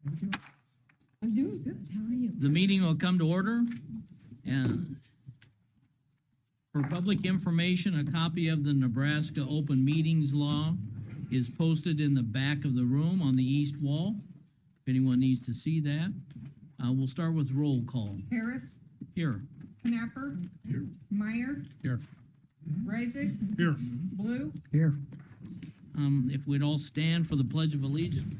I'm doing good. How are you? The meeting will come to order. And for public information, a copy of the Nebraska Open Meetings Law is posted in the back of the room on the east wall. If anyone needs to see that, we'll start with roll call. Harris, Here. Knapper. Here. Meyer. Here. Reisig. Here. Blue. Here. If we'd all stand for the Pledge of Allegiance.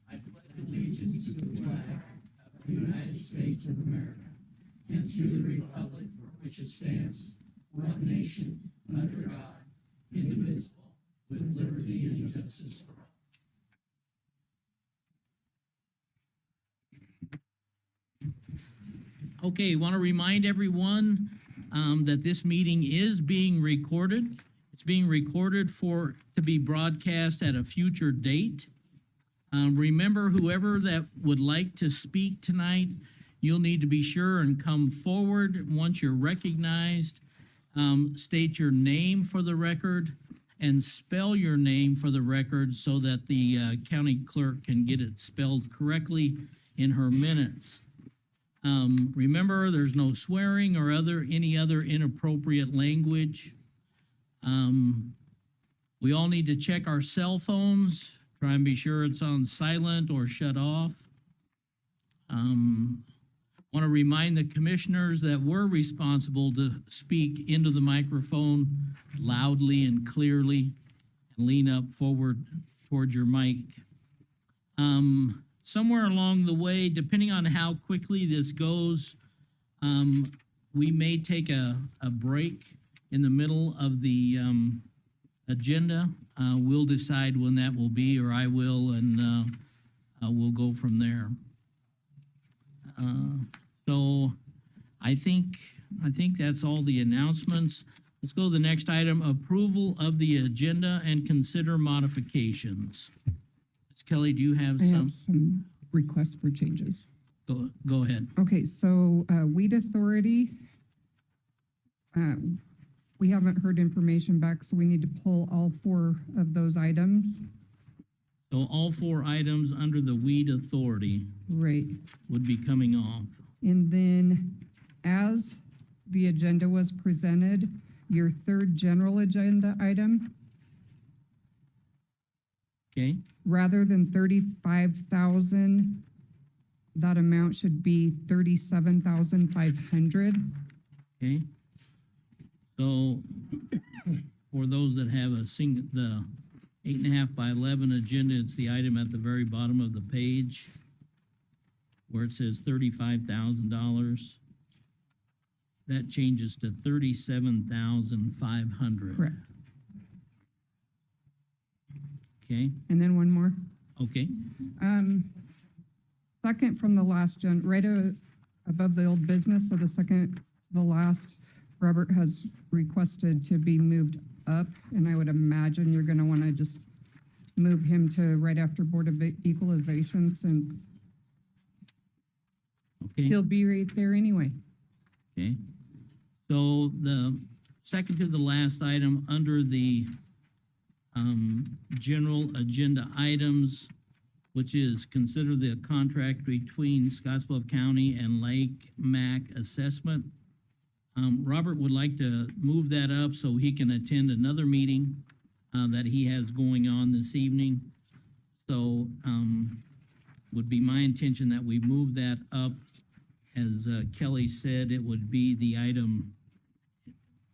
I pledge allegiance to the flag of the United States of America and to the republic for which it stands, one nation, under God, indivisible, with liberty and justice for all. Okay, want to remind everyone that this meeting is being recorded. It's being recorded to be broadcast at a future date. Remember, whoever that would like to speak tonight, you'll need to be sure and come forward. Once you're recognized, state your name for the record and spell your name for the record so that the county clerk can get it spelled correctly in her minutes. Remember, there's no swearing or any other inappropriate language. We all need to check our cell phones, try and be sure it's on silent or shut off. Want to remind the commissioners that we're responsible to speak into the microphone loudly and clearly and lean up forward towards your mic. Somewhere along the way, depending on how quickly this goes, we may take a break in the middle of the agenda. We'll decide when that will be, or I will, and we'll go from there. So I think that's all the announcements. Let's go to the next item, approval of the agenda and consider modifications. Ms. Kelly, do you have I some? have some requests for changes. Go ahead. Okay, so Weed Authority, we haven't heard information back, so we need to pull all 4 of those items. So all 4 items under the Weed Authority Right. would be coming off. And then, as the agenda was presented, your 3rd general agenda item, Okay, rather than 35,000, that amount should be 37,500. okay. So for those that have the 8.5 by 11 agenda, it's the item at the very bottom of the page where it says $35,000. That changes to 37,500. Correct. Okay, And then one more. okay, Second from the last right above the old business, so the second to the last, Robert has requested to be moved up, and I would imagine you're gonna wanna just move him to right after Board of Equalization, since okay, he'll be right there anyway. okay. So the second to the last item under the general agenda items, which is consider the contract between Scotts Bluff County and Lake Mac Assessment. Robert would like to move that up so he can attend another meeting that he has going on this evening. So would be my intention that we move that up. As Kelly said, it would be the item,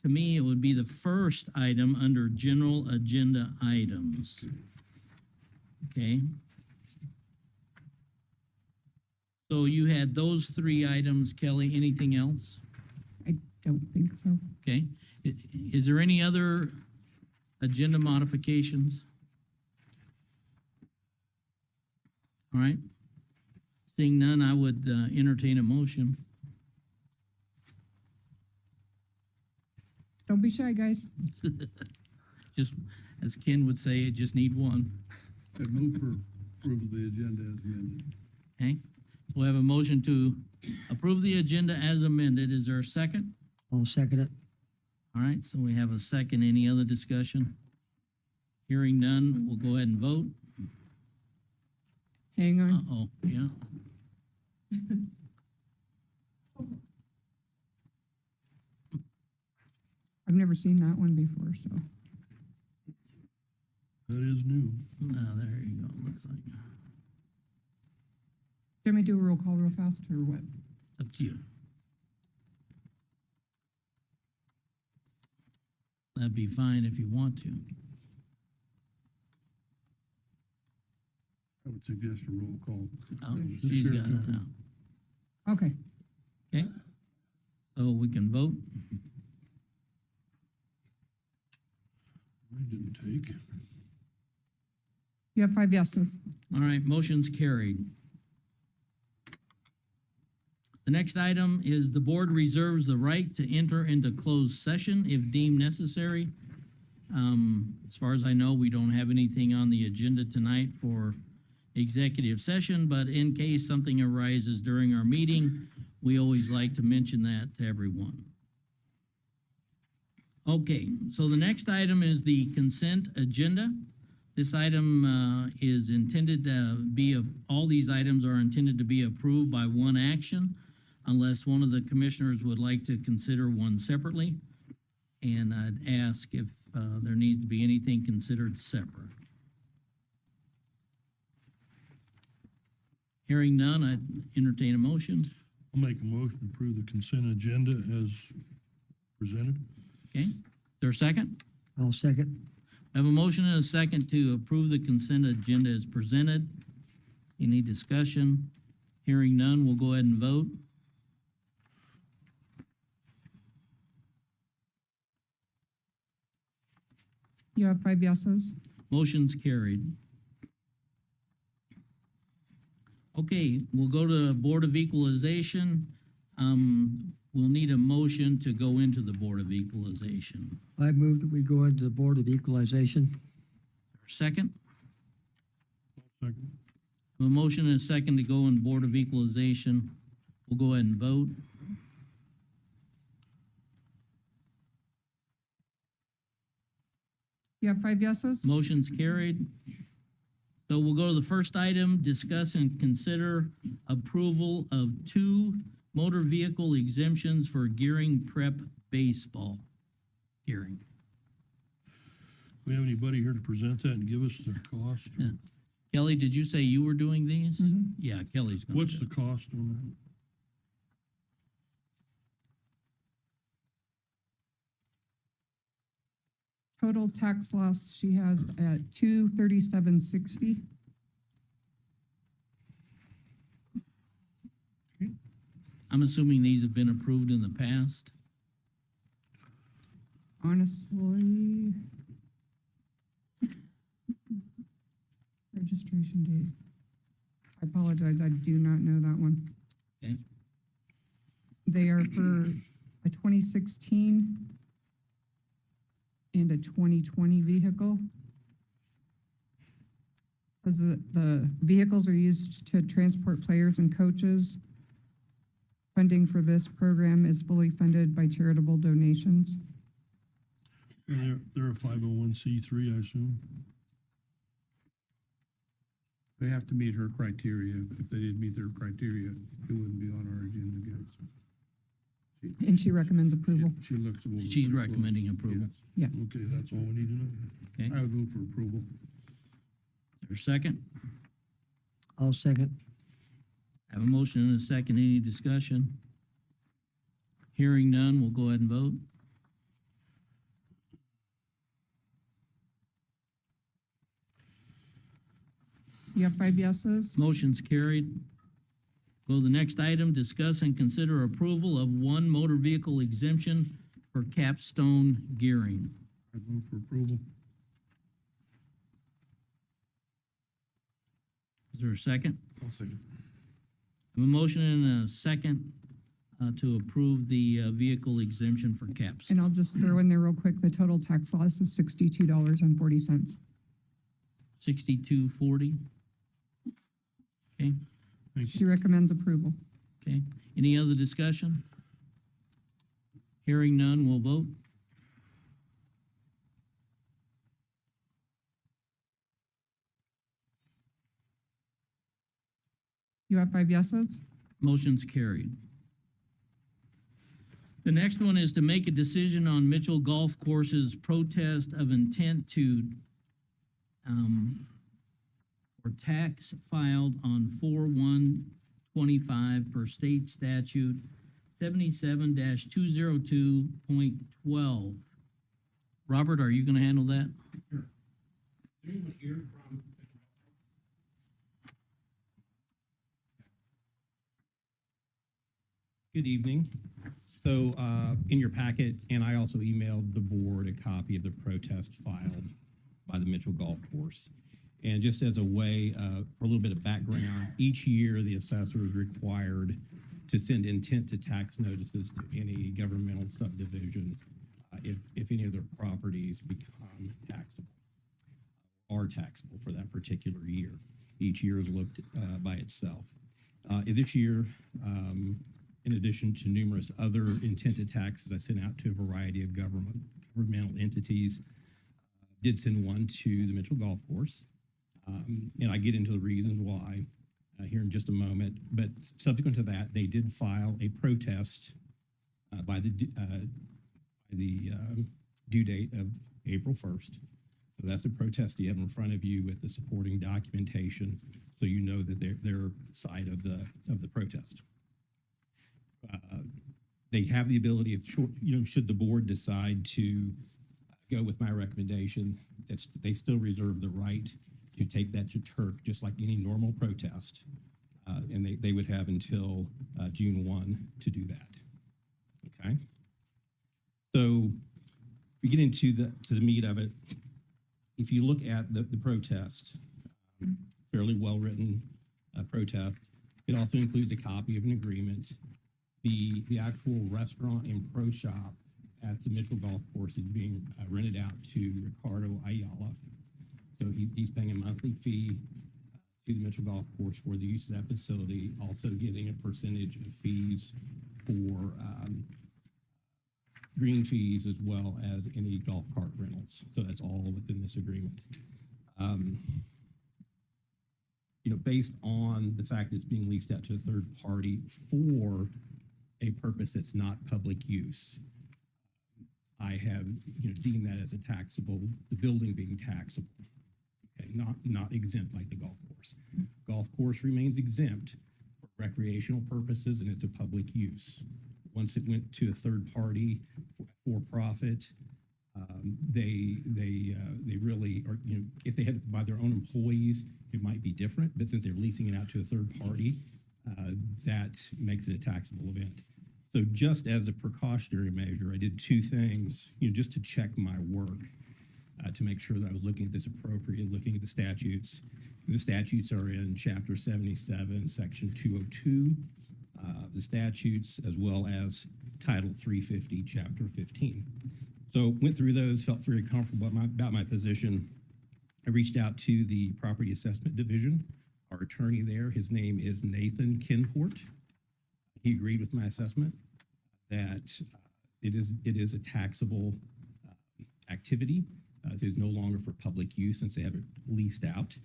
to me, it would be the first item under general agenda items. Okay? So you had those 3 items, Kelly. Anything else? I don't think so. Okay. Is there any other agenda modifications? All right. Seeing none, I would entertain a motion. Don't be shy, guys. Just, as Ken would say, it just need one. I move for approval of the agenda as amended. Okay? We have a motion to approve the agenda as amended. Is there a second? I'll second it. All right, so we have a second. Any other discussion? Hearing none, we'll go ahead and vote. Hang on. Uh-oh, yeah. I've never seen that one before, so. That is new. There you go, looks like. Can we do a roll call real fast or what? Up to you. That'd be fine if you want to. I would suggest a roll call. Oh, Just she's here, got it now. Okay. Okay, so we can vote. I didn't take. You have 5 yeses. All right, motion's carried. The next item is the board reserves the right to enter into closed session if deemed necessary. As far as I know, we don't have anything on the agenda tonight for executive session, but in case something arises during our meeting, we always like to mention that to everyone. Okay, so the next item is the consent agenda. This item is intended to be, all these items are intended to be approved by one action unless one of the commissioners would like to consider one separately. And I'd ask if there needs to be anything considered separate. Hearing none, I'd entertain a motion. I'll make a motion to approve the consent agenda as presented. Okay, is there a second? I'll second. I have a motion and a second to approve the consent agenda as presented. Any discussion? Hearing none, we'll go ahead and vote. You have 5 yeses. Motion's carried. Okay, we'll go to Board of Equalization. We'll need a motion to go into the Board of Equalization. I move that we go into the Board of Equalization. Second? Second. A motion and a second to go in Board of Equalization. We'll go ahead and vote. You have 5 yeses. Motion's carried. So we'll go to the first item, discuss and consider approval of 2 motor vehicle exemptions for Gearing Prep Baseball. Gearing. We have anybody here to present that and give us the cost? Yeah. Kelly, did you say you were doing these? Mhm. Yeah, Kelly's gonna What's do the it. cost on that? Total tax loss she has at $237.60. I'm assuming these have been approved in the past. Honestly. Registration date. I apologize, I do not know that one. Okay. They are for a 2016 and a 2020 vehicle. As the vehicles are used to transport players and coaches. Funding for this program is fully funded by charitable donations. And they're a 501c3, I assume? They have to meet her criteria. If they didn't meet their criteria, it wouldn't be on our agenda, guys. And she recommends approval. She looks. over She's pretty close. recommending approval. Yes. Okay, that's all we need to know. Okay, I would move for approval. is there a second? I'll second. I have a motion and a second. Any discussion? Hearing none, we'll go ahead and vote. You have 5 yeses. Motion's carried. Go to the next item, discuss and consider approval of 1 motor vehicle exemption for Capstone Gearing. I'd move for approval. Is there a second? I'll second. I have a motion and a second to approve the vehicle exemption for Capstone. And I'll just throw in there real quick, the total tax loss is $62.40. 6240. Okay, Thank She recommends approval. okay. Any other discussion? Hearing none, we'll vote. You have 5 yeses? Motion's carried. The next one is to make a decision on Mitchell Golf Course's protest of intent to, for tax filed on 4/1/25 per state statute 77-202.12. Robert, are you gonna handle that? Good evening. So in your packet, and I also emailed the board a copy of the protest filed by the Mitchell Golf Course. And just as a way, for a little bit of background, each year the assessor is required to send intent to tax notices to any governmental subdivision if any of their properties become taxable, are taxable for that particular year. Each year is looked by itself. This year, in addition to numerous other intent to taxes I sent out to a variety of governmental entities, did send one to the Mitchell Golf Course. And I get into the reasons why here in just a moment. But subsequent to that, they did file a protest by the due date of April 1st. So that's the protest you have in front of you with the supporting documentation, so you know that their side of the protest. They have the ability of, should the board decide to go with my recommendation, they still reserve the right to take that to Turk, just like any normal protest. And they would have until June 1 to do that. Okay. So we get into the meat of it. If you look at the protest, fairly well-written protest, it also includes a copy of an agreement. The actual restaurant and pro shop at the Mitchell Golf Course is being rented out to Ricardo Ayala. So he's paying a monthly fee to the Mitchell Golf Course for the use of that facility, also getting a percentage of fees for green fees as well as any golf cart rentals. So that's all within this agreement. Based on the fact that it's being leased out to a third party for a purpose that's not public use, I have deemed that as a taxable, the building being taxable, okay, not exempt like the golf course. Golf course remains exempt for recreational purposes, and it's a public use. Once it went to a third party for profit, they really are, if they had to buy their own employees, it might be different, but since they're leasing it out to a third party, that makes it a taxable event. So just as a precautionary measure, I did two things, just to check my work, to make sure that I was looking at this appropriately, looking at the statutes. The statutes are in Chapter 77, Section 202, the statutes, as well as Title 350, Chapter 15. So went through those, felt very comfortable about my position. I reached out to the Property Assessment Division. Our attorney there, his name is Nathan Kinport. He agreed with my assessment that it is a taxable activity. It is no longer for public use since they have it leased out.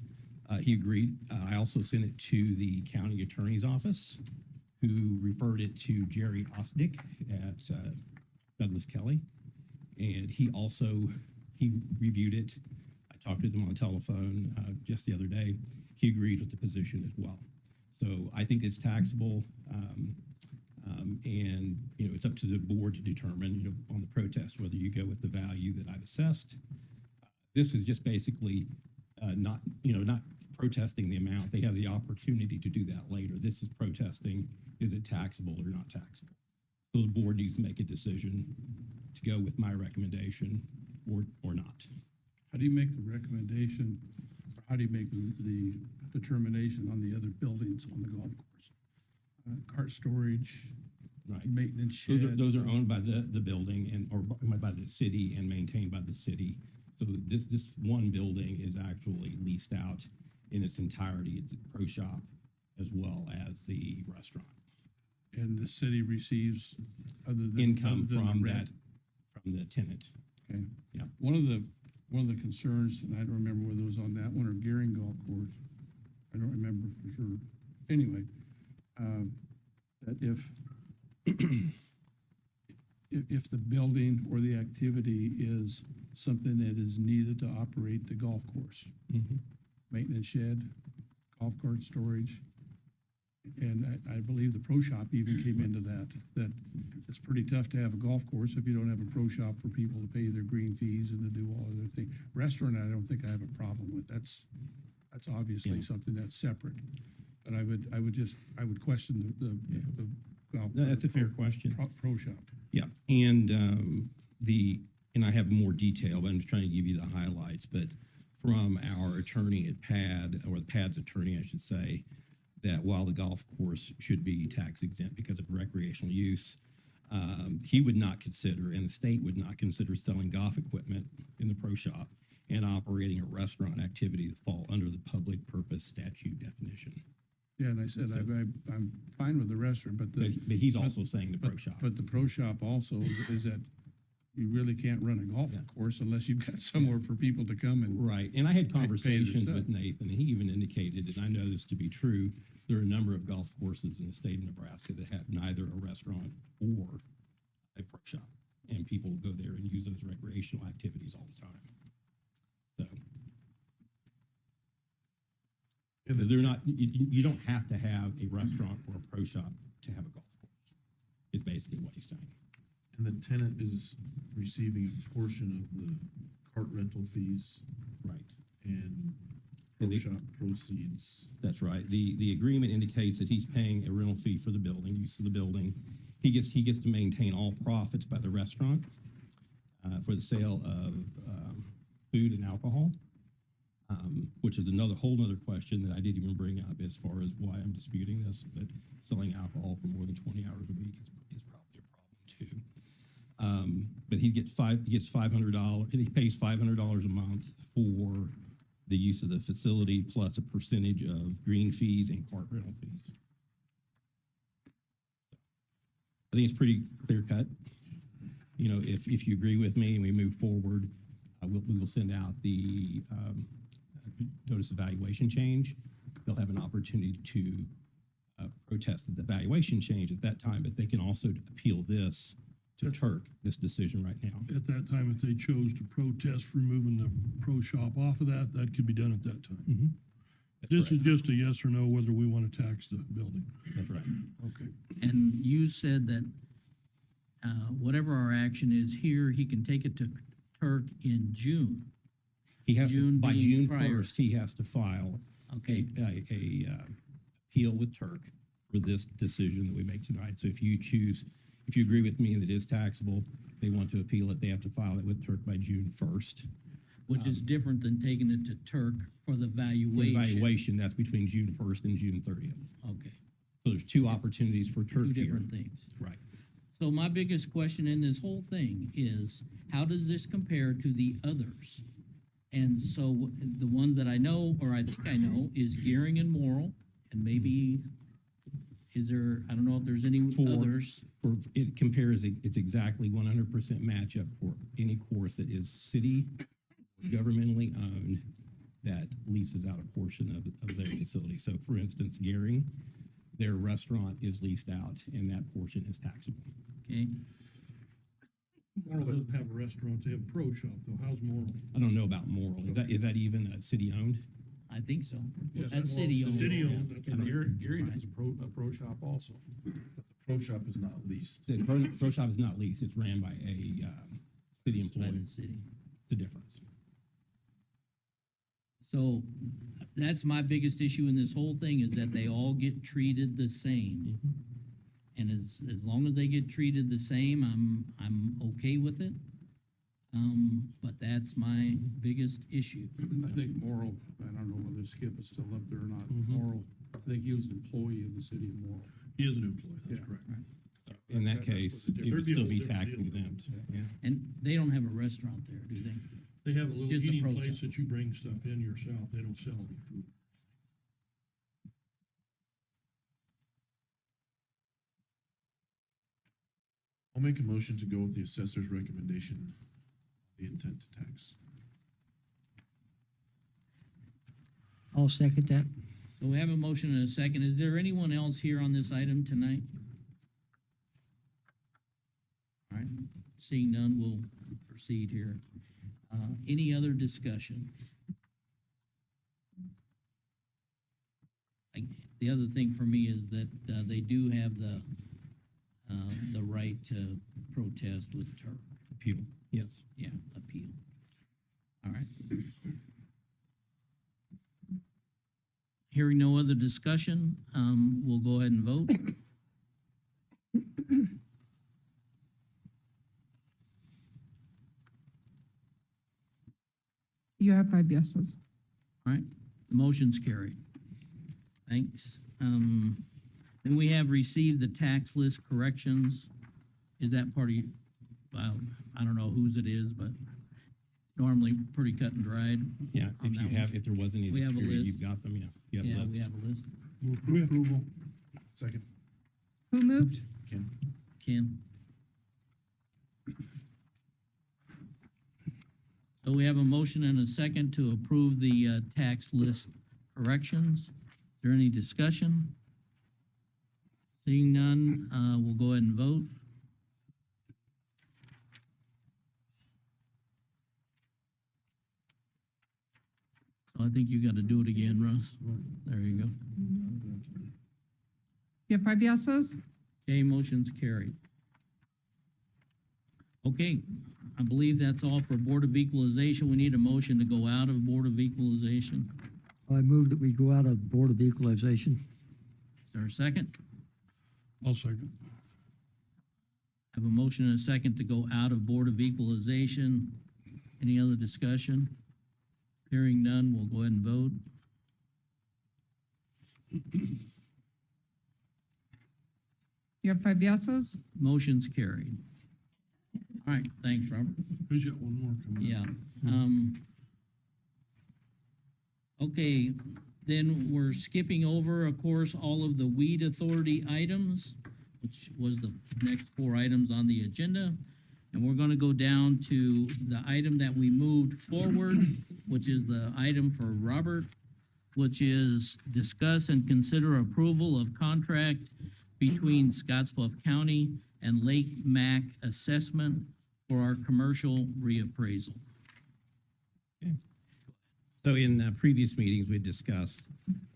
He agreed. I also sent it to the county attorney's office, who referred it to Jerry Osnick at Douglas Kelly. And he reviewed it. I talked to him on the telephone just the other day. He agreed with the position as well. So I think it's taxable, and it's up to the board to determine, on the protest, whether you go with the value that I've assessed. This is just basically not protesting the amount. They have the opportunity to do that later. This is protesting, is it taxable or not taxable? So the board needs to make a decision to go with my recommendation or not. How do you make the recommendation, or how do you make the determination on the other buildings on the golf course? Cart storage, Right. maintenance shed? Those are owned by the building or by the city and maintained by the city. So this one building is actually leased out in its entirety. It's a pro shop as well as the restaurant. And the city receives Income other than from the rent? from the tenant. Okay. Yeah. One of the concerns, and I don't remember whether it was on that one or Gearing Golf Course, I don't remember for sure. Anyway, if the building or the activity is something that is needed to operate the golf course, maintenance shed, golf cart storage. And I believe the pro shop even came into that it's pretty tough to have a golf course if you don't have a pro shop for people to pay their green fees and to do all of their things. Restaurant, I don't think I have a problem with. That's obviously Yeah. something that's separate. But I would question the golf. No, that's a fair question. Pro shop. Yeah, and and I have more detail, but I'm just trying to give you the highlights. But from our attorney at PAD, or the PAD's attorney, I should say, that while the golf course should be tax exempt because of recreational use, he would not consider, and the state would not consider selling golf equipment in the pro shop and operating a restaurant activity that fall under the public purpose statute definition. Yeah, and I said, So- I'm fine with the restaurant, but But he's also saying the pro shop. But the pro shop also is that you really can't run a golf Yeah. course unless you've got somewhere for people to come and. Right, and I had pay their conversations stuff. with Nathan, and he even indicated, and I know this to be true, there are a number of golf courses in the state of Nebraska that have neither a restaurant or a pro shop. And people go there and use those recreational activities all the time. So. They're not, you don't have to have a restaurant or a pro shop to have a golf course. It's basically what he's saying. And the tenant is receiving a portion of the cart rental fees Right. and And pro they- shop proceeds. That's right. The agreement indicates that he's paying a rental fee for the building, use of the building. He gets to maintain all profits by the restaurant for the sale of food and alcohol, which is whole nother question that I didn't even bring up as far as why I'm disputing this, but selling alcohol for more than 20 hours a week is probably a problem too. But he gets $500, he pays $500 a month for the use of the facility plus a percentage of green fees and cart rental fees. I think it's pretty clear cut. You know, if you agree with me and we move forward, we will send out the notice of valuation change. They'll have an opportunity to protest the valuation change at that time, but they can also appeal this to Turk, this decision right now. At that time, if they chose to protest removing the pro shop off of that, that could be done at that time. That's This is correct. just a yes or no whether we want to tax the building. That's right. Okay. And you said that whatever our action is here, he can take it to Turk in June. He has to, June by being June prior. 1st, he has to file Okay, a appeal with Turk for this decision that we make tonight. So if you agree with me that it is taxable, they want to appeal it, they have to file it with Turk by June 1st. which is different than taking it to Turk for the For the valuation. valuation, that's between June 1st and June 30th. Okay, So there's two opportunities for two Turk here. different things. Right. So my biggest question in this whole thing is, how does this compare to the others? And so the ones that I know, or I think I know, is Gearing and Morrill, and maybe, is there, I don't know if there's any others. It compares, it's exactly 100% matchup for any course that is city, governmentally owned, that leases out a portion of their facility. So for instance, Gearing, their restaurant is leased out and that portion is taxable. Okay, Morrill doesn't have a restaurant, they have a pro shop though. How's Morrill? I don't know about Morrill. Is that even city owned? I think so. Yeah, That's city owned. City owned, that's I don't- right. Gary has a pro shop also. But the pro shop is not leased. The pro shop is not leased. It's ran by a city It's by the employee. city. It's the difference. So that's my biggest issue in this whole thing, is that they all get treated the same. And as long as they get treated the same, I'm okay with it. But that's my biggest issue. I think Morrill, I don't know whether Skip is still up there or not, Mhm. Morrill, I think he was an employee of the city of Morrill. He is an employee, that's Yeah. correct. In that That's what case, the it would difference- still There'd be be a whole tax different deal. exempt. Yeah. And they don't have a restaurant there, do they? They have a little Just the eating pro place shop. that you bring stuff in yourself. They don't sell any food. I'll make a motion to go with the assessor's recommendation, the intent to tax. I'll second that. So we have a motion and a second. Is there anyone else here on this item tonight? Seeing none, we'll proceed here. Any other discussion? The other thing for me is that they do have the right to protest with Turk. Appeal, yes. Yeah, appeal. All right. Hearing no other discussion, we'll go ahead and vote. You have 5 yeses. All right, the motion's carried. Thanks. Then we have received the tax list corrections. Is that part of you? Well, I don't know whose it is, but normally pretty cut and dried. Yeah, On if that you one. have, if there was any We have a period, list. you've got them, yeah. You have a Yeah, list. we have a list. Move for approval. Second. Who moved? Ken? So we have a motion and a second to approve the tax list corrections. Is there any discussion? Seeing none, we'll go ahead and vote. So I think you got to do it again, Russ. There you go. You have 5 yeses? Okay, motion's carried. Okay, I believe that's all for Board of Equalization. We need a motion to go out of Board of Equalization. I move that we go out of Board of Equalization. Is there a second? I'll second. Have a motion and a second to go out of Board of Equalization. Any other discussion? Hearing none, we'll go ahead and vote. You have 5 yeses? Motion's carried. All right, thanks, Robert. Who's got one more coming? Yeah. Okay, then we're skipping over, of course, all of the weed authority items, which was the next 4 items on the agenda. And we're gonna go down to the item that we moved forward, which is the item for Robert, which is discuss and consider approval of contract between Scotts Bluff County and Lake Mac Assessment for our commercial reappraisal. So in previous meetings, we discussed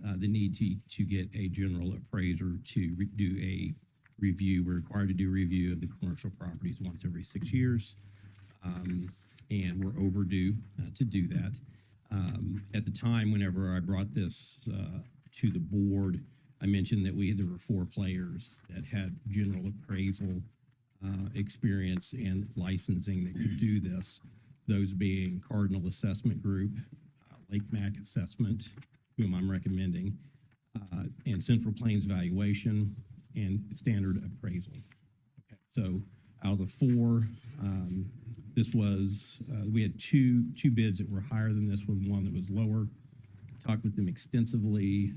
the need to get a general appraiser to do a review. We're required to do a review of the commercial properties once every 6 years. And we're overdue to do that. At the time, whenever I brought this to the board, I mentioned that there were 4 players that had general appraisal experience and licensing that could do this. Those being Cardinal Assessment Group, Lake Mac Assessment, whom I'm recommending, and Central Plains Valuation and Standard Appraisal. Okay, so out of the 4, this was, we had two bids that were higher than this one that was lower. Talked with them extensively,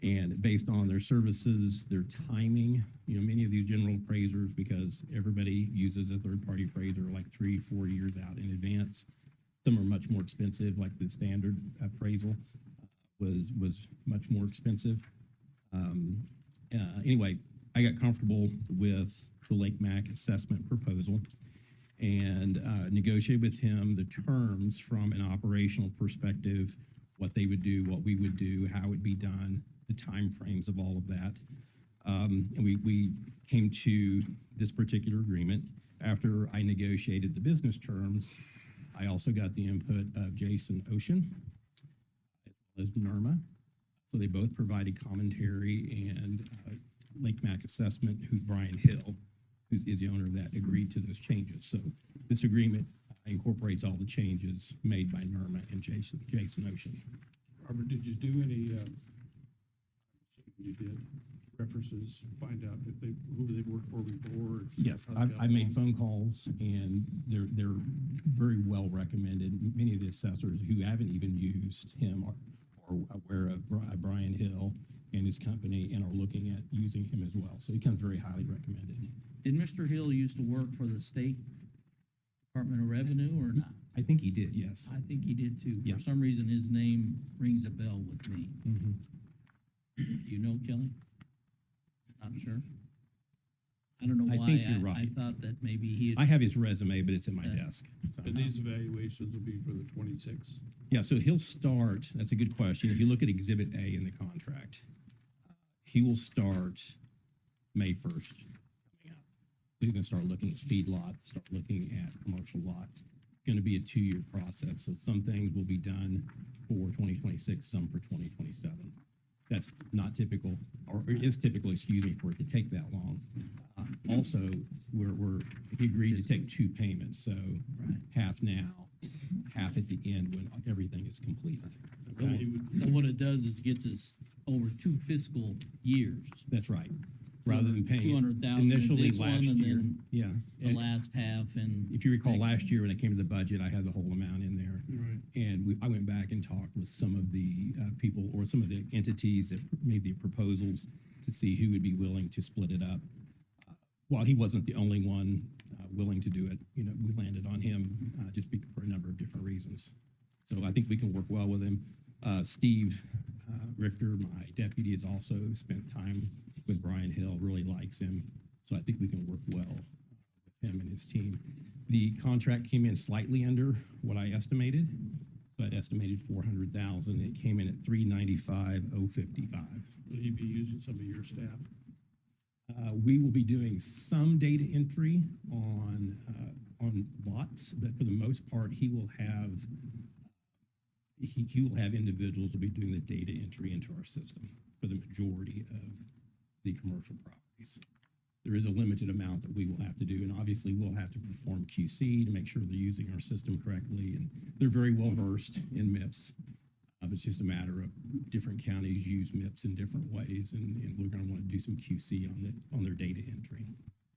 and based on their services, their timing, many of these general appraisers, because everybody uses a third-party appraiser like 3-4 years out in advance. Some are much more expensive, like the standard appraisal was much more expensive. Anyway, I got comfortable with the Lake Mac assessment proposal and negotiated with him the terms from an operational perspective, what they would do, what we would do, how it would be done, the timeframes of all of that. And we came to this particular agreement after I negotiated the business terms. I also got the input of Jason Ocean as well as NERMA. So they both provided commentary, and Lake Mac Assessment, who's Brian Hill, who's the owner of that, agreed to those changes. So this agreement incorporates all the changes made by NERMA and Jason Ocean. Robert, did you do any, you did references, find out if who they've worked for before? Yes, I made phone calls, and they're very well recommended. Many of the assessors who haven't even used him are aware of Brian Hill and his company and are looking at using him as well. So he comes very highly recommended. Did Mr. Hill used to work for the state Department of Revenue or not? I think he did, yes. I think he did too. Yeah. For some reason, his name rings a bell with me. Mhm. Do you know, Kelly? Not sure. I don't know I why. think you're I right. thought that maybe he I had, have his resume, but it's in my Yeah. desk. So. And these evaluations will be for the 26. Yeah, so he'll start, that's a good question. If you look at Exhibit A in the contract, he will start May 1st. He's gonna start looking at feedlots, start looking at commercial lots. It's gonna be a 2-year process, so some things will be done for 2026, some for 2027. That's not typical, or is typical, excuse me, for it to take that long. Also, he agreed to take 2 payments, so half now, half at the end when everything is completed. Okay? so what it does is gets us over 2 fiscal years. That's right. Rather than paying 200,000 in initially this one last and year. then Yeah. the And last half and. if you recall, last year when it came to the budget, I had the whole amount in there. Right. And I went back and talked with some of the people or some of the entities that made the proposals to see who would be willing to split it up. While he wasn't the only one willing to do it, you know, we landed on him for a number of different reasons. So I think we can work well with him. Steve Richter, my deputy, has also spent time with Brian Hill, really likes him. So I think we can work well with him and his team. The contract came in slightly under what I estimated. So I'd estimated 400,000. It came in at 395,055. Will he be using some of your staff? We will be doing some data entry on lots, but for the most part, he will have individuals will be doing the data entry into our system for the majority of the commercial properties. There is a limited amount that we will have to do, and obviously we'll have to perform QC to make sure they're using our system correctly, and they're very well versed in MIPS. It's just a matter of different counties use MIPS in different ways, and we're gonna wanna do some QC on their data entry.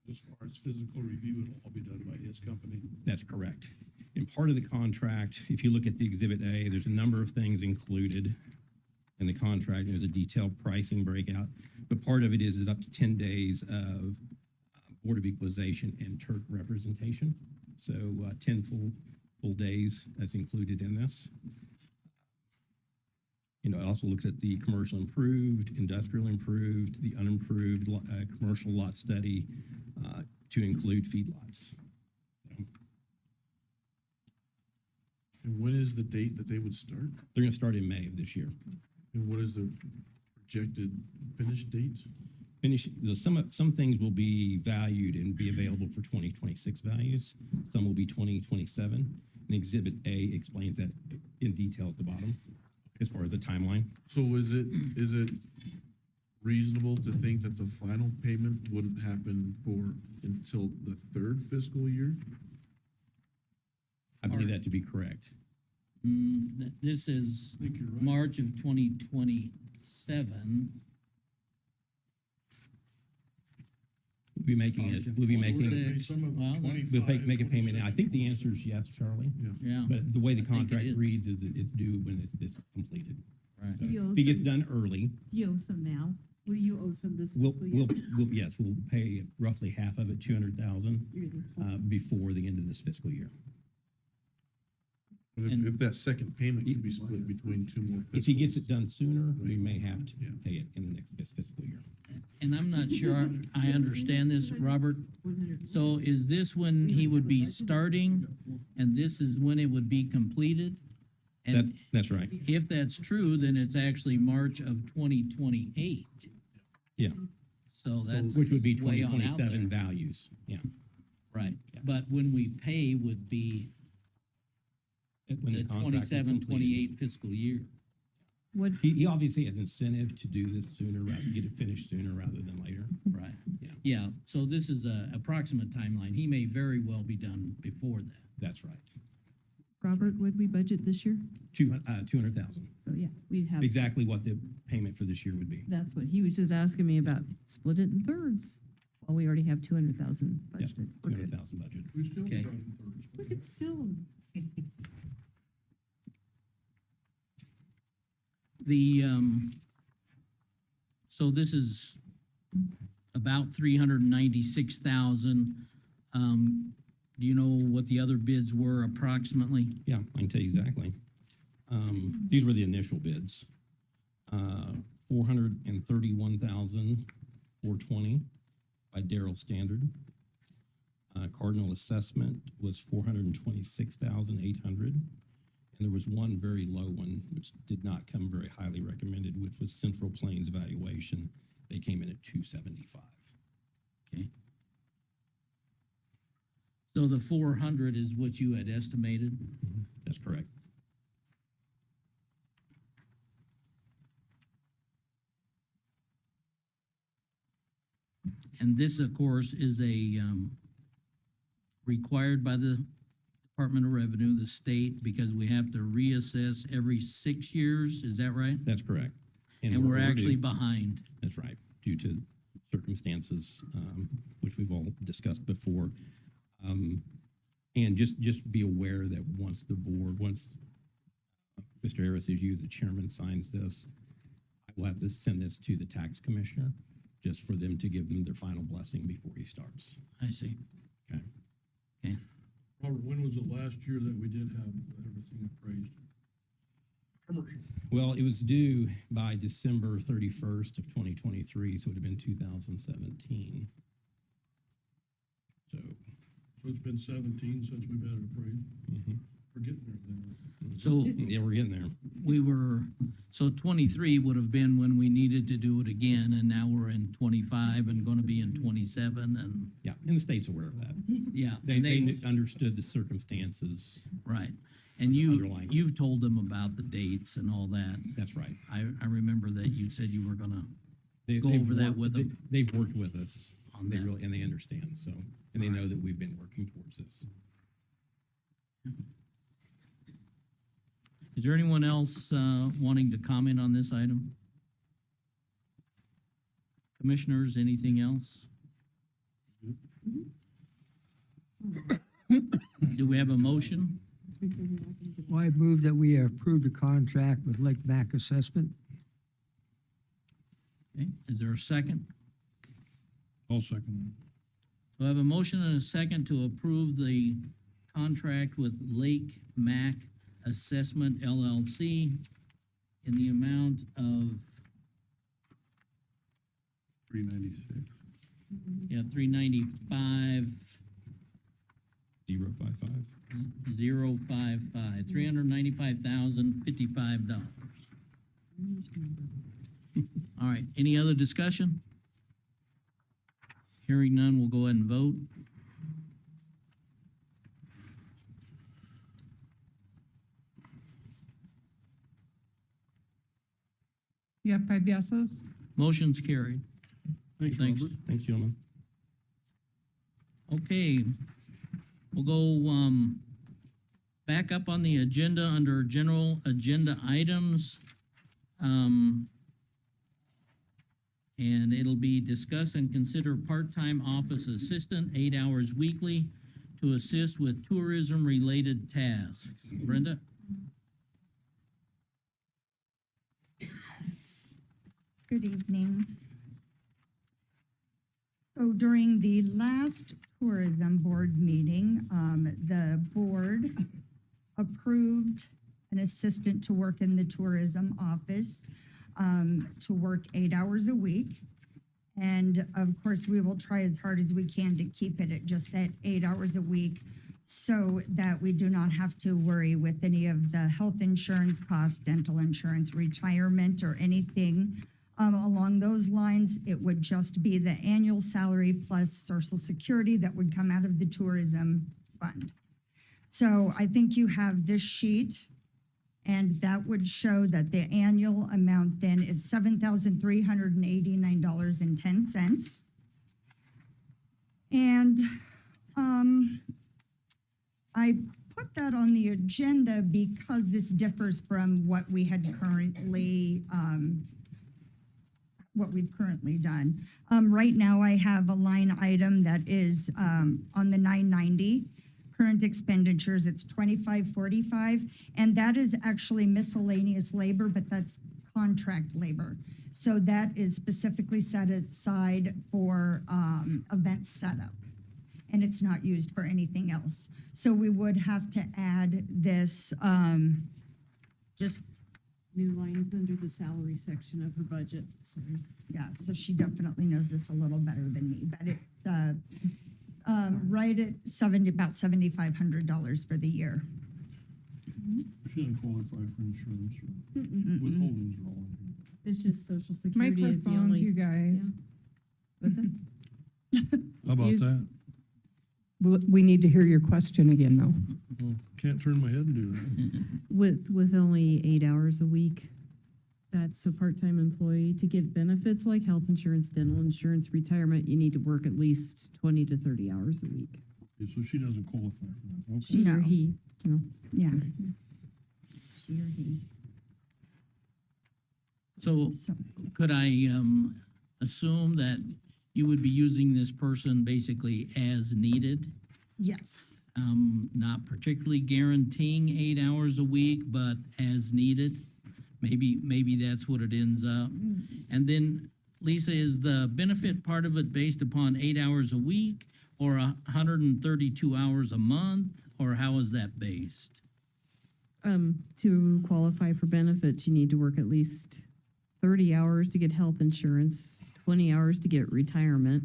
As far as physical review, it'll all be done by his company. That's correct. And part of the contract, if you look at the Exhibit A, there's a number of things included in the contract. There's a detailed pricing breakout, but part of it is up to 10 days of Board of Equalization and Turk representation. So 10 full days that's included in this. You know, it also looks at the commercial improved, industrial improved, the unimproved, commercial lot study to include feedlots. And when is the date that they would start? They're gonna start in May of this year. And what is the projected finish date? Some things will be valued and be available for 2026 values. Some will be 2027. And Exhibit A explains that in detail at the bottom as far as the timeline. So is it reasonable to think that the final payment wouldn't happen until the 3rd fiscal year? I believe that to be correct. This is I think you're right. March of 2027. We'll be making March it, of we'll be 26. making, Some of Well, it, we'll 25, make a payment. I think the answer is yes, Charlie. Yeah, But the way the I think it contract is. reads is that it's due when this is completed. right. So You if it gets also- done early, You owe some now. Will you owe some this we'll, fiscal year? yes, we'll pay roughly half of it, 200,000, Really? before the end of this fiscal year. But And- if that second payment can be split between 2 more fiscals. If he gets it done sooner, we Right. may have to Yeah. pay it in the next fiscal year. And I'm not sure I understand this, Robert. So is this when he would be starting and this is when it would be completed? And That's right. if that's true, then it's actually March of 2028. Yeah. So that's Which would be way on out 2027 there. values, yeah. Right, but when we pay would be When the contract is 27, completed. 28 fiscal year. What, He obviously has incentive to do this sooner, get it finished sooner rather than later. Right. Yeah. Yeah, so this is a approximate timeline. He may very well be done before that. That's right. Robert, would we budget this year? 200,000, So, yeah, we'd have, exactly what the payment for this year would be. that's what he was just asking me about, split it in thirds. Well, we already have 200,000 Yeah, budgeted. We're good. 200,000 budget. We still Okay. done first. We could still, So this is about 396,000. Do you know what the other bids were approximately? Yeah, I can tell you exactly. These were the initial bids. 431,420 by Daryl Standard. Cardinal assessment was 426,800. And there was one very low one, which did not come very highly recommended, which was Central Plains Valuation. They came in at 275. Okay. So the 400 is what you had estimated? That's correct. And this, of course, is a, required by the Department of Revenue, the state, because we have to reassess every 6 years, is that right? That's correct. And we're actually overdue. behind. That's right, due to circumstances, which we've all discussed before. And just be aware that once Mr. Harris, as you, the chairman, signs this, I will have to send this to the tax commissioner, just for them to give them their final blessing before he starts. I see. Okay. Okay. Robert, when was it last year that we did have everything appraised? Commercial. Well, it was due by December 31st of 2023, so it would have been 2017. So, So it's been 17 since we've had it appraised. We're getting there then. So yeah, we're getting there. so 23 would have been when we needed to do it again, and now we're in 25 and gonna be in 27, and, Yeah, and the state's aware of that. yeah. They understood the circumstances. Right. And Underlying. you've told them about the dates and all that. That's right. I remember that you said you were gonna They- go they've over that worked- with them. They've worked with us. On They that. really, and they understand, so, and they know that we've been working towards this. Is there anyone else wanting to comment on this item? Commissioners, anything else? Do we have a motion? Well, I move that we approve the contract with Lake Mac Assessment. Okay, is there a second? I'll second So I have a motion and a second to approve the contract with Lake Mac Assessment LLC in the amount of, that. 396. yeah, 395, 055. 055, $395,055. All right, any other discussion? Hearing none, we'll go ahead and vote. You have 5 yeses? Motion's carried. Thanks, Thanks. Robert. Thanks, gentlemen. Okay, we'll go, back up on the agenda under general agenda items. And it'll be discuss and consider part-time office assistant, 8 hours weekly, to assist with tourism-related tasks. Brenda? Good evening. So during the last tourism board meeting, the board approved an assistant to work in the tourism office, to work 8 hours a week. And of course, we will try as hard as we can to keep it at just that 8 hours a week so that we do not have to worry with any of the health insurance costs, dental insurance, retirement, or anything along those lines. It would just be the annual salary plus Social Security that would come out of the tourism fund. So I think you have this sheet, and that would show that the annual amount then is $7,389.10. And I put that on the agenda because this differs from what we had currently, what we've currently done. Right now, I have a line item that is on the 990. Current expenditures, it's 2545, and that is actually miscellaneous labor, but that's contract labor. So that is specifically set aside for event setup, and it's not used for anything else. So we would have to add this, just new lines under the salary section of her budget, so. Yeah, so she definitely knows this a little better than me, but it's, right at about $7,500 for the year. She doesn't qualify for insurance or withholdings are all in here. It's just social security is the Microphones, only. you guys. What's that? How about Use- that? We need to hear your question again, though. Well, can't turn my head and do that. With only 8 hours a week, that's a part-time employee. To get benefits like health insurance, dental insurance, retirement, you need to work at least 20 to 30 hours a week. Okay, so she doesn't qualify for that. Okay. She or No. he, no, Yeah, she or he. So so, could I, assume that you would be using this person basically as needed? yes, Not particularly guaranteeing 8 hours a week, but as needed? Maybe that's what it ends up. And then, Lisa, is the benefit part of it based upon 8 hours a week or 132 hours a month, or how is that based? To qualify for benefits, you need to work at least 30 hours to get health insurance, 20 hours to get retirement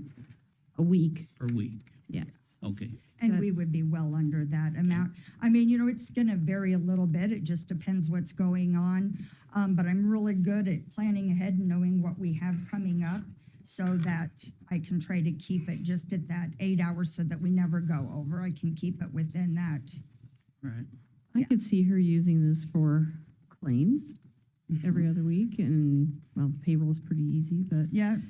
a week. Per week? Yes. Okay. and That- we would be well under that amount. I mean, it's gonna vary a little bit, it just depends what's going on. But I'm really good at planning ahead and knowing what we have coming up so that I can try to keep it just at that 8 hours so that we never go over. I can keep it within that. Right. I Yeah. could see her using this for claims every Mm-hmm. other week, and, well, payroll's pretty easy, but, Yeah,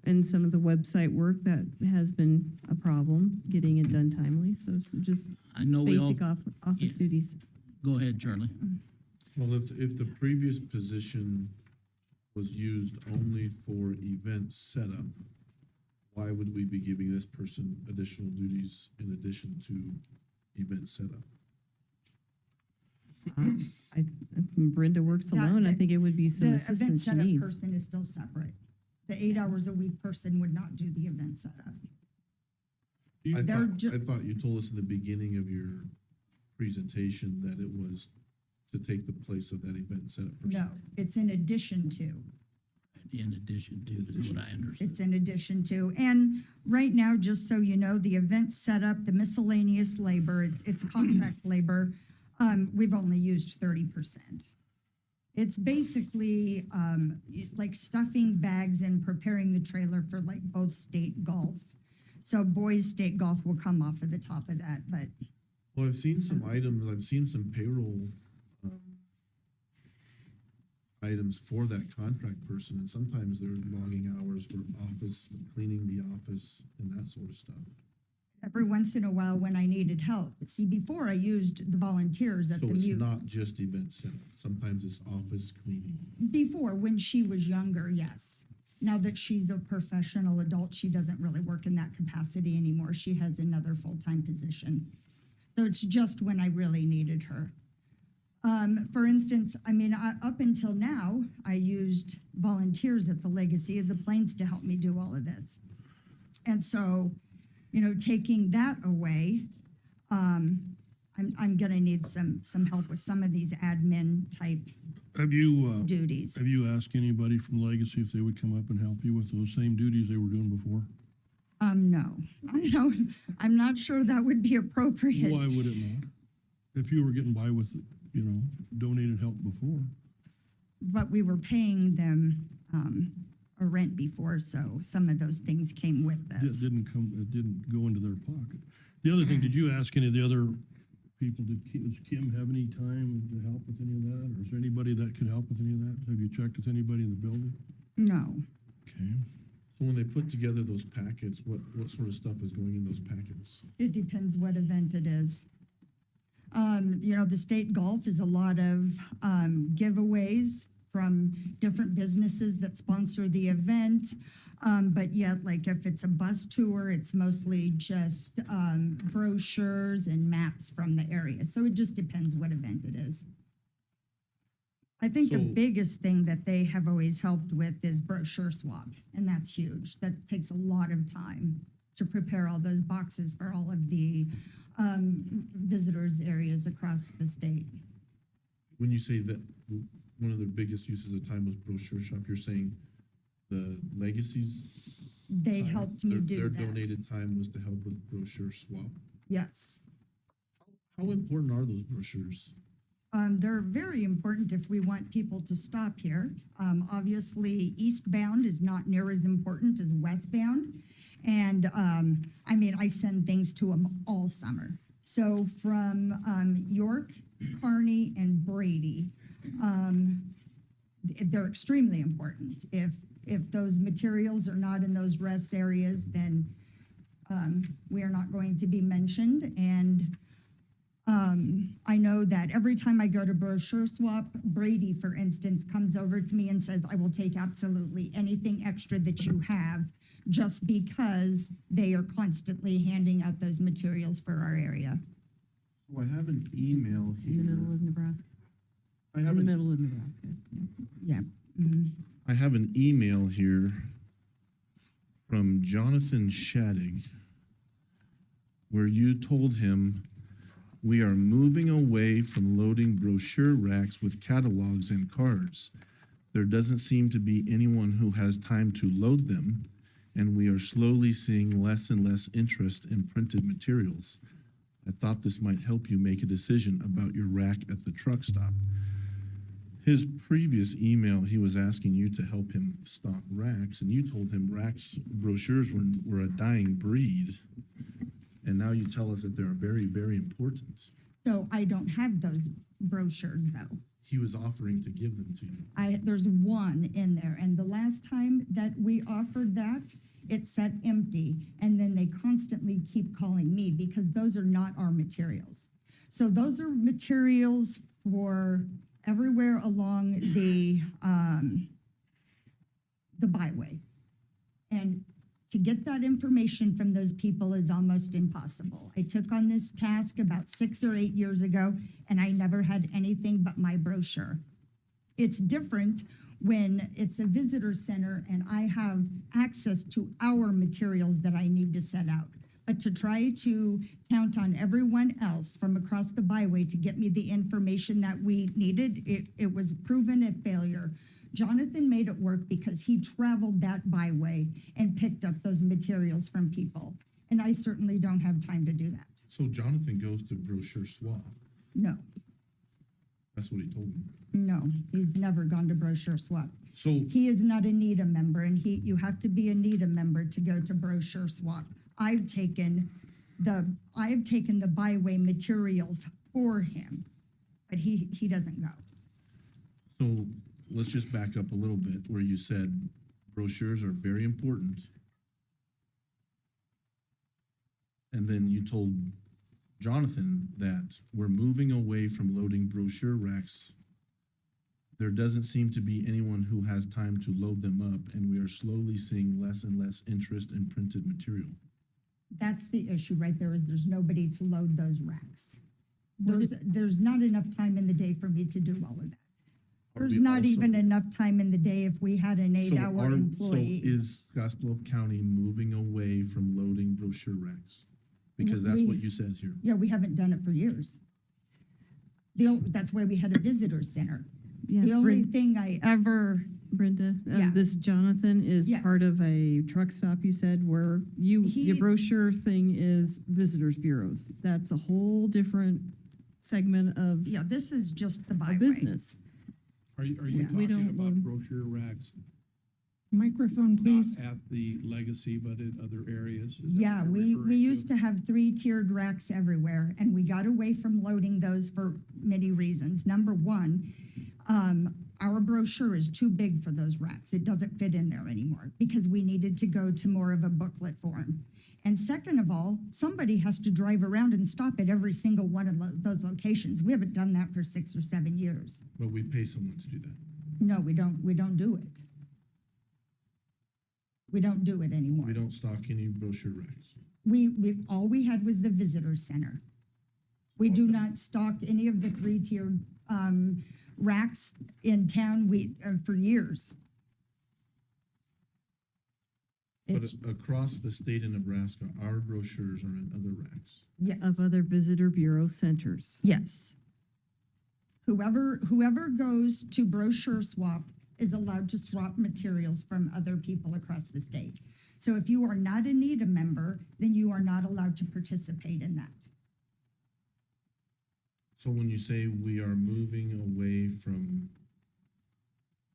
and some of the website work that has been a problem, getting it done timely, so it's just I know we all, basic office yeah. duties. go ahead, Charlie. Well, if the previous position was used only for event setup, why would we be giving this person additional duties in addition to event setup? I, Brenda works Yeah, alone, I the- think it would be some the event assistance she setup needs. person is still separate. The 8 hours a week person would not do the event setup. I They're thought, ju- I thought you told us in the beginning of your presentation that it was to take the place of that event setup person. No, it's in addition to. In addition to, is what I understand. It's in addition to, and right now, just so you know, the event setup, the miscellaneous labor, it's contract labor, we've only used 30%. It's basically, like stuffing bags and preparing the trailer for like both state golf. So boys state golf will come off of the top of that, but Well, I've seen some items, I've seen some payroll, items for that contract person, and sometimes they're logging hours for office, cleaning the office, and that sort of stuff. every once in a while when I needed help. See, before I used the volunteers at So the it's mute. not just event setup, sometimes it's office cleaning. Before, when she was younger, yes. Now that she's a professional adult, she doesn't really work in that capacity anymore. She has another full-time position. So it's just when I really needed her. For instance, I mean, up until now, I used volunteers at the Legacy of the Plains to help me do all of this. And so, taking that away, I'm gonna need some help with some of these admin type Have you, duties. have you asked anybody from Legacy if they would come up and help you with those same duties they were doing before? No, I'm not sure that would be appropriate. Why would it not? If you were getting by with, donated help before. But we were paying them, a rent before, so some of those things came with It this. it didn't go into their pocket. The other thing, did you ask any of the other people, does Kim have any time to help with any of that? Or is there anybody that could help with any of that? Have you checked with anybody in the building? No, Okay. So when they put together those packets, what sort of stuff is going in those packets? it depends what event it is. The state golf is a lot of, giveaways from different businesses that sponsor the event. But yet, like if it's a bus tour, it's mostly just, brochures and maps from the area. So it just depends what event it is. I think the So- biggest thing that they have always helped with is brochure swap, and that's huge. That takes a lot of time to prepare all those boxes for all of the visitors areas across the state. When you say that, one of their biggest uses of time was brochure shop. You're saying the legacies? They time, helped me do Their that. donated time was to help with brochure swap. Yes. How important are those brochures? They're very important if we want people to stop here. Obviously, eastbound is not near as important as westbound. And, I mean, I send things to them all summer. So from, York, Kearney, and Brady, they're extremely important. If those materials are not in those rest areas, then, we are not going to be mentioned. And, I know that every time I go to brochure swap, Brady, for instance, comes over to me and says, I will take absolutely anything extra that you have, just because they are constantly handing out those materials for our area. So I have an email In the middle here. of Nebraska. I In have the an, middle of Nebraska. Yeah. Mhm. I have an email here from Jonathan Shadig, where you told him, we are moving away from loading brochure racks with catalogs and cards. There doesn't seem to be anyone who has time to load them, and we are slowly seeing less and less interest in printed materials. I thought this might help you make a decision about your rack at the truck stop. His previous email, he was asking you to help him stock racks, and you told him racks, brochures were a dying breed. And now you tell us that they're very, very important. So I don't have those brochures though. He was offering to give them to you. There's one in there, and the last time that we offered that, it sat empty, and then they constantly keep calling me because those are not our materials. So those are materials for everywhere along the byway. And to get that information from those people is almost impossible. I took on this task about 6 or 8 years ago, and I never had anything but my brochure. It's different when it's a visitor center and I have access to our materials that I need to set out. But to try to count on everyone else from across the byway to get me the information that we needed, it was proven a failure. Jonathan made it work because he traveled that byway and picked up those materials from people. And I certainly don't have time to do that. So Jonathan goes to brochure swap. No, That's what he told me. no, he's never gone to brochure swap. So He is not a NEDA member, and you have to be a NEDA member to go to brochure swap. I've taken the byway materials for him, but he doesn't go. So let's just back up a little bit where you said brochures are very important. And then you told Jonathan that we're moving away from loading brochure racks. There doesn't seem to be anyone who has time to load them up, and we are slowly seeing less and less interest in printed material. That's the issue right there, is there's nobody to load those racks. What There's not enough time in the day for me to do all of that. Are There's we not also- even enough time in the day if we had an So 8-hour are- employee. So is Scotts Bluff County moving away from loading brochure racks? Because that's We- what you said here. Yeah, we haven't done it for years. That's why we had a visitor center. Yeah, The only thing I ever, Brenda, Yeah. this Jonathan is Yes. part of a truck stop, you said, where your He- brochure thing is visitors bureaus. That's a whole different segment of yeah, this is just the a byway. business. Are you We talking don't about load- brochure racks, Microphone, not please. at the legacy, but in other areas? Is that Yeah, what you're we referring used to have 3-tiered racks everywhere, and we got away from loading those for many reasons. Number one, our brochure is too big for those racks. It doesn't fit in there anymore because we needed to go to more of a booklet form. And second of all, somebody has to drive around and stop at every single one of those locations. We haven't done that for 6 or 7 years. But we pay someone to do that. No, we don't do it. We don't do it anymore. We don't stock any brochure racks. All we had was the visitor center. We do not stock any of the 3-tiered, racks in town, for years. But It's, across the state of Nebraska, our brochures are in other racks. yes, Of other visitor bureau centers. yes. Whoever goes to brochure swap is allowed to swap materials from other people across the state. So if you are not a NEDA member, then you are not allowed to participate in that. So when you say we are moving away from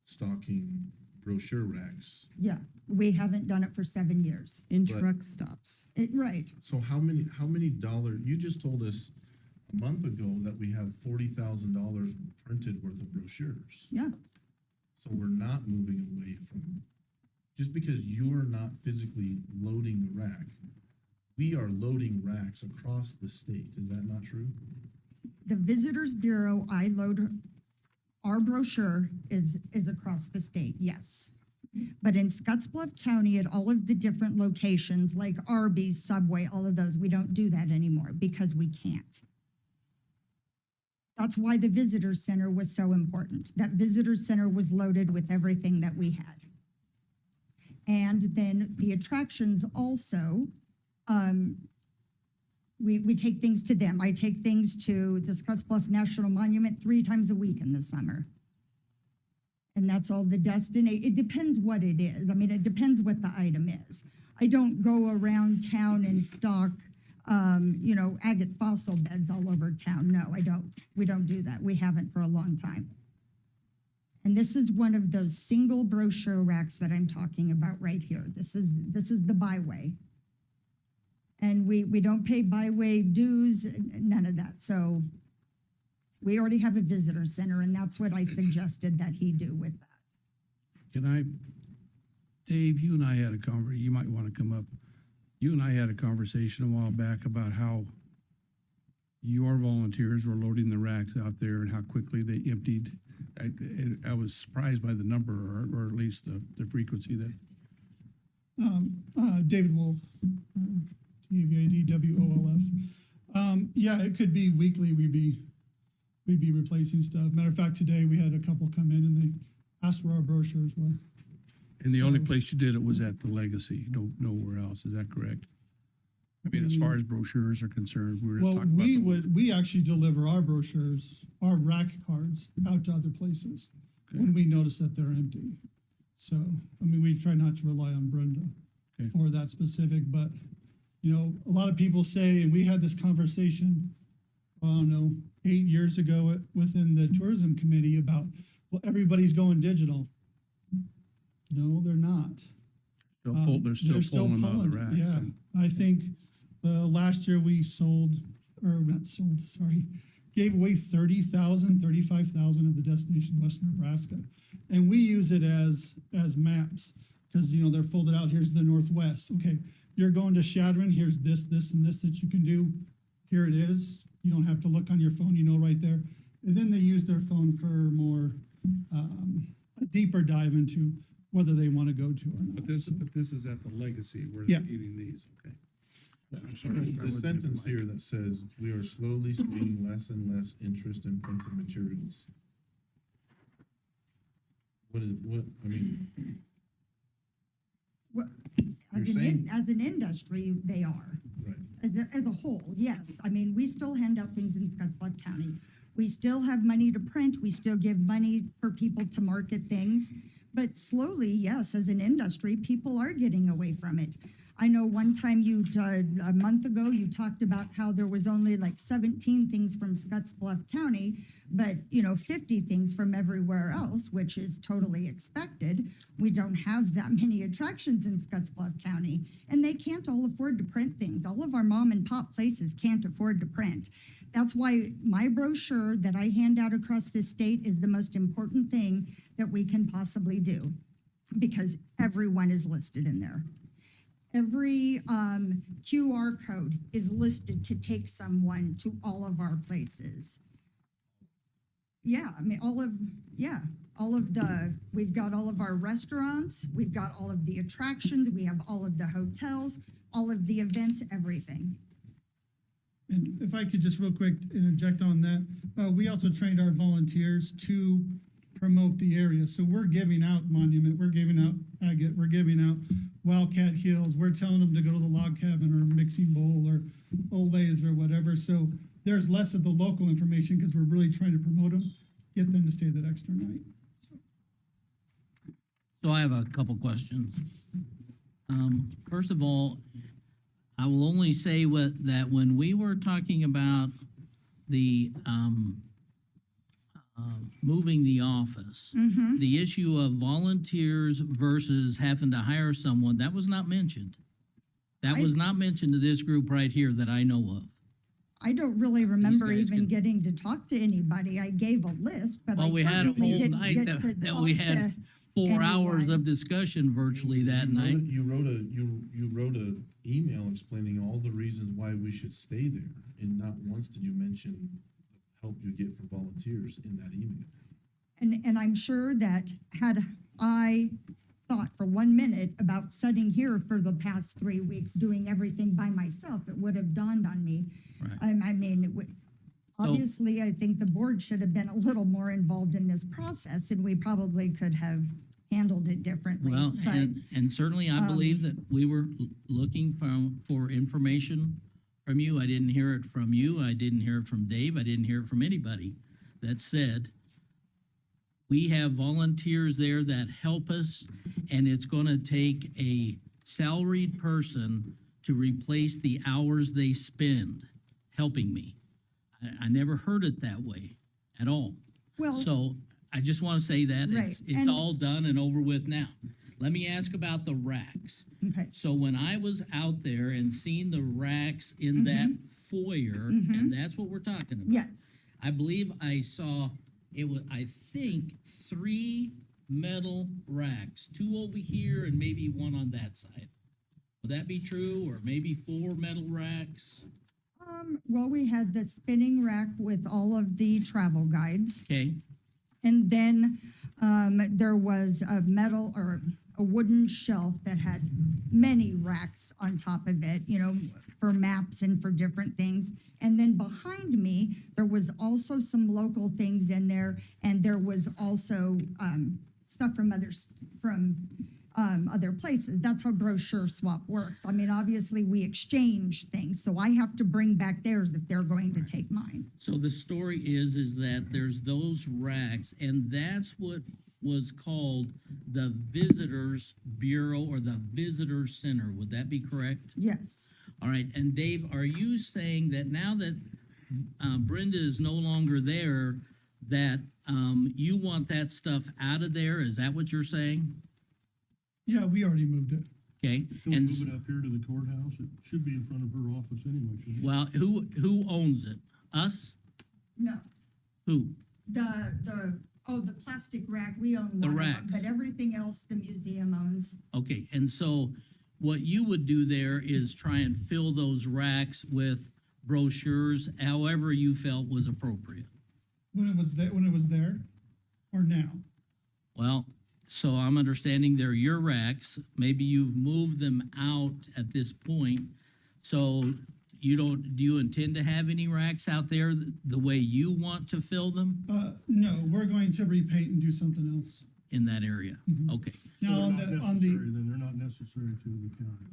stocking brochure racks, Yeah, we haven't done it for 7 years. In But- truck stops. Right, so how many dollar, you just told us a month ago that we have $40,000 printed worth of brochures. yeah. So we're not moving away from, just because you're not physically loading the rack, we are loading racks across the state. Is that not true? The Visitors Bureau, I load, our brochure is across the state, yes. But in Scotts Bluff County, at all of the different locations, like Arby's, Subway, all of those, we don't do that anymore because we can't. That's why the Visitor Center was so important. That Visitor Center was loaded with everything that we had. And then the attractions also, we take things to them. I take things to the Scotts Bluff National Monument 3 times a week in the summer. And that's all the destination. It depends what it is. I mean, it depends what the item is. I don't go around town and stock, agate fossil beds all over town. No, I don't. We don't do that. We haven't for a long time. And this is one of those single brochure racks that I'm talking about right here. This is the byway. And we don't pay byway dues, none of that. So we already have a visitor center, and that's what I suggested that he do with that. Can I, Dave, you and I had a conversation, you might want to come up. You and I had a conversation a while back about how your volunteers were loading the racks out there and how quickly they emptied. I was surprised by the number, or at least the frequency that. David Wolf, TVADWOLF. Yeah, it could be weekly. We'd be replacing stuff. Matter of fact, today we had a couple come in and they asked where our brochures were. And the only So- place you did it was at the Legacy, nowhere else. Is that correct? I mean, as far as brochures are concerned, we were just Well, talking about. we actually deliver our brochures, our rack cards out to other places when we notice that they're empty. So, I mean, we try not to rely on Brenda Okay. for that specific, but, a lot of people say, and we had this conversation, I don't know, 8 years ago within the tourism committee about, well, everybody's going digital. No, they're not. They're still pulling them out of the pulling it, rack. Yeah, I think last year we gave away 35,000 of the Destination West Nebraska. And we use it as maps, because, they're folded out, here's the Northwest. Okay, you're going to Shadron, here's this, and this that you can do. Here it is. You don't have to look on your phone, right there. And then they use their phone for more, a deeper dive into whether they want to go to or not. But this is at the Legacy where Yeah. they're eating these, okay. I'm sorry. I The wasn't sentence getting here that says, we are slowly seeing less and less interest in printed materials. I mean, Well, You're as saying- as an industry, they are. right. As a whole, yes. I mean, we still hand out things in Scotts Bluff County. We still have money to print. We still give money for people to market things. But slowly, yes, as an industry, people are getting away from it. I know one time a month ago, you talked about how there was only like 17 things from Scotts Bluff County, but 50 things from everywhere else, which is totally expected. We don't have that many attractions in Scotts Bluff County, and they can't all afford to print things. All of our mom and pop places can't afford to print. That's why my brochure that I hand out across this state is the most important thing that we can possibly do, because everyone is listed in there. Every QR code is listed to take someone to all of our places. Yeah, I mean, we've got all of our restaurants, we've got all of the attractions, we have all of the hotels, all of the events, everything. And if I could just real quick interject on that, we also trained our volunteers to promote the area. So we're giving out Monument, we're giving out Agate, we're giving out Wildcat Hills. We're telling them to go to the Log Cabin or Mixing Bowl or Old Lays or whatever. So there's less of the local information because we're really trying to promote them, get them to stay that extra night. So I have a couple questions. First of all, I will only say that when we were talking about the, moving the office, the issue of volunteers versus having to hire someone, that was not mentioned. That was not mentioned to this group right here that I know of. I don't really remember guys even can- getting to talk to anybody. I gave a list, but I Well, we had a certainly whole didn't night get that, to that talk we had to 4 hours anyone. of discussion virtually that You wrote night. a- you wrote a email explaining all the reasons why we should stay there, and not once did you mention the help you get from volunteers in that email. And I'm sure that had I thought for 1 minute about sitting here for the past 3 weeks, doing everything by myself, it would have dawned on me. Right. I mean, obviously, I think the board should have been a little more involved in this process, and we probably could have handled it differently. Well, But and certainly I believe that we were looking for information from you. I didn't hear it from you. I didn't hear it from Dave. I didn't hear it from anybody that said, we have volunteers there that help us, and it's gonna take a salaried person to replace the hours they spend helping me. I never heard it that way at all. Well, So I just want to say that Right, it's and- all done and over with now. Let me ask about the racks. okay, So when I was out there and seen the racks in that foyer, and that's what we're talking about. yes, I believe I saw, it was, I think, 3 metal racks, 2 over here and maybe 1 on that side. Would that be true? Or maybe 4 metal racks? well, we had the spinning rack with all of the travel guides. Okay, And then there was a metal or a wooden shelf that had many racks on top of it, you know, for maps and for different things. And then behind me, there was also some local things in there, and there was also stuff from other places. That's how brochure swap works. I mean, obviously, we exchange things, so I have to bring back theirs if they're going to take mine. so the story is that there's those racks, and that's what was called the Visitors Bureau or the Visitor Center. Would that be correct? Yes. All right, and Dave, are you saying that now that Brenda is no longer there, that you want that stuff out of there? Is that what you're saying? Yeah, we already moved it. Okay, Can we and, move it up here to the courthouse? It should be in front of her office anyway, shouldn't it? well, who owns it? Us? No. Who? The plastic rack, we own The one of racks. them, but everything else the museum owns. Okay, and so what you would do there is try and fill those racks with brochures, however you felt was appropriate. When it was there, or now? Well, so I'm understanding they're your racks. Maybe you've moved them out at this point. So do you intend to have any racks out there the way you want to fill them No, we're going to repaint and do something else. in that area? Mhm. Okay, So Now, they're not necessary, then they're not necessary to the county.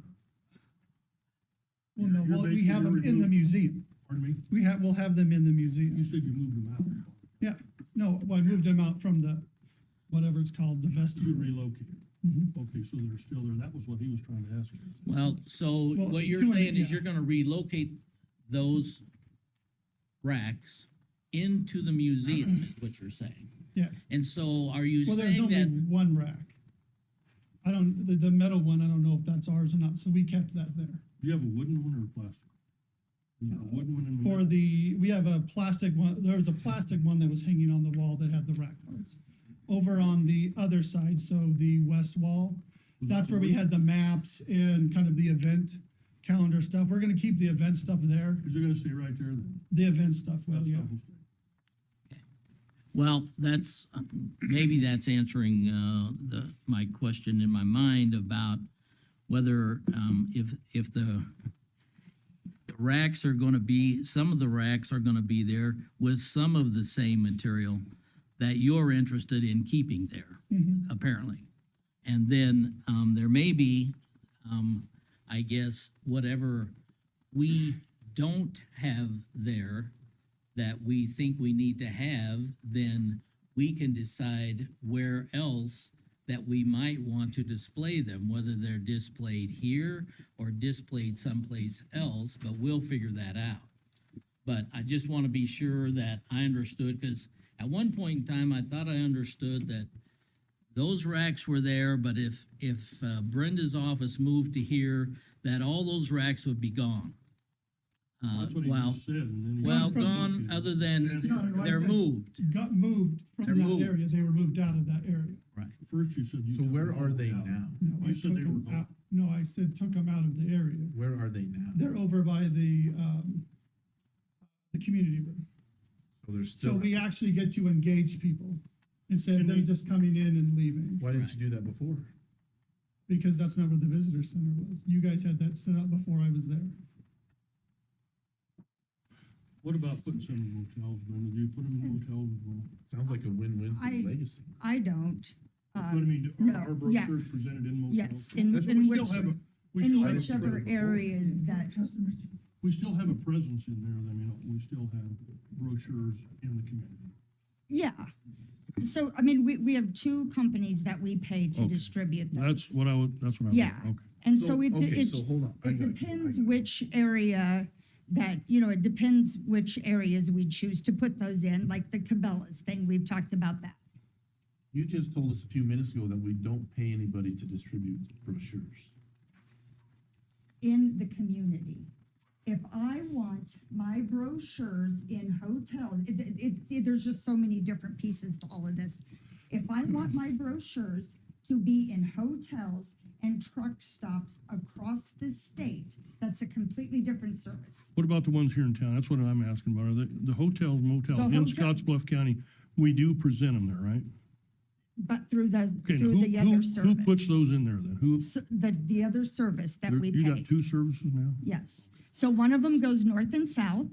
well, no, You're well, we basically have them in the removing- museum. Pardon me? We'll have them in the You museum. said you moved them out. Yeah, no, well, I moved them out from the, whatever it's called, the You vestibule. relocate. Mhm. Okay, so they're still there. That was what he was trying to ask you. well, so Well, what you're 200, saying is yeah. you're gonna relocate those racks into the museum, is what you're saying. Yeah. And so are you Well, there's saying only that, one rack. The metal one, I don't know if that's ours or not, so we kept that there. Do you have a wooden one or a plastic? Is it a wooden one in the For middle? we have a plastic one, there was a plastic one that was hanging on the wall that had the rack cards. Over on the other side, so the west wall, Was that's that where we wood? had the maps and kind of the event calendar stuff. We're gonna keep the event stuff there. Is it gonna stay right there then? The event stuff, well, That's yeah. double. well, that's, maybe that's answering, my question in my mind about whether, if the racks are gonna be, some of the racks are gonna be there with some of the same material that you're interested in keeping there, Mhm. apparently. And then, there may be, I guess, whatever we don't have there that we think we need to have, then we can decide where else that we might want to display them, whether they're displayed here or displayed someplace else, but we'll figure that out. But I just want to be sure that I understood, because at one point in time, I thought I understood that those racks were there, but if Brenda's office moved to here, that all those racks would be gone. That's what he Well, just said, and then he. well, From- gone other than No, they're moved. Got moved from They're that moved. area. They were moved out of that area. Right. First you said you. So took where them all are the way they out. now? No, I You said took they were them gone. out. No, I said took them out of the area. Where are they now? They're over by the community room. So they're So still, we actually get to engage people instead of Can them we- just coming in and leaving, why didn't you do that before? because that's not where the visitor center was. You guys had that set up before I was there. What about putting some in motels, Brenda? Do you put them in motels as well? Sounds like a win-win for I- Legacy. I don't. But I mean, no, are our yeah. brochures presented in motels? Yes, too? in That's what in we which, still have a- we in still have a- whichever areas that, We still have a presence in there, I mean, we still have brochures in the community. yeah. So, I mean, we have two companies that we pay to Okay. distribute those. That's what I would, that's what I would, Yeah. okay. And so it, okay, it, so hold on. I it got you. depends I got you. which area that, it depends which areas we choose to put those in, like the Cabela's thing, we've talked about that. You just told us a few minutes ago that we don't pay anybody to distribute brochures. In the community. If I want my brochures in hotels, there's just so many different pieces to all of this. If I want my brochures to be in hotels and truck stops across the state, that's a completely different service. What about the ones here in town? That's what I'm asking about. Are the hotels, motels The in hotel- Scotts Bluff County, we do present them there, right? But through those, Okay, now through the other who service. puts those in there then? Who, The other service that we you pay. got two services now? Yes. So one of them goes north and south,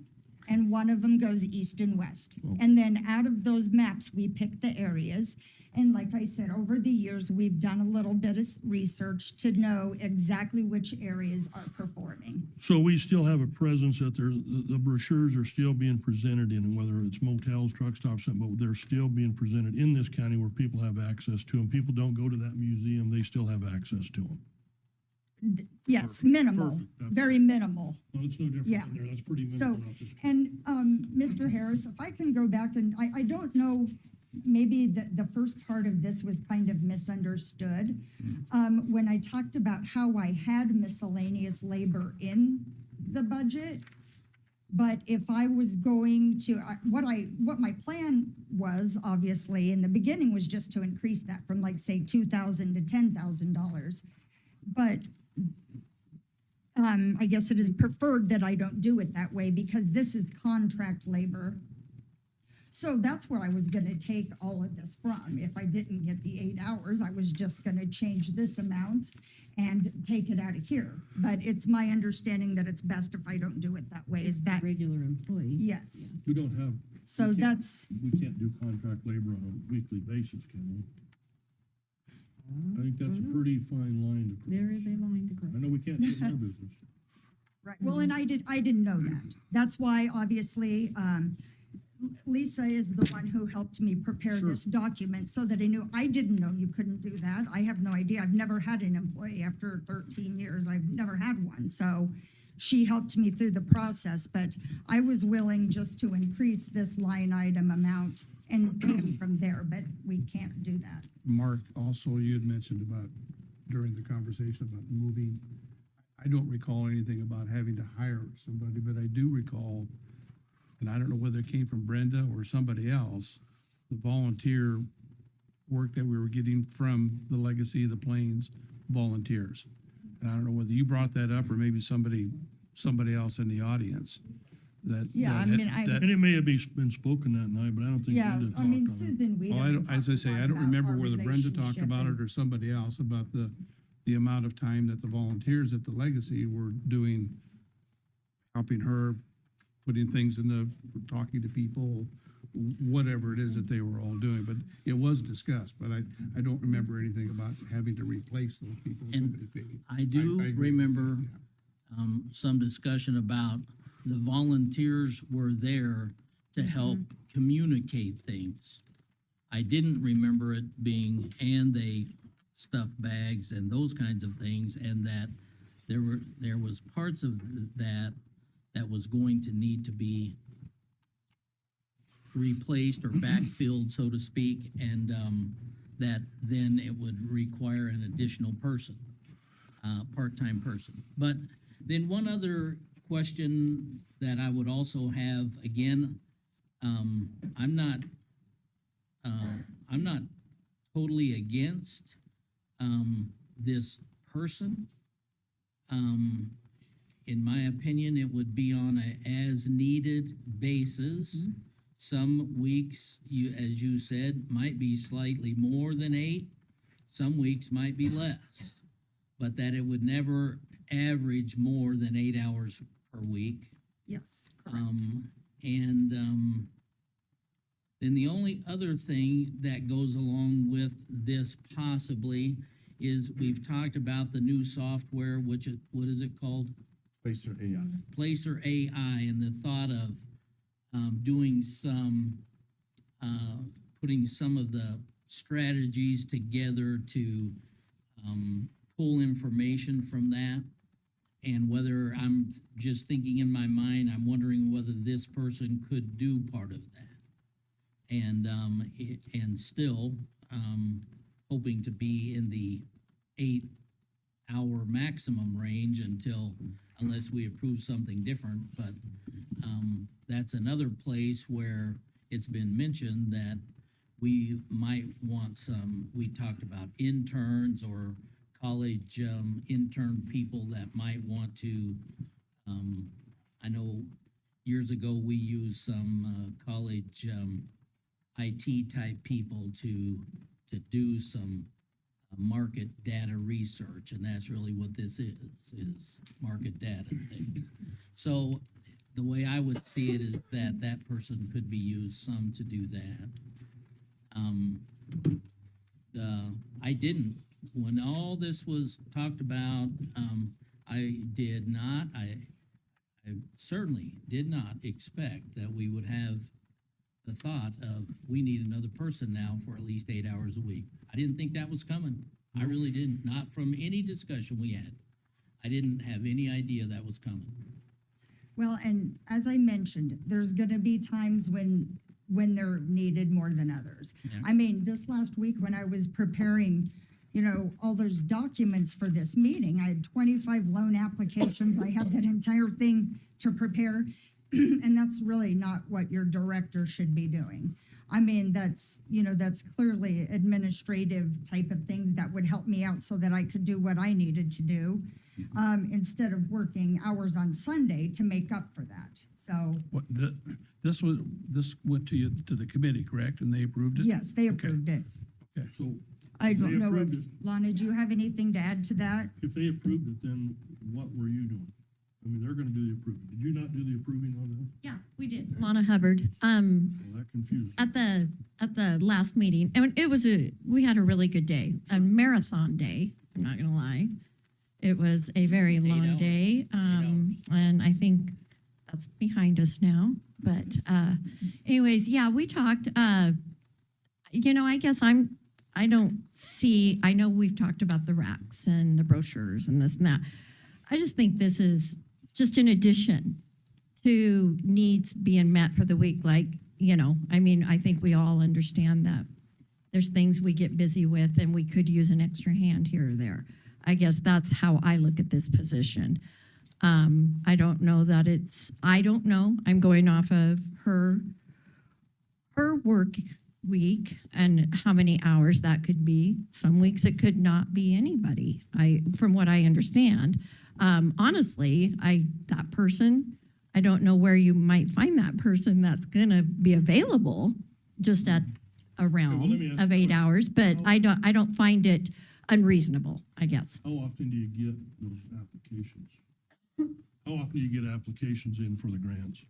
and one of them goes east and west. Oh. And then out of those maps, we pick the areas. And like I said, over the years, we've done a little bit of research to know exactly which areas are performing. So we still have a presence that the brochures are still being presented in, and whether it's motels, truck stops, something, but they're still being presented in this county where people have access to them. People don't go to that museum, they still have access to them. Yes, Perfect, minimal, perfect. That's- very minimal. Well, it's no different Yeah. in there, that's pretty So, minimal. out there. And, Mr. Harris, if I can go back and, I don't know, maybe the first part of this was kind of misunderstood. When I talked about how I had miscellaneous labor in the budget, but if I was going to, what my plan was, obviously, in the beginning was just to increase that from like, say, $2,000 to $10,000. But I guess it is preferred that I don't do it that way because this is contract labor. So that's where I was gonna take all of this from. If I didn't get the 8 hours, I was just gonna change this amount and take it out of here. But it's my understanding that it's best if I don't do it that way, is that, Regular employee. yes. We don't have, So we can't- that's, we can't do contract labor on a weekly basis, can we? I think that's a pretty fine line to cross. There is a line to cross. I know we can't do it in our business. right, well, and I didn't know that. That's why, obviously, Lisa is the one who helped me prepare Sure. this document so that I knew, I didn't know you couldn't do that. I have no idea. I've never had an employee after 13 years. I've never had one. So she helped me through the process, but I was willing just to increase this line item amount and pay from there, but we can't do that. Mark, also you had mentioned about, during the conversation about moving, I don't recall anything about having to hire somebody, but I do recall, and I don't know whether it came from Brenda or somebody else, the volunteer work that we were getting from the Legacy of the Plains volunteers. And I don't know whether you brought that up or maybe somebody else in the audience that. Yeah, I that- mean, that- And it may have been spoken that night, but I don't think Yeah, Linda I mean, talked on it. Susan, we Well, I don't don't, as I talk a say, lot I don't about remember our whether Brenda talked relationship about and- it or somebody else about the amount of time that the volunteers at the Legacy were doing, helping her, putting things in talking to people, whatever it is that they were all doing, but it was discussed, but I don't remember anything about having to replace those people. with And somebody big. I do I agree. remember some discussion about the volunteers were there to help communicate things. I didn't remember it being, and they stuff bags and those kinds of things, and that there was parts of that was going to need to be replaced or backfilled, so to speak, and that then it would require an additional person, part-time person. But then one other question that I would also have, again, I'm not totally against this person. In my opinion, it would be on a as-needed basis. Some weeks, as you said, might be slightly more than 8. Some weeks might be less, but that it would never average more than 8 hours per week. Yes, correct. Then the only other thing that goes along with this possibly is we've talked about the new software, which is, what is it called? Placer AI. Placer AI, and the thought of doing some, putting some of the strategies together to pull information from that. And whether I'm just thinking in my mind, I'm wondering whether this person could do part of that. And still hoping to be in the 8-hour maximum range unless we approve something different. But that's another place where it's been mentioned that we might want we talked about interns or college intern people that might want to, I know years ago we used some college IT type people to do some market data research, and that's really what this is market data thing. So the way I would see it is that person could be used some to do that. I didn't, when all this was talked about, I certainly did not expect that we would have the thought of, we need another person now for at least 8 hours a week. I didn't think that was coming. I really didn't, not from any discussion we had. I didn't have any idea that was coming. Well, and as I mentioned, there's gonna be times when they're needed more than others. Yeah. I mean, this last week when I was preparing, all those documents for this meeting, I had 25 loan applications. I had that entire thing to prepare. And that's really not what your director should be doing. I mean, that's clearly administrative type of things that would help me out so that I could do what I needed to do, instead of working hours on Sunday to make up for that. So, This went to the committee, correct? And they approved it? yes, they approved it. Okay. So I They don't know if, approved it. Lana, do you have anything to add to that? if they approved it, then what were you doing? I mean, they're gonna do the approving. Did you not do the approving on that? Yeah, we did. Lana Hubbard. Well, that confused. At the last meeting, and we had a really good day, a marathon day. I'm not gonna lie, it was a very 8 long hours. day, and I think that's behind us now. But anyways, yeah, we talked. I guess I don't see. I know we've talked about the racks and the brochures and this and that. I just think this is just an addition to needs being met for the week. Like, I think we all understand that there's things we get busy with and we could use an extra hand here or there. I guess that's how I look at this position. I don't know that I don't know. I'm going off of her work week and how many hours that could be. Some weeks it could not be anybody. From what I understand. Honestly, that person, I don't know where you might find that person that's gonna be available just at a let me realm ask of you a 8 question. hours, but I don't find it unreasonable, I guess. How often do you get those applications? How often do you get applications in for the grants?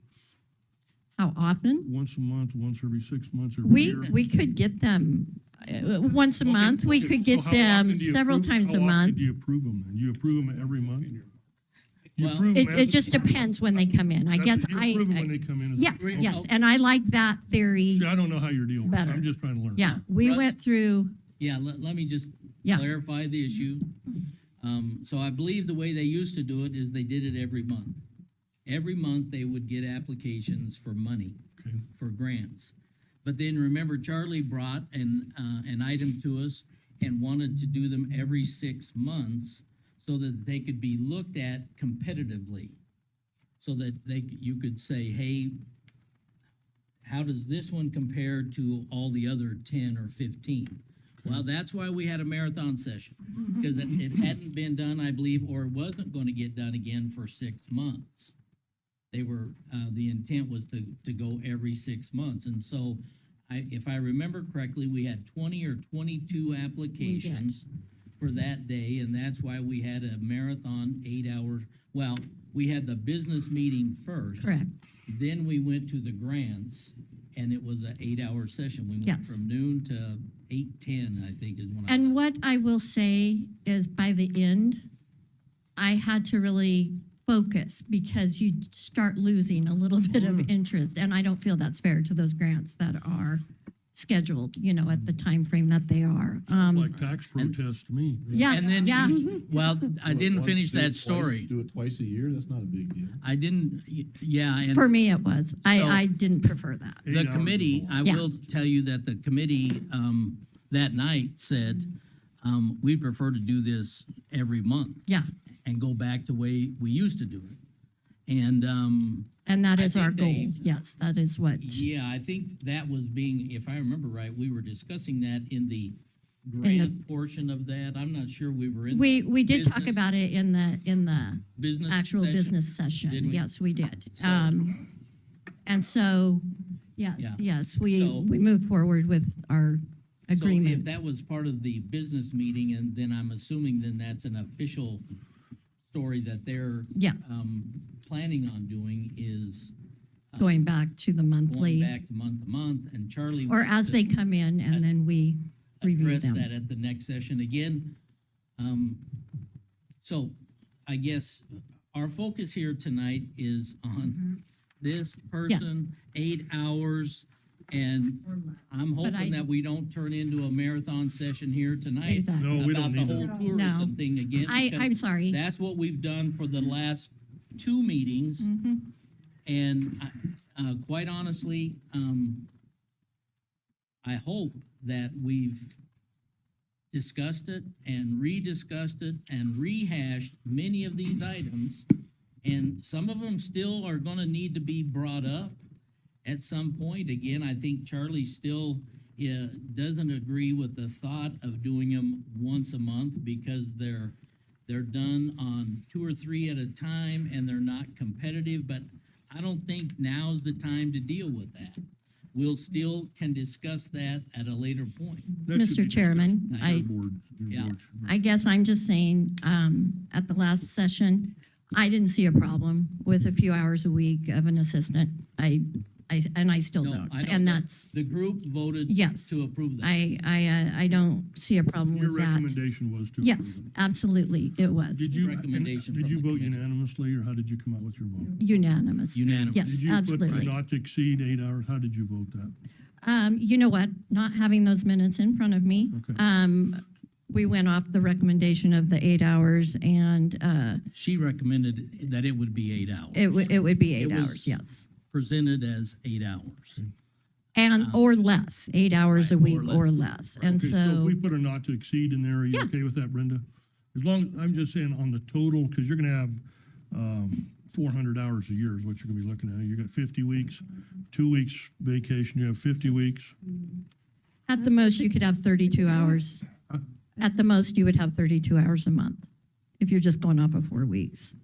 How often? Once a month, once every 6 months, every We year? we could get them once a Okay, month. We okay, could so get how often them do you several approve- times a How often month. do you approve them then? You approve them every month? You Well, approve 'em as It a- just depends when they come in. I That's guess it, you approve 'em when they come in. yes, Great. yes, Oh. and I like that theory. See, I don't know how your deal works. Better. I'm just trying to learn. Yeah, we Russ? went through, Yeah, let me just Yeah. clarify the issue. So I believe the way they used to do it is they did it every month. Every month, they would get applications for money, Okay. for grants. But then remember, Charlie brought an item to us and wanted to do them every 6 months so that they could be looked at competitively. So that you could say, hey, how does this one compare to all the other 10 or 15? Well, that's why we had a marathon session, because it hadn't been done, I believe, or wasn't going to get done again for 6 months. They were, the intent was to go every 6 months. And so if I remember correctly, we had 20 or 22 applications for that day, and that's why we had a marathon 8 hours. Well, we had the business meeting first. correct, Then we went to the grants, and it was an 8-hour session. We went Yes. from noon to 8:10, I think is when I. and left. what I will say is by the end, I had to really focus because you start losing a little bit of interest, and I don't feel that's fair to those grants that are scheduled, at the time frame that they are. Like tax protests to me. Yeah, And then, yeah. well, I didn't Once, finish do it that twice, story. Do it twice a year, that's not a big deal. I didn't, yeah, and. For me, it was. So- I didn't prefer that. 8 The hours is committee, a I lot. Yeah. will tell you that the committee, that night said, we prefer to do this every month Yeah, and go back to the way we used to do it. And, and that I is our think goal. they- Yes, that is what, yeah, I think that was being, if I remember right, we were discussing that in the grant portion of that. I'm not sure we were in. the we did talk business- about it in the Business actual session. business Did session. we? Yes, we did. So- And so, yes, Yeah. yes, So- we moved forward with our So if agreement. that was part of the business meeting, and then I'm assuming then that's an official story that they're Yes, planning on doing is going back to the going monthly, back to month, and Charlie. or wants as to they come in and then we review address them. that at the next session again. So I guess our focus here tonight is on this person, 8 hours, and I'm But I- hoping that we don't turn into a marathon session here tonight Exactly. No, we don't about the need whole that. tourism thing again. because I'm sorry. That's what we've done for the last 2 meetings. Mhm. And quite honestly, I hope that we've discussed it and rediscussed it and rehashed many of these items. And some of them still are gonna need to be brought up at some point. Again, I think Charlie still doesn't agree with the thought of doing them once a month because they're done on 2 or 3 at a time and they're not competitive, but I don't think now's the time to deal with that. We'll still can discuss that at a later point. That should be Mr. Chairman, discussed. I- Your board- your Yeah. board should- I guess I'm just saying, at the last session, I didn't see a problem with a few hours a week of an assistant. And I still No, don't. I don't And know. that's, The group voted yes, to approve that. I don't see a problem Your with that. recommendation was to approve Yes, it. absolutely, it was Did you, Recommendation did from you the vote committee. unanimously, or how did you come out with your vote? unanimous. Unanimous. Yes, Did you put absolutely. not to exceed 8 hours? How did you vote that? You know what? Not having those minutes in front of me, Okay. we went off the recommendation of the 8 hours and, She recommended that it would be 8 hours. it would be It 8 was- hours, yes. Presented as 8 hours. And, or less, 8 hours a Right, week or or less. less. And Okay, if so, we put a not to exceed in there, are you Yeah. okay with that, Brenda? As long, I'm just saying on the total, because you're gonna have 400 hours a year is what you're gonna be looking at. You got 50 weeks, 2 weeks vacation, you have 50 weeks. at the most, you could have 32 hours. At the most, you would have 32 hours a month if you're just going off of 4 weeks.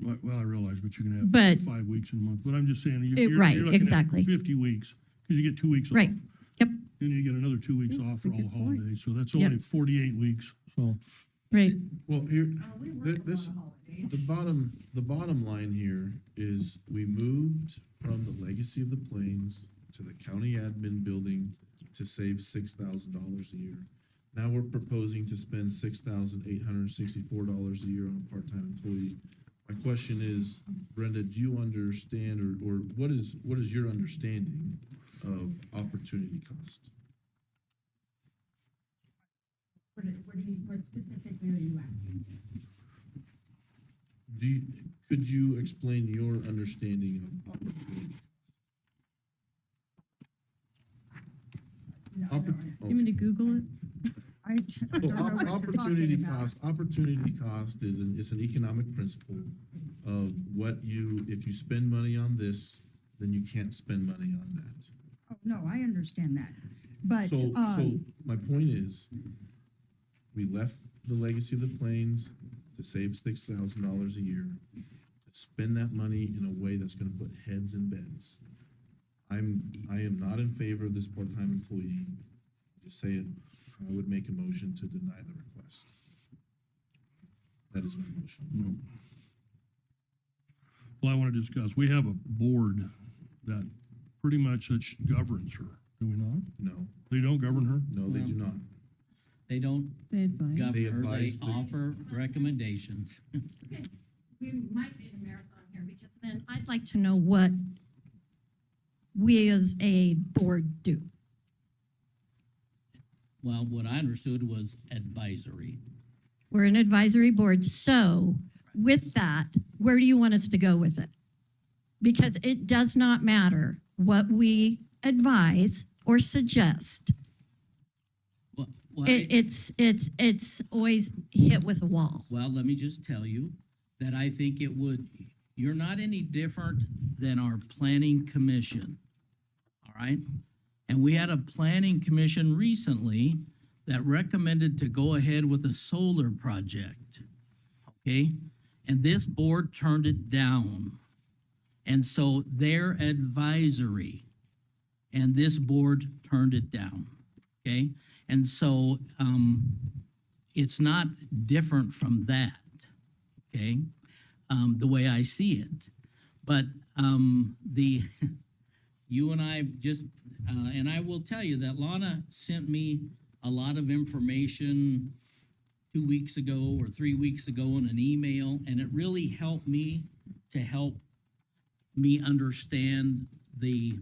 Well, I realize, but you're gonna have But- 5 weeks in a month. But I'm just saying, Right, you're looking exactly. at 50 weeks, because you get 2 weeks off. Right, yep, Then you get another 2 weeks off for all the holidays, so that's only 48 weeks, so. right. Well, here, the bottom line here is we moved from the Legacy of the Plains to the county admin building to save $6,000 a year. Now we're proposing to spend $6,864 a year on a part-time employee. My question is, Brenda, do you understand, or what is your understanding of opportunity cost? What specifically are you asking? Could you explain your understanding of opportunity? You mean to Google it? I So don't know what you're opportunity talking about. cost is an economic principle of what if you spend money on this, then you can't spend money on that. Oh, no, I understand that. But, So my point is, we left the legacy of the plains to save $6,000 a year, to spend that money in a way that's gonna put heads in beds. I am not in favor of this part-time employee. Just say it, I would make a motion to deny the request. That is my motion. No. Well, I want to discuss, we have a board that pretty much governs her, do we not? No, They don't govern her? no, they do not. They don't They advise. govern, they advise the- offer recommendations. We might be in a marathon here because then I'd like to know what we as a board do. Well, what I understood was advisory. We're an advisory board, so with that, where do you want us to go with it? Because it does not matter what we advise or suggest. Well, It's always hit with a wall. Well, let me just tell you that I think you're not any different than our planning commission. All right? And we had a planning commission recently that recommended to go ahead with a solar project. Okay? And this board turned it down. And so they're advisory. And this board turned it down. Okay? And so it's not different from that, okay, the way I see it. But you and I just, and I will tell you that Lana sent me a lot of information 2 weeks ago or 3 weeks ago in an email, and it really helped me to help me understand the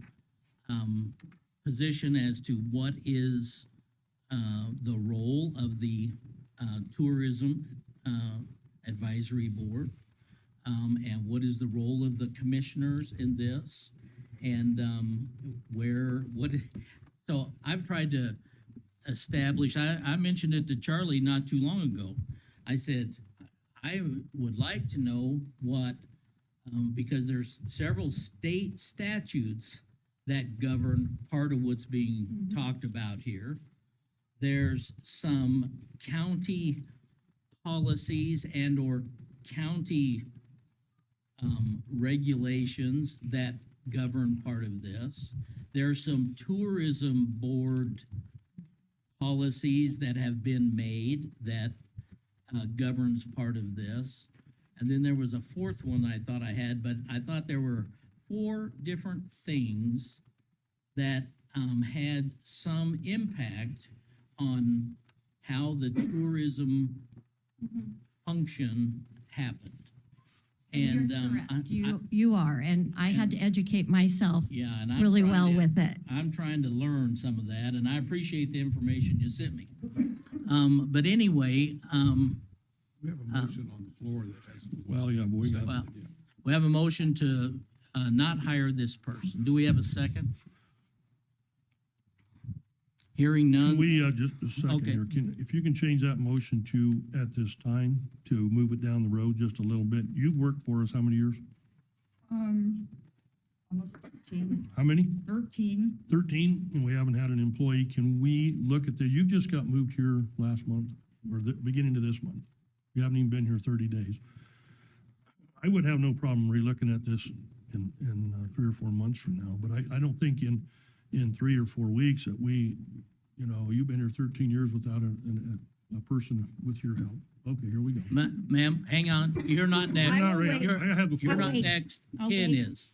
position as to what is the role of the tourism advisory board, and what is the role of the commissioners in this, and so I've tried to establish, I mentioned it to Charlie not too long ago. I said, I would like to know what, because there's several state statutes that govern part of what's being talked about here. There's some county policies and or county regulations that govern part of this. There's some tourism board policies that have been made that governs part of this. And then there was a fourth one I thought I had, but I thought there were 4 different things that had some impact on how the tourism function happened. And You're correct. You are, and I had to educate myself yeah, and I'm really trying well to- with it. I'm trying to learn some of that, and I appreciate the information you sent me. But anyway, We have a motion on the floor that has. Well, yeah, but we got, well, we have a motion to not hire this person. Do we have a second? Hearing can none. we, just a second Okay. here, if you can change that motion to, at this time, to move it down the road just a little bit. You've worked for us how many years? Almost 13. How many? 13. 13, and we haven't had an employee. Can we look at you just got moved here last month, or the beginning of this month. You haven't even been here 30 days. I would have no problem relooking at this in 3 or 4 months from now, but I don't think in 3 or 4 weeks that you've been here 13 years without a person with your help. Okay, here we go. Ma'am, hang on. You're not next. I'm not ready. wait. You're I have the you're floor. not wait. next. I'll Ken wait. is.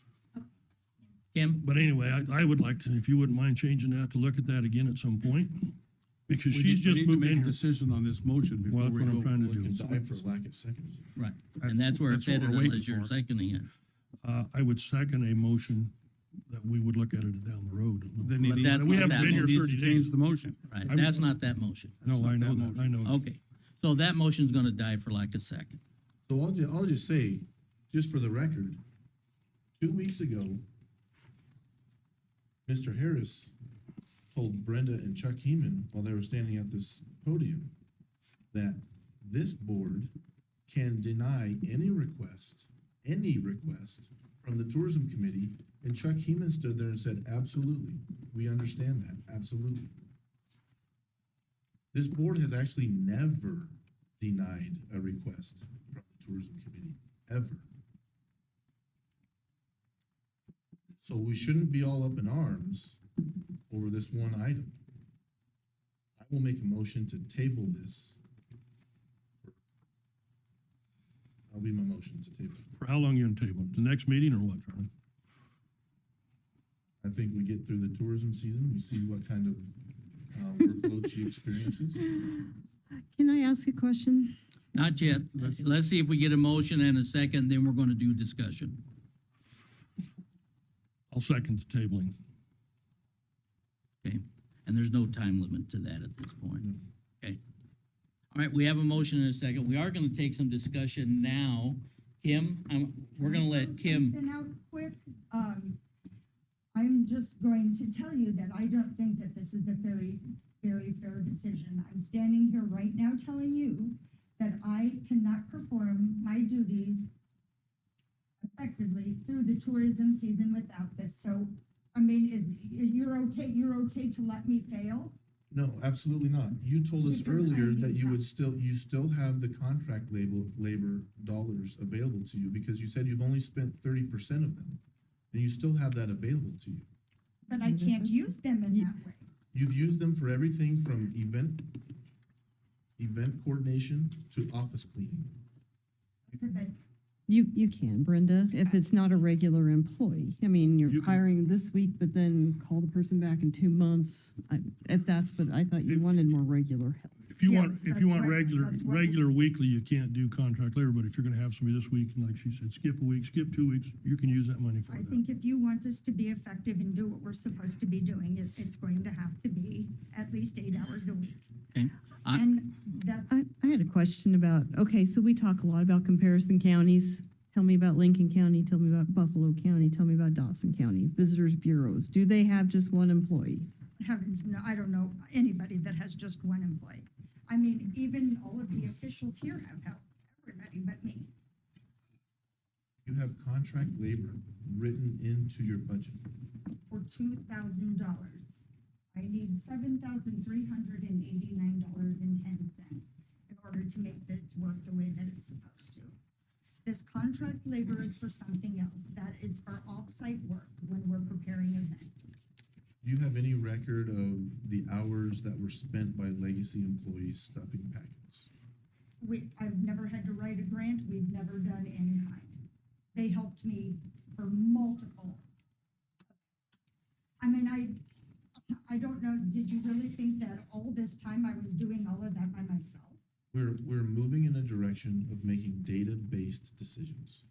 Kim? But anyway, I would like to, if you wouldn't mind changing that, to look at that again at some point. Because We she's need- we just need to moved make in a here. decision on this motion before Well, we that's what go. I'm trying to We can do. die for lack of seconds. Right. And that's where it's what headed we're waiting unless you're for. seconding it. I would second a motion that we would look at it down the road. Then he But needs, that's We not haven't that been here he needs 30 to days. change the motion. Right, I'm- that's not that motion. No, not I know that that, I know. Okay, so that motion's gonna die for lack of second. So I'll just say, just for the record, 2 weeks ago, Mr. Harris told Brenda and Chuck Heeman while they were standing at this podium that this board can deny any request from the tourism committee. And Chuck Heeman stood there and said, absolutely, we understand that, absolutely. This board has actually never denied a request from the tourism committee, ever. So we shouldn't be all up in arms over this one item. I will make a motion to table this. That'll be my motion to table. For how long you gonna table it? The next meeting or what, Charlie? I think we get through the tourism season, we see what kind of workload she experiences. Can I ask a question? Not yet. Let's see if we get a motion and a second, then we're gonna do discussion. I'll second the tabling. Okay, and there's no time limit to that at this point. Okay. All right, we have a motion and a second. We are gonna take some discussion now. Kim, we're gonna let Kim, Something out quick. I'm just going to tell you that I don't think that this is a very, very fair decision. I'm standing here right now telling you that I cannot perform my duties effectively through the tourism season without this. So, I mean, you're okay to let me fail? No, absolutely not. You told us Because I earlier need that you help. would you still have the contract labor dollars available to you because you said you've only spent 30% of them. And you still have that available to you. But I can't use them in that way. You've used them for everything from event coordination to office cleaning. But You can, Brenda, if it's not a regular employee. I mean, You you're can- hiring this week, but then call the person back in 2 months. If that's what, I thought you wanted more regular help. If you Yes, want, if that's you want what- regular, that's what- regular weekly, you can't do contract labor, but if you're gonna have somebody this week, and like she said, skip a week, skip 2 weeks, you can use that money for I that. think if you want us to be effective and do what we're supposed to be doing, it's going to have to be at least 8 hours a week. okay? I- And that, I had a question about, okay, so we talk a lot about comparison counties. Tell me about Lincoln County, tell me about Buffalo County, tell me about Dawson County, visitors bureaus. Do they have just one employee? heavens, no, I don't know anybody that has just one employee. I mean, even all of the officials here have helped, everybody but me. You have contract labor written into your budget. For $2,000. I need $7,389.10 in order to make this work the way that it's supposed to. This contract labor is for something else. That is for off-site work when we're preparing events. Do you have any record of the hours that were spent by legacy employees stuffing packets? I've never had to write a grant. We've never done any kind. They helped me for multiple. I mean, I don't know, did you really think that all this time I was doing all of that by myself? We're moving in a direction of making data-based decisions.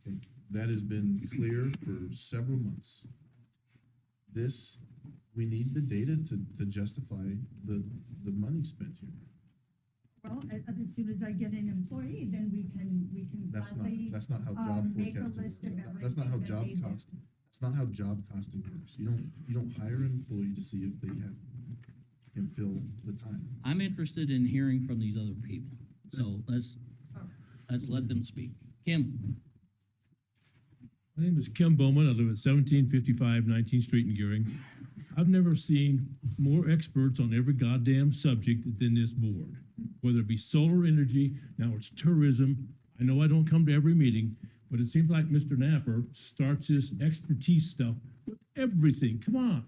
Okay, that has been clear for several months. We need the data to justify the money spent here. Well, as soon as I get an employee, then we can That's gladly, not how job make a forecasting list works. of That's not how everything that job they do. cost, that's not how job costing works. You don't hire an employee to see if they can fill the time. I'm interested in hearing from these other people, so let's let them speak. Kim? My name is Kim Bowman. I live at 1755 19th Street in Gearing. I've never seen more experts on every goddamn subject than this board, whether it be solar energy, now it's tourism. I know I don't come to every meeting, but it seems like Mr. Napper starts his expertise stuff with everything. Come on,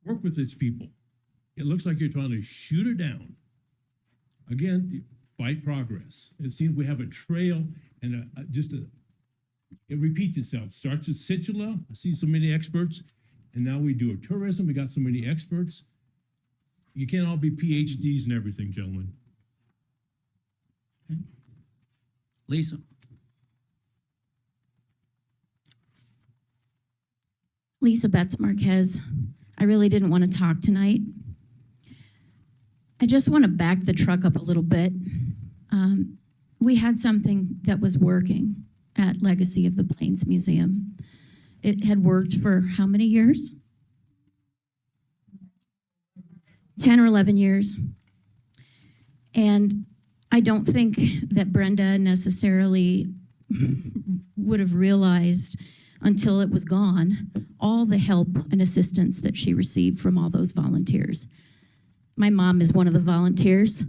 work with these people. It looks like you're trying to shoot it down. Again, fight progress. It seems we have a trail and it repeats itself. Starts with Situla. I see so many experts, and now we do a tourism. We got so many experts. You can't all be PhDs and everything, gentlemen. Lisa? Lisa Betts Marquez. I really didn't want to talk tonight. I just want to back the truck up a little bit. We had something that was working at Legacy of the Plains Museum. It had worked for how many years? 10 or 11 years. And I don't think that Brenda necessarily would have realized until it was gone all the help and assistance that she received from all those volunteers. My mom is one of the volunteers.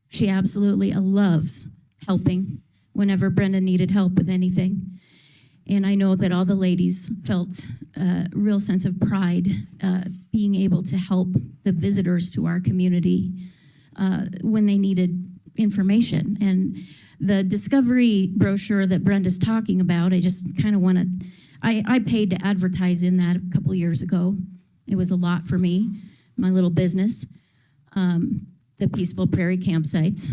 She absolutely loves helping whenever Brenda needed help with anything. And I know that all the ladies felt a real sense of pride being able to help the visitors to our community when they needed information. And the discovery brochure that Brenda's talking about, I just kind of want to, I paid to advertise in that a couple years ago. It was a lot for me, my little business, the Peaceful Prairie Campsites.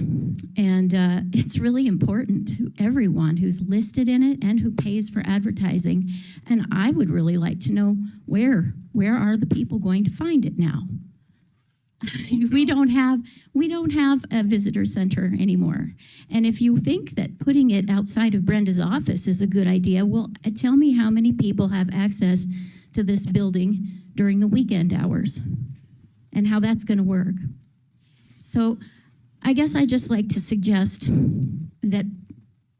And it's really important to everyone who's listed in it and who pays for advertising. And I would really like to know where are the people going to find it now? We don't have a visitor center anymore. And if you think that putting it outside of Brenda's office is a good idea, well, tell me how many people have access to this building during the weekend hours and how that's going to work. So I guess I just like to suggest that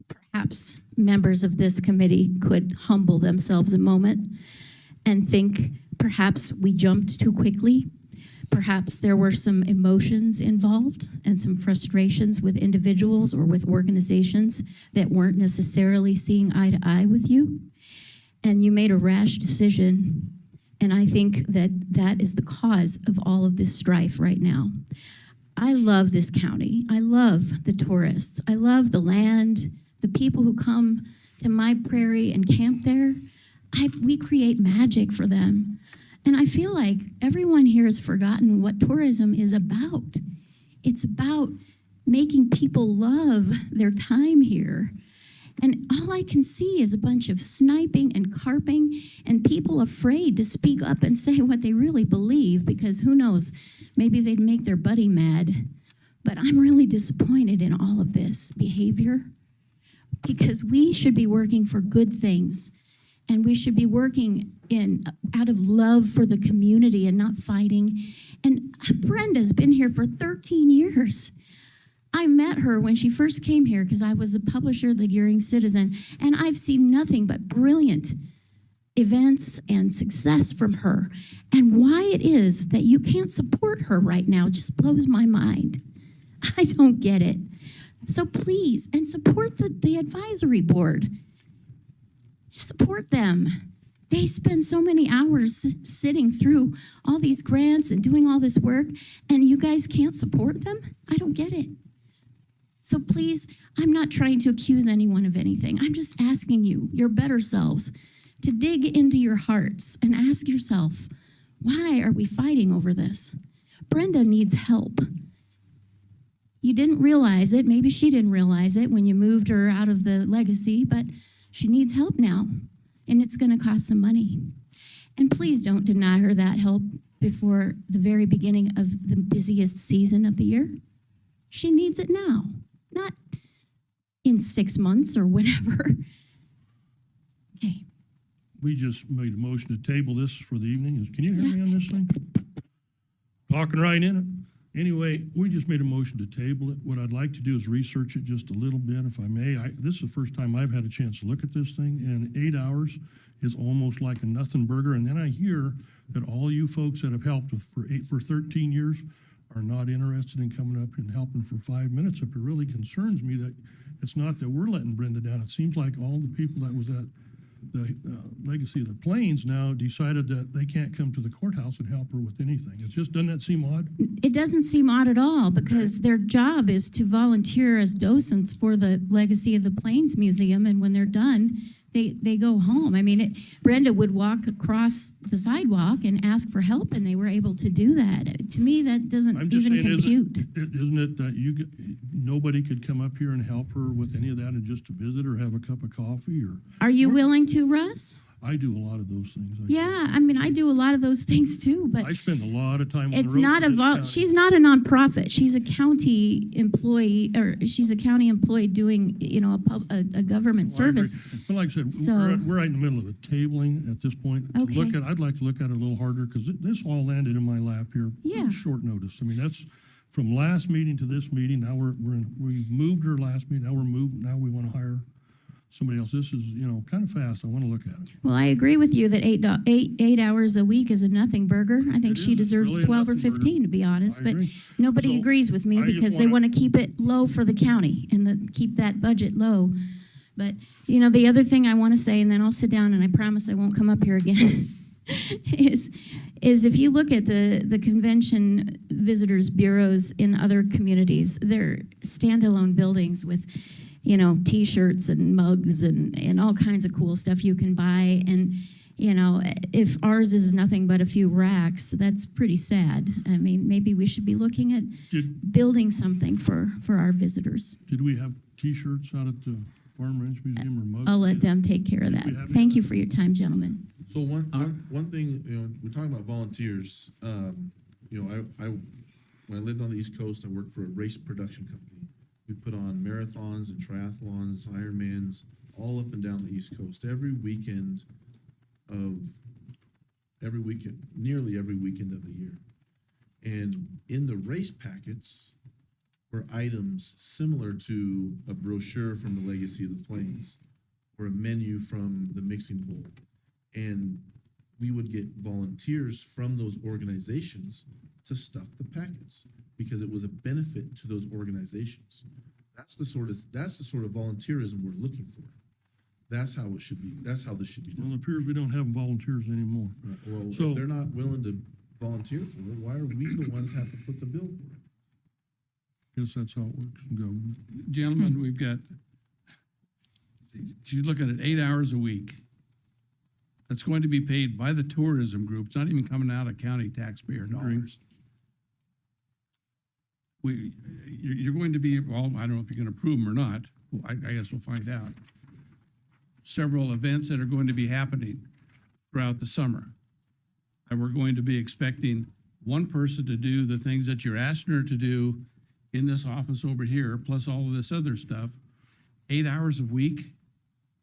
perhaps members of this committee could humble themselves a moment and think perhaps we jumped too quickly. Perhaps there were some emotions involved and some frustrations with individuals or with organizations that weren't necessarily seeing eye to eye with you. And you made a rash decision. And I think that that is the cause of all of this strife right now. I love this county. I love the tourists. I love the land, the people who come to my prairie and camp there. We create magic for them. And I feel like everyone here has forgotten what tourism is about. It's about making people love their time here. And all I can see is a bunch of sniping and carping and people afraid to speak up and say what they really believe because who knows, maybe they'd make their buddy mad. But I'm really disappointed in all of this behavior because we should be working for good things. And we should be working out of love for the community and not fighting. And Brenda's been here for 13 years. I met her when she first came here because I was the publisher of the Gearing Citizen, and I've seen nothing but brilliant events and success from her. And why it is that you can't support her right now just blows my mind. I don't get it. So please, and support the advisory board. Support them. They spend so many hours sitting through all these grants and doing all this work, and you guys can't support them? I don't get it. So please, I'm not trying to accuse anyone of anything. I'm just asking you, your better selves, to dig into your hearts and ask yourself, why are we fighting over this? Brenda needs help. You didn't realize it. Maybe she didn't realize it when you moved her out of the legacy, but she needs help now, and it's going to cost some money. And please don't deny her that help before the very beginning of the busiest season of the year. She needs it now, not in 6 months or whenever. Okay. We just made a motion to table this for the evening. Can you hear me on this thing? Talking right in it. Anyway, we just made a motion to table it. What I'd like to do is research it just a little bit, if I may. This is the first time I've had a chance to look at this thing, and 8 hours is almost like a nothing burger. And then I hear that all you folks that have helped for 13 years are not interested in coming up and helping for 5 minutes. It really concerns me that it's not that we're letting Brenda down. It seems like all the people that was at the Legacy of the Plains now decided that they can't come to the courthouse and help her with anything. Doesn't that seem odd? It doesn't seem odd at all because their job is to volunteer as docents for the Legacy of the Plains Museum, and when they're done, they go home. I mean, Brenda would walk across the sidewalk and ask for help, and they were able to do that. To me, that I'm doesn't just even saying, compute. isn't it that nobody could come up here and help her with any of that and just to visit or have a cup of coffee or? Are you willing to, Russ? I do a lot of those things. Yeah, I mean, I do a lot of those things too, but I spend a lot of time on the road. it's not for this county. she's not a nonprofit. She's a county employee, or she's a county employee doing, a government Well, I agree. service. But like I said, So- we're right in the middle of the tabling at this point. To Okay. I'd like to look at it a little harder because this all landed in my lap here. Yeah. Short notice. I mean, that's from last meeting to this meeting. Now we moved her last meeting. Now we want to hire somebody else. This is, kind of fast. I want to look at it. Well, I agree with you that 8 hours a week is a nothing burger. I think It she is. It's deserves really a 12 or nothing burger. 15, to be honest, I but agree. nobody So, agrees with me I just because they wanna- want to keep it low for the county and keep that budget low. But, the other thing I want to say, and then I'll sit down and I promise I won't come up here again, is if you look at the convention visitors bureaus in other communities, they're standalone buildings with, T-shirts and mugs and all kinds of cool stuff you can buy. And, if ours is nothing but a few racks, that's pretty sad. I mean, maybe we should be looking at Did building something for our visitors. we have T-shirts out at the Farm Ranch Museum or mugs? I'll let them take care of that. We have- Thank you for your time, gentlemen. So one thing, we're talking about volunteers. I when I lived on the East Coast, I worked for a race production company. We put on marathons and triathlons, Ironmans, all up and down the East Coast nearly every weekend of the year. And in the race packets were items similar to a brochure from the Legacy of the Plains or a menu from the Mixing Bowl. And we would get volunteers from those organizations to stuff the packets because it was a benefit to those organizations. That's the sort of volunteerism we're looking for. That's how it should be. That's how this should be Well, done. it appears we don't have volunteers anymore. Well, So- if they're not willing to volunteer for it, why are we the ones that have to put the bill for it? Guess that's how it works. Go. Gentlemen, we've got, she's looking at 8 hours a week. That's going to be paid by the tourism group. It's not even coming out of county taxpayer dollars. You're going to be, well, I don't know if you're going to approve them or not. Well, I guess we'll find out. Several events that are going to be happening throughout the summer. And we're going to be expecting one person to do the things that you're asking her to do in this office over here, plus all of this other stuff. 8 hours a week,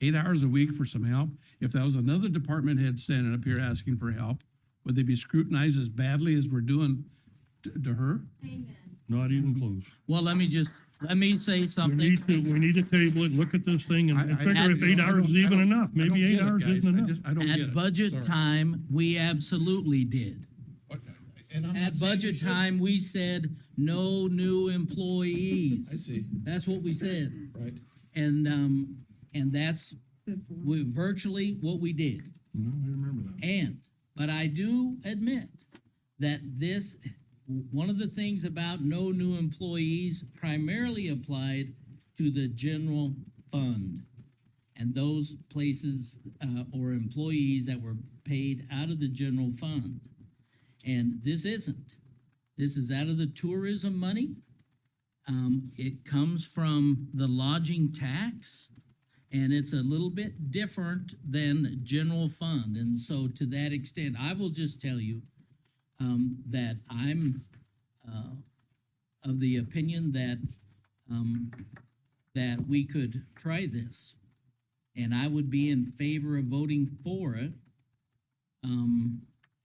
8 hours a week for some help. If that was another department head standing up here asking for help, would they be scrutinized as badly as we're doing to her? Not even close. Well, let me say We something. need to table it, look at this thing and I- figure if 8 hours is even enough. Maybe 8 hours isn't enough. I don't get it. At budget Sorry. time, we absolutely did. And I'm not At saying we budget shouldn't. time, we said, no new employees. I see, That's what we said. right. And that's virtually what we did. No, I remember that. But I do admit that one of the things about no new employees primarily applied to the general fund. And those places, or employees that were paid out of the general fund. And this isn't. This is out of the tourism money. It comes from the lodging tax, and it's a little bit different than general fund. And so to that extent, I will just tell you that I'm of the opinion that we could try this. And I would be in favor of voting for it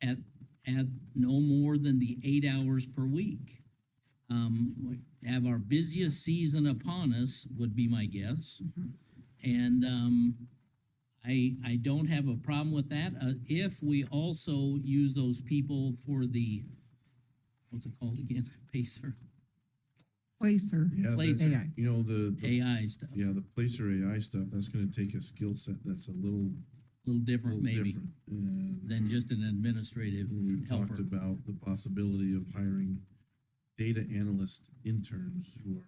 at no more than the 8 hours per week. We have our busiest season upon us, would be my guess. And I don't have a problem with that, if we also use those people for the, what's it called again, Pacer, Placer. Yeah, Place the- AI. the AI stuff, the Placer AI stuff, that's gonna take a skill set that's a little different maybe different. And than just an administrative we've talked helper. about the possibility of hiring data analyst interns who are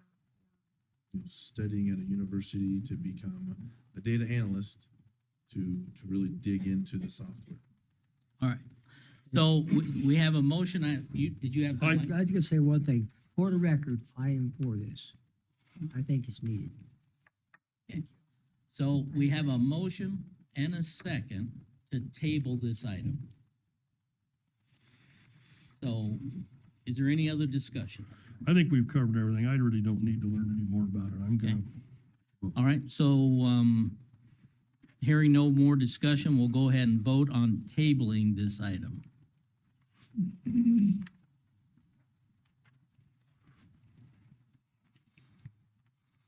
studying at a university to become a data analyst to really dig into the software. All right. So we have a motion. Did you have? I was gonna say one thing. For the record, I am for this. I think it's needed. So we have a motion and a second to table this item. So is there any other discussion? I think we've covered everything. I really don't need to learn any more about it. I'm gonna, All right, so, hearing no more discussion, we'll go ahead and vote on tabling this item.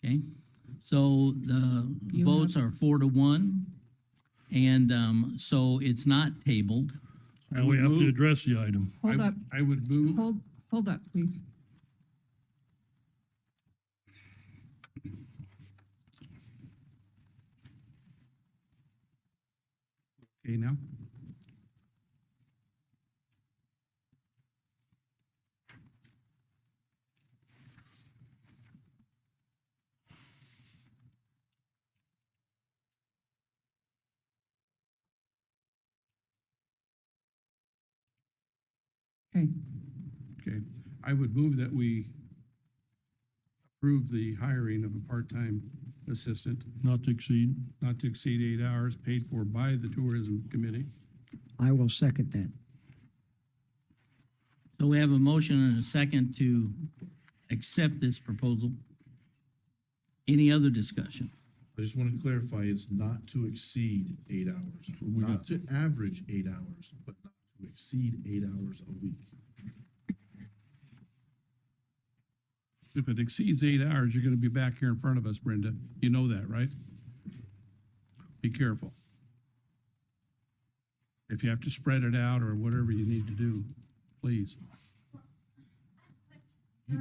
Okay, so the You votes are 4-1, and, so it's not tabled. now we have to address the item. Hold up, I would move, hold up, please. okay now? Okay, Okay, I would move that we approve the hiring of a part-time assistant, Not to exceed. not to exceed 8 hours, paid for by the tourism committee. I will second that. So we have a motion and a second to accept this proposal. Any other discussion? I just want to clarify, it's not to exceed 8 hours, we not got. to average 8 hours, but not to exceed 8 hours a week. If it exceeds 8 hours, you're gonna be back here in front of us, Brenda. You know that, right? Be careful. If you have to spread it out or whatever you need to do, please.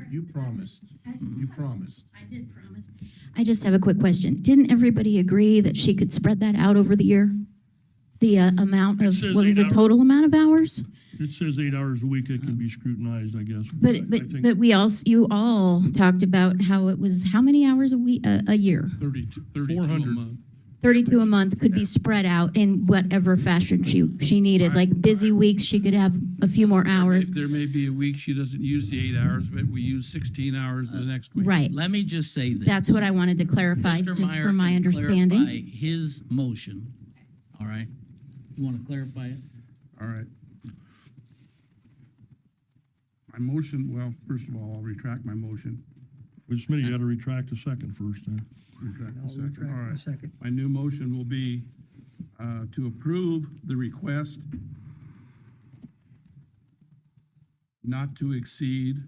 You promised, you promised. I did promise. I just have a quick question. Didn't everybody agree that she could spread that out over the year? The amount It of, says what was 8 the hours. total amount of hours? It says 8 hours a week. It can be scrutinized, I guess. But, I think but we also, you all talked about how it was, how many hours a week, a year? 32 a 400. month. 32 a month could be spread out in whatever fashion she needed. Like busy weeks, she could have a few more hours. There may be a week she doesn't use the 8 hours, but we use 16 hours the next week. Right. Let me just say this. That's what I wanted to clarify, Mr. just Meyer for my can understanding. clarify his motion, all right? You want to clarify it? All right. My motion, well, first of all, I'll retract my motion. Which means you gotta retract a second first, then. Retract I'll the second. retract All my right. second. My new motion will be to approve the request not to exceed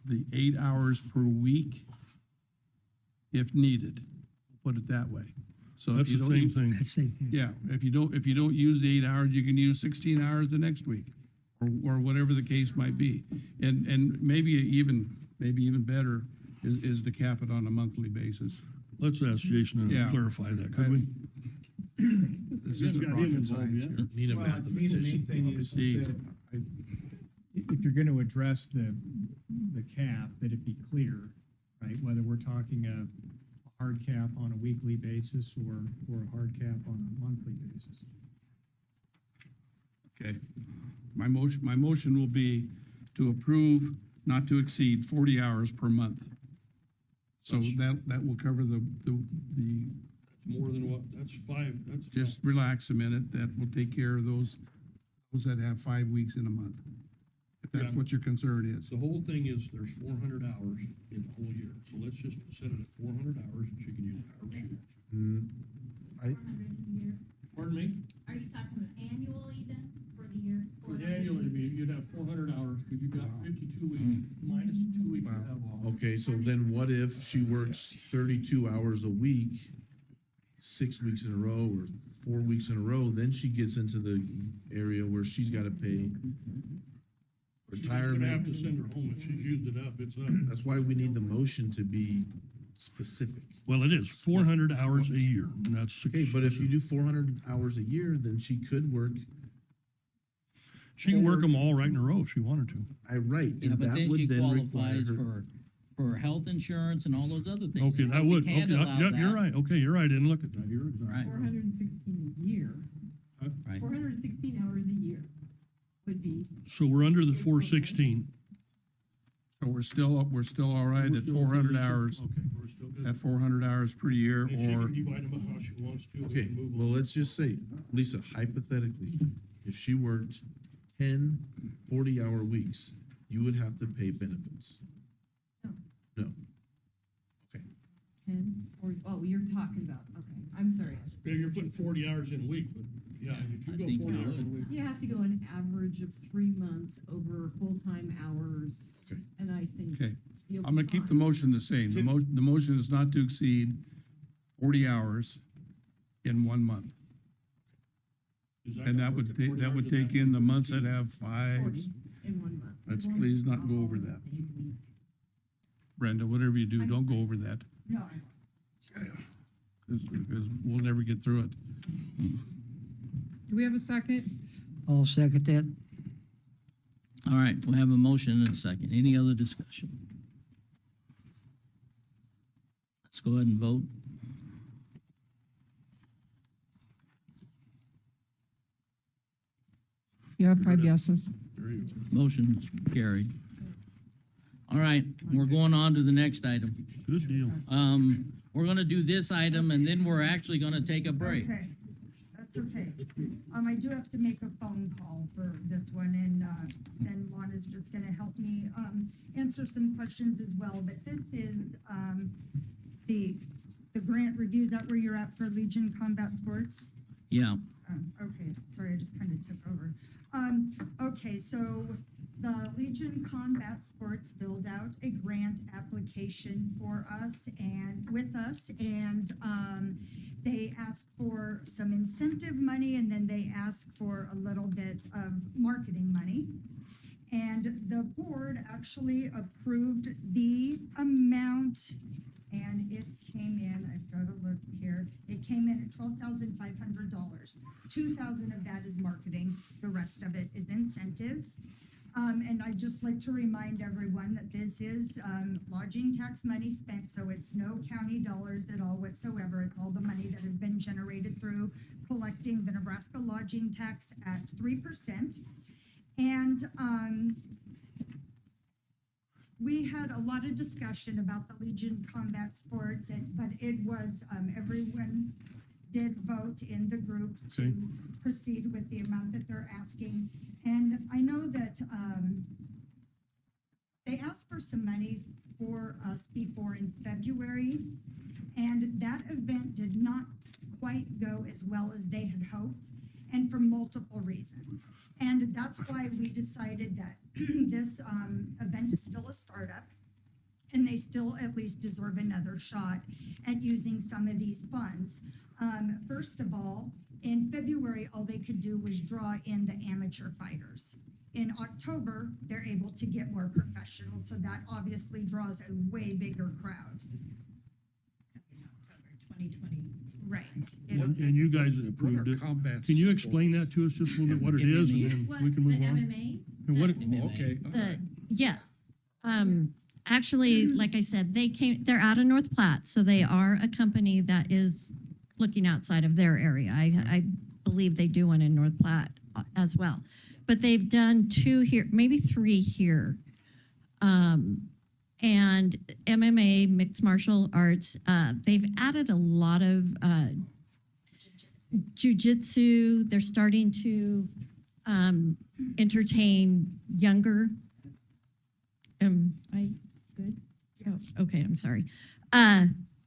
the 8 hours per week if needed. Put it that way. So if That's you the don't same use, thing. That's the same thing. yeah, if you don't use the 8 hours, you can use 16 hours the next week, or whatever the case might be. And maybe even better is to cap it on a monthly basis. Let's ask Jason Yeah. to clarify that, could we? This isn't got him rocket involved science. yet. Need a Well, to me, the main mathematician. thing is See, that if you're gonna address the cap, that it be clear, right? Whether we're talking a hard cap on a weekly basis or a hard cap on a monthly basis. Okay. My motion will be to approve not to exceed 40 hours per month. So that will cover the, More than what, that's 5, that's. just relax a minute, that will take care of those that have 5 weeks in a month. If that's Yeah. what your concern is. The whole thing is there's 400 hours in the whole year, so let's just set it at 400 hours and she can use hours she wants. Pardon me? Are you talking annually then for the year? Annually, you'd have 400 hours, because you've got 52 weeks minus 2 weeks you have off. Okay, so then what if she works 32 hours a week, 6 weeks in a row or 4 weeks in a row, then she gets into the area where she's got to pay She's gonna have retirement. to send her home, if she's used it up, it's up. That's why we need the motion to be specific. Well, it is 400 hours a year, and that's. Okay, but if you do 400 hours a year, then she could work, She can work them all right in a row if she wanted to. right, Yeah, and but that then she would then require qualifies her. for for health insurance and all those other things. Okay, And that we would, okay, can't allow yep, you're that. right, okay, you're right, I didn't look at that, you're exactly Right. 416 a year. Right. 416 hours a year would be. So we're under the 416. So we're still all right We're at still 400 okay, hours, we're still good. at 400 hours per year, If she or, can divide them up how she wants to. we Okay, can move well, on. let's just say, Lisa, hypothetically, if she worked 10 40-hour weeks, you would have to pay benefits. No. Okay. 10, or, oh, you're talking about, okay, I'm sorry. Yeah, you're putting 40 hours in a week, but yeah, if I you go think 40 you hours in a would. week. You have to go an average of 3 months over full-time hours, Okay. and I think. okay. you'll I'm be gonna keep the fine. motion the same. The motion is not to exceed 40 hours in 1 month. Is And gonna that work would at take, 40 that hours would a take day? in the months that have 5. 40 in 1 month. Let's please not go over that. Brenda, whatever you do, don't go over that, No, because we'll never get through it. Do we have a second? I'll second that. All right, we have a motion and a second. Any other discussion? Let's go ahead and vote. You have 5 yeses. Very good. Motion's carried. All right, we're going on to the next item. Good deal. We're gonna do this item and then we're actually gonna take a break. okay, that's okay. I do have to make a phone call for this one, and then Lana's just gonna help me, answer some questions as well, but this is, the grant review. Is that where you're at for Legion Combat Sports? Yeah, Okay, sorry, I just kind of took over. Okay, so the Legion Combat Sports filled out a grant application for us and with us, and they asked for some incentive money, and then they asked for a little bit of marketing money. And the board actually approved the amount, and it came in, I've got to look here, it came in at $12,500. 2,000 of that is marketing, the rest of it is incentives. And I'd just like to remind everyone that this is, lodging tax money spent, so it's no county dollars at all whatsoever. It's all the money that has been generated through collecting the Nebraska lodging tax at 3%. And, we had a lot of discussion about the Legion Combat Sports, but it was, everyone did vote in the group to Okay. proceed with the amount that they're asking. And I know that, they asked for some money for us before in February, and that event did not quite go as well as they had hoped, and for multiple reasons. And that's why we decided that this event is still a startup, and they still at least deserve another shot at using some of these funds. First of all, in February, all they could do was draw in the amateur fighters. In October, they're able to get more professional, so that obviously draws a way bigger crowd. 2020. Right. And you guys approved it. Can you explain that to us just a little bit, what it is, and then we can move on? MMA? And what, Okay. Yes. Actually, like I said, they're out of North Platte, so they are a company that is looking outside of their area. I believe they do one in North Platte as well. But they've done 2 here, maybe 3 here. And MMA, mixed martial arts, they've added a lot of jujitsu. They're starting to entertain younger. Am I good? Oh, okay, I'm sorry.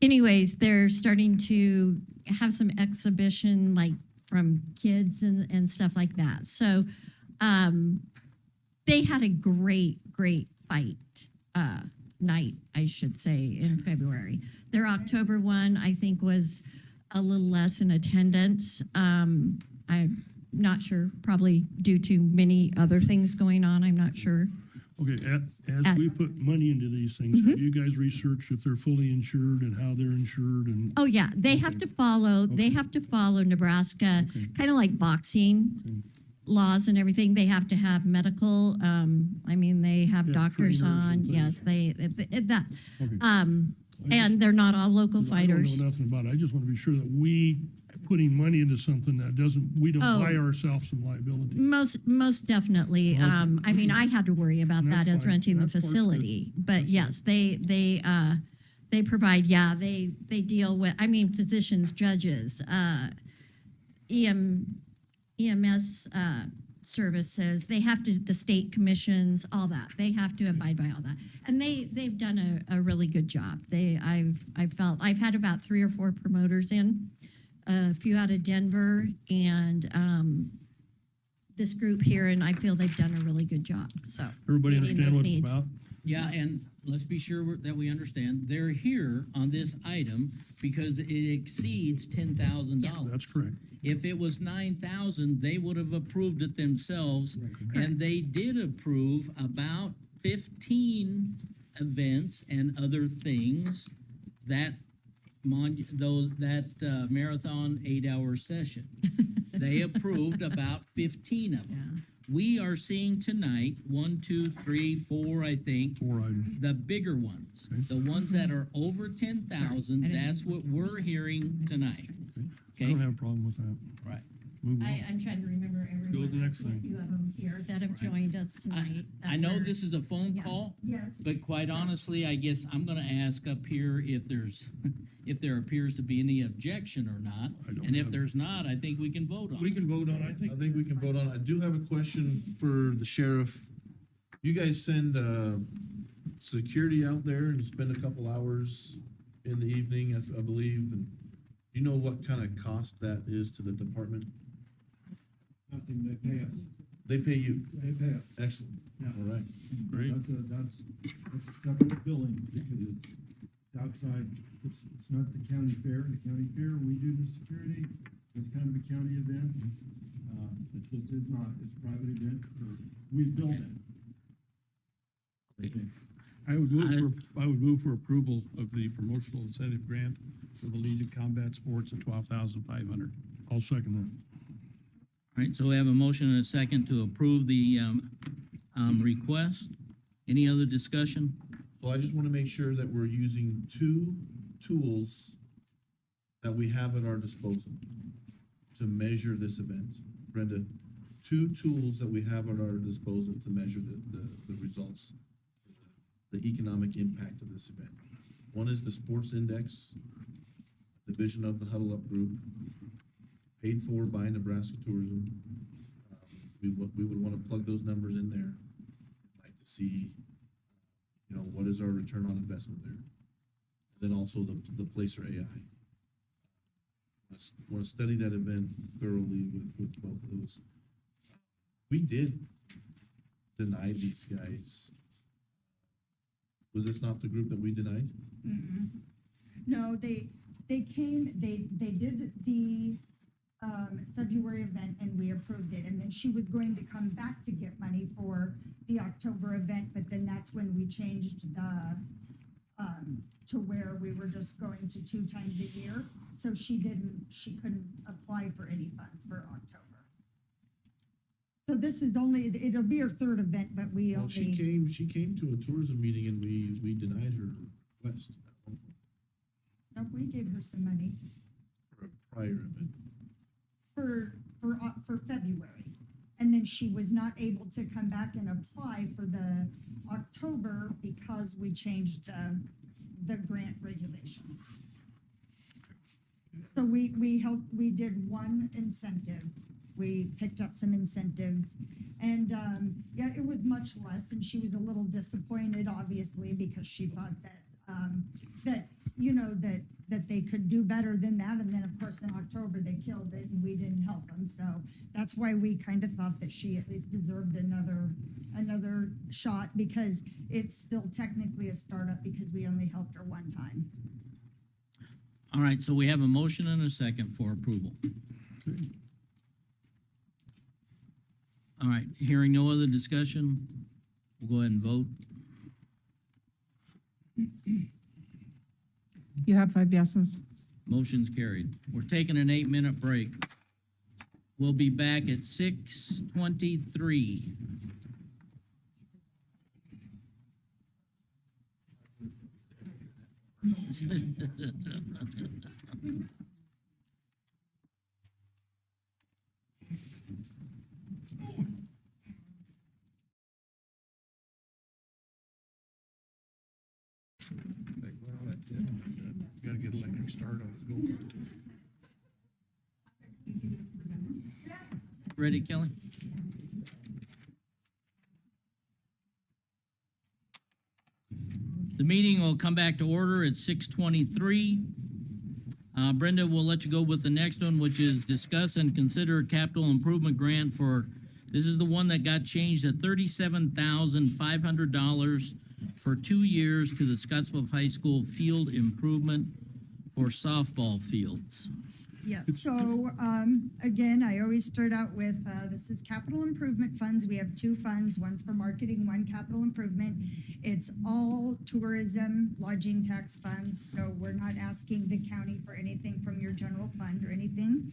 Anyways, they're starting to have some exhibition like from kids and stuff like that. So they had a great fight night, I should say, in February. Their October one, I think, was a little less in attendance. I'm not sure, probably due to many other things going on. I'm not sure. okay, as we put money into these things, have you guys researched if they're fully insured and how they're insured and? Oh, yeah, they have to follow, they have to follow Nebraska, Okay. kind of like boxing. laws and everything, they have to have medical, I mean, they have Yeah, doctors trainers and on, things. yes, that. Okay. And they're not all local I don't fighters. know nothing about it. I just want to be sure that we putting money into something that we don't Oh. buy ourselves some liability. Most definitely. Okay. I mean, I had to worry about That's that as fine. renting the That part's good. facility. But yes, they provide, they deal with, I mean, physicians, judges, EMS, services, they have to, the state commissions, all that. They have to abide by all that. And they've done a really good job. I've had about 3 or 4 promoters in, a few out of Denver, and this group here, and I feel they've done a really good job, so. Everybody meeting understand those what it's needs. about? Yeah, and let's be sure that we understand, they're here on this item because it exceeds $10,000. That's correct. If it was 9,000, they would have approved it themselves, and they did approve about 15 events and other things that marathon 8-hour session. They approved about 15 of them. We are seeing tonight 1, 2, 3, 4, I think, 4 items. the bigger ones, Okay. the ones that are over 10,000. That's what we're hearing tonight. I Okay, don't have a problem with that. right. Move on. I'm trying to remember everyone. Go to the next I've got a thing. few of them here that have joined us tonight. I know this is a phone Yeah. call, Yes. but quite honestly, I guess I'm gonna ask up here if if there appears to be any objection or not. I don't And if have- there's not, I think we can vote on We it. can vote on, I think we can vote on it. I do have a question for the sheriff. You guys send, security out there and spend a couple hours in the evening, I believe, and you know what kind of cost that is to the department? Nothing, they pay us. They pay you. They pay us. Excellent. Yeah. All right. Great. That's separate billing because it's outside, it's not the county fair. The county fair, we do the security. It's kind of a county event. But this is not, it's a private event, so we bill them. I would move for approval of the promotional incentive grant for the Legion Combat Sports at 12,500. I'll second that. All right, so we have a motion and a second to approve the, request. Any other discussion? So I just want to make sure that we're using 2 tools that we have at our disposal to measure this event. Brenda, 2 tools that we have at our disposal to measure the results, the economic impact of this event. One is the Sports Index, division of the Huddle Up Group, paid for by Nebraska Tourism. We would want to plug those numbers in there. Like to see, what is our return on investment there? And then also the Placer AI. Want to study that event thoroughly with both of those. We did deny these guys. Was this not the group that we denied? No, they came, they did the, February event and we approved it. And then she was going to come back to get money for the October event, but then that's when we changed the, to where we were just going to 2 times a year. So she couldn't apply for any funds for October. So this is it'll be her 3rd event, but we Well, only. she came to a tourism meeting and we denied her request Nope, we gave her some money for a prior event. for February. And then she was not able to come back and apply for the October because we changed the grant regulations. So we did one incentive. We picked up some incentives and, it was much less and she was a little disappointed, obviously, because she thought that they could do better than that. And then, of course, in October, they killed it and we didn't help them. So that's why we kind of thought that she at least deserved another shot because it's still technically a startup because we only helped her one time. All right, so we have a motion and a second for approval. All right, hearing no other discussion, we'll go ahead and vote. You have 5 yeses. Motion's carried. We're taking an 8-minute break. We'll be back at 6:23. Gotta get electric start on it. Go. Ready, Kelly? The meeting will come back to order at 6:23. Brenda, we'll let you go with the next one, which is discuss and consider capital improvement grant for, this is the one that got changed at $37,500 for 2 years to the Scotts Bluff High School field improvement for softball fields. Yes, so, again, I always start out with, this is capital improvement funds. We have two funds, one's for marketing, one capital improvement. It's all tourism, lodging tax funds, so we're not asking the county for anything from your general fund or anything.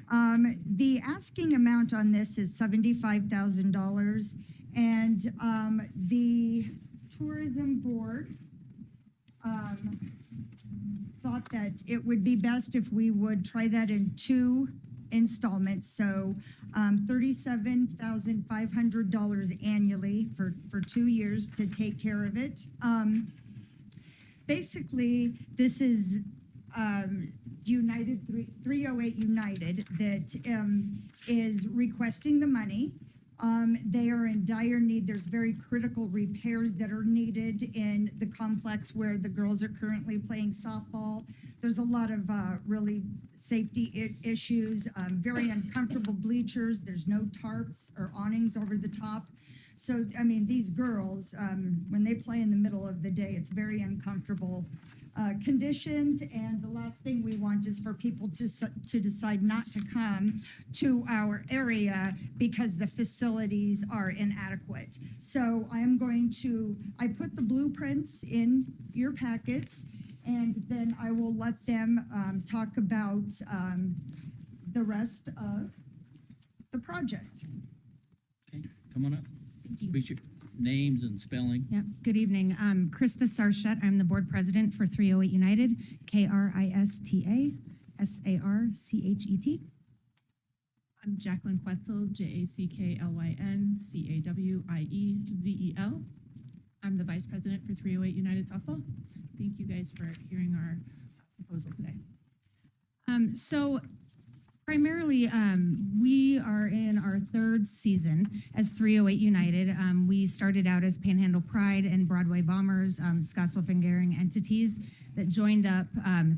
The asking amount on this is $75,000, and, the tourism board, thought that it would be best if we would try that in 2 installments. So $37,500 annually for 2 years to take care of it. Basically, this is United 308 United that is requesting the money. They are in dire need. There's very critical repairs that are needed in the complex where the girls are currently playing softball. There's a lot of really safety issues, very uncomfortable bleachers. There's no tarps or awnings over the top. So, I mean, these girls, when they play in the middle of the day, it's very uncomfortable conditions, and the last thing we want is for people to decide not to come to our area because the facilities are inadequate. So I put the blueprints in your packets, and then I will let them talk about the rest of the project. Okay, come on up. Be sure, names and spelling. Yep, good evening. Krista Sarchet. I'm the board president for 308 United, KRISTA SARCHET. I'm Jacqueline Quetzel, JACKLYN CAWIEZEL. I'm the vice president for 308 United Softball. Thank you guys for hearing our proposal today. So primarily, we are in our 3rd season as 308 United. We started out as Panhandle Pride and Broadway Bombers, Scotts Bluff and Gehring entities that joined up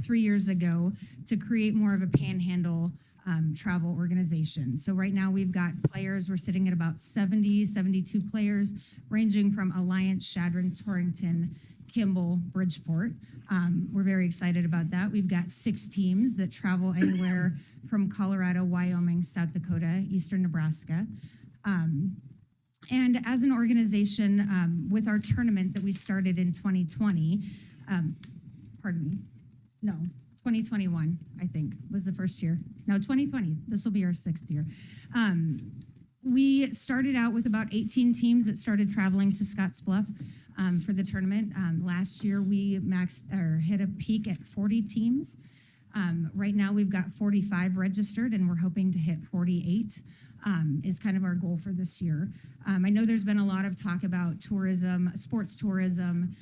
3 years ago to create more of a Panhandle travel organization. So right now we've got players, we're sitting at about 72 players, ranging from Alliance, Shadron, Torrington, Kimball, Bridgeport. We're very excited about that. We've got 6 teams that travel anywhere from Colorado, Wyoming, South Dakota, Eastern Nebraska. And as an organization, with our tournament that we started in 2020, 2021, I think, was the first year. No, 2020. This will be our 6th year. We started out with about 18 teams that started traveling to Scotts Bluff for the tournament. Last year, we hit a peak at 40 teams. Right now, we've got 45 registered, and we're hoping to hit 48 is kind of our goal for this year. I know there's been a lot of talk about tourism, sports tourism,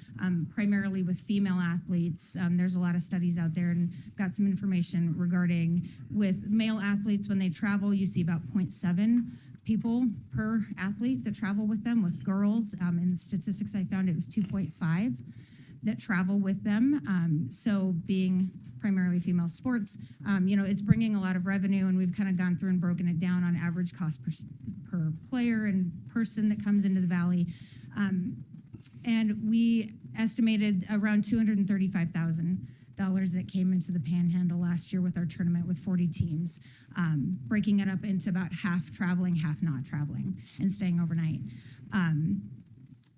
primarily with female athletes. There's a lot of studies out there, and got some information regarding with male athletes when they travel, you see about 0.7 people per athlete that travel with them. With girls, in the statistics I found, it was 2.5 that travel with them. So being primarily female sports, it's bringing a lot of revenue, and we've kind of gone through and broken it down on average cost per player and person that comes into the valley. And we estimated around $235,000 that came into the Panhandle last year with our tournament with 40 teams, breaking it up into about half traveling, half not traveling, and staying overnight.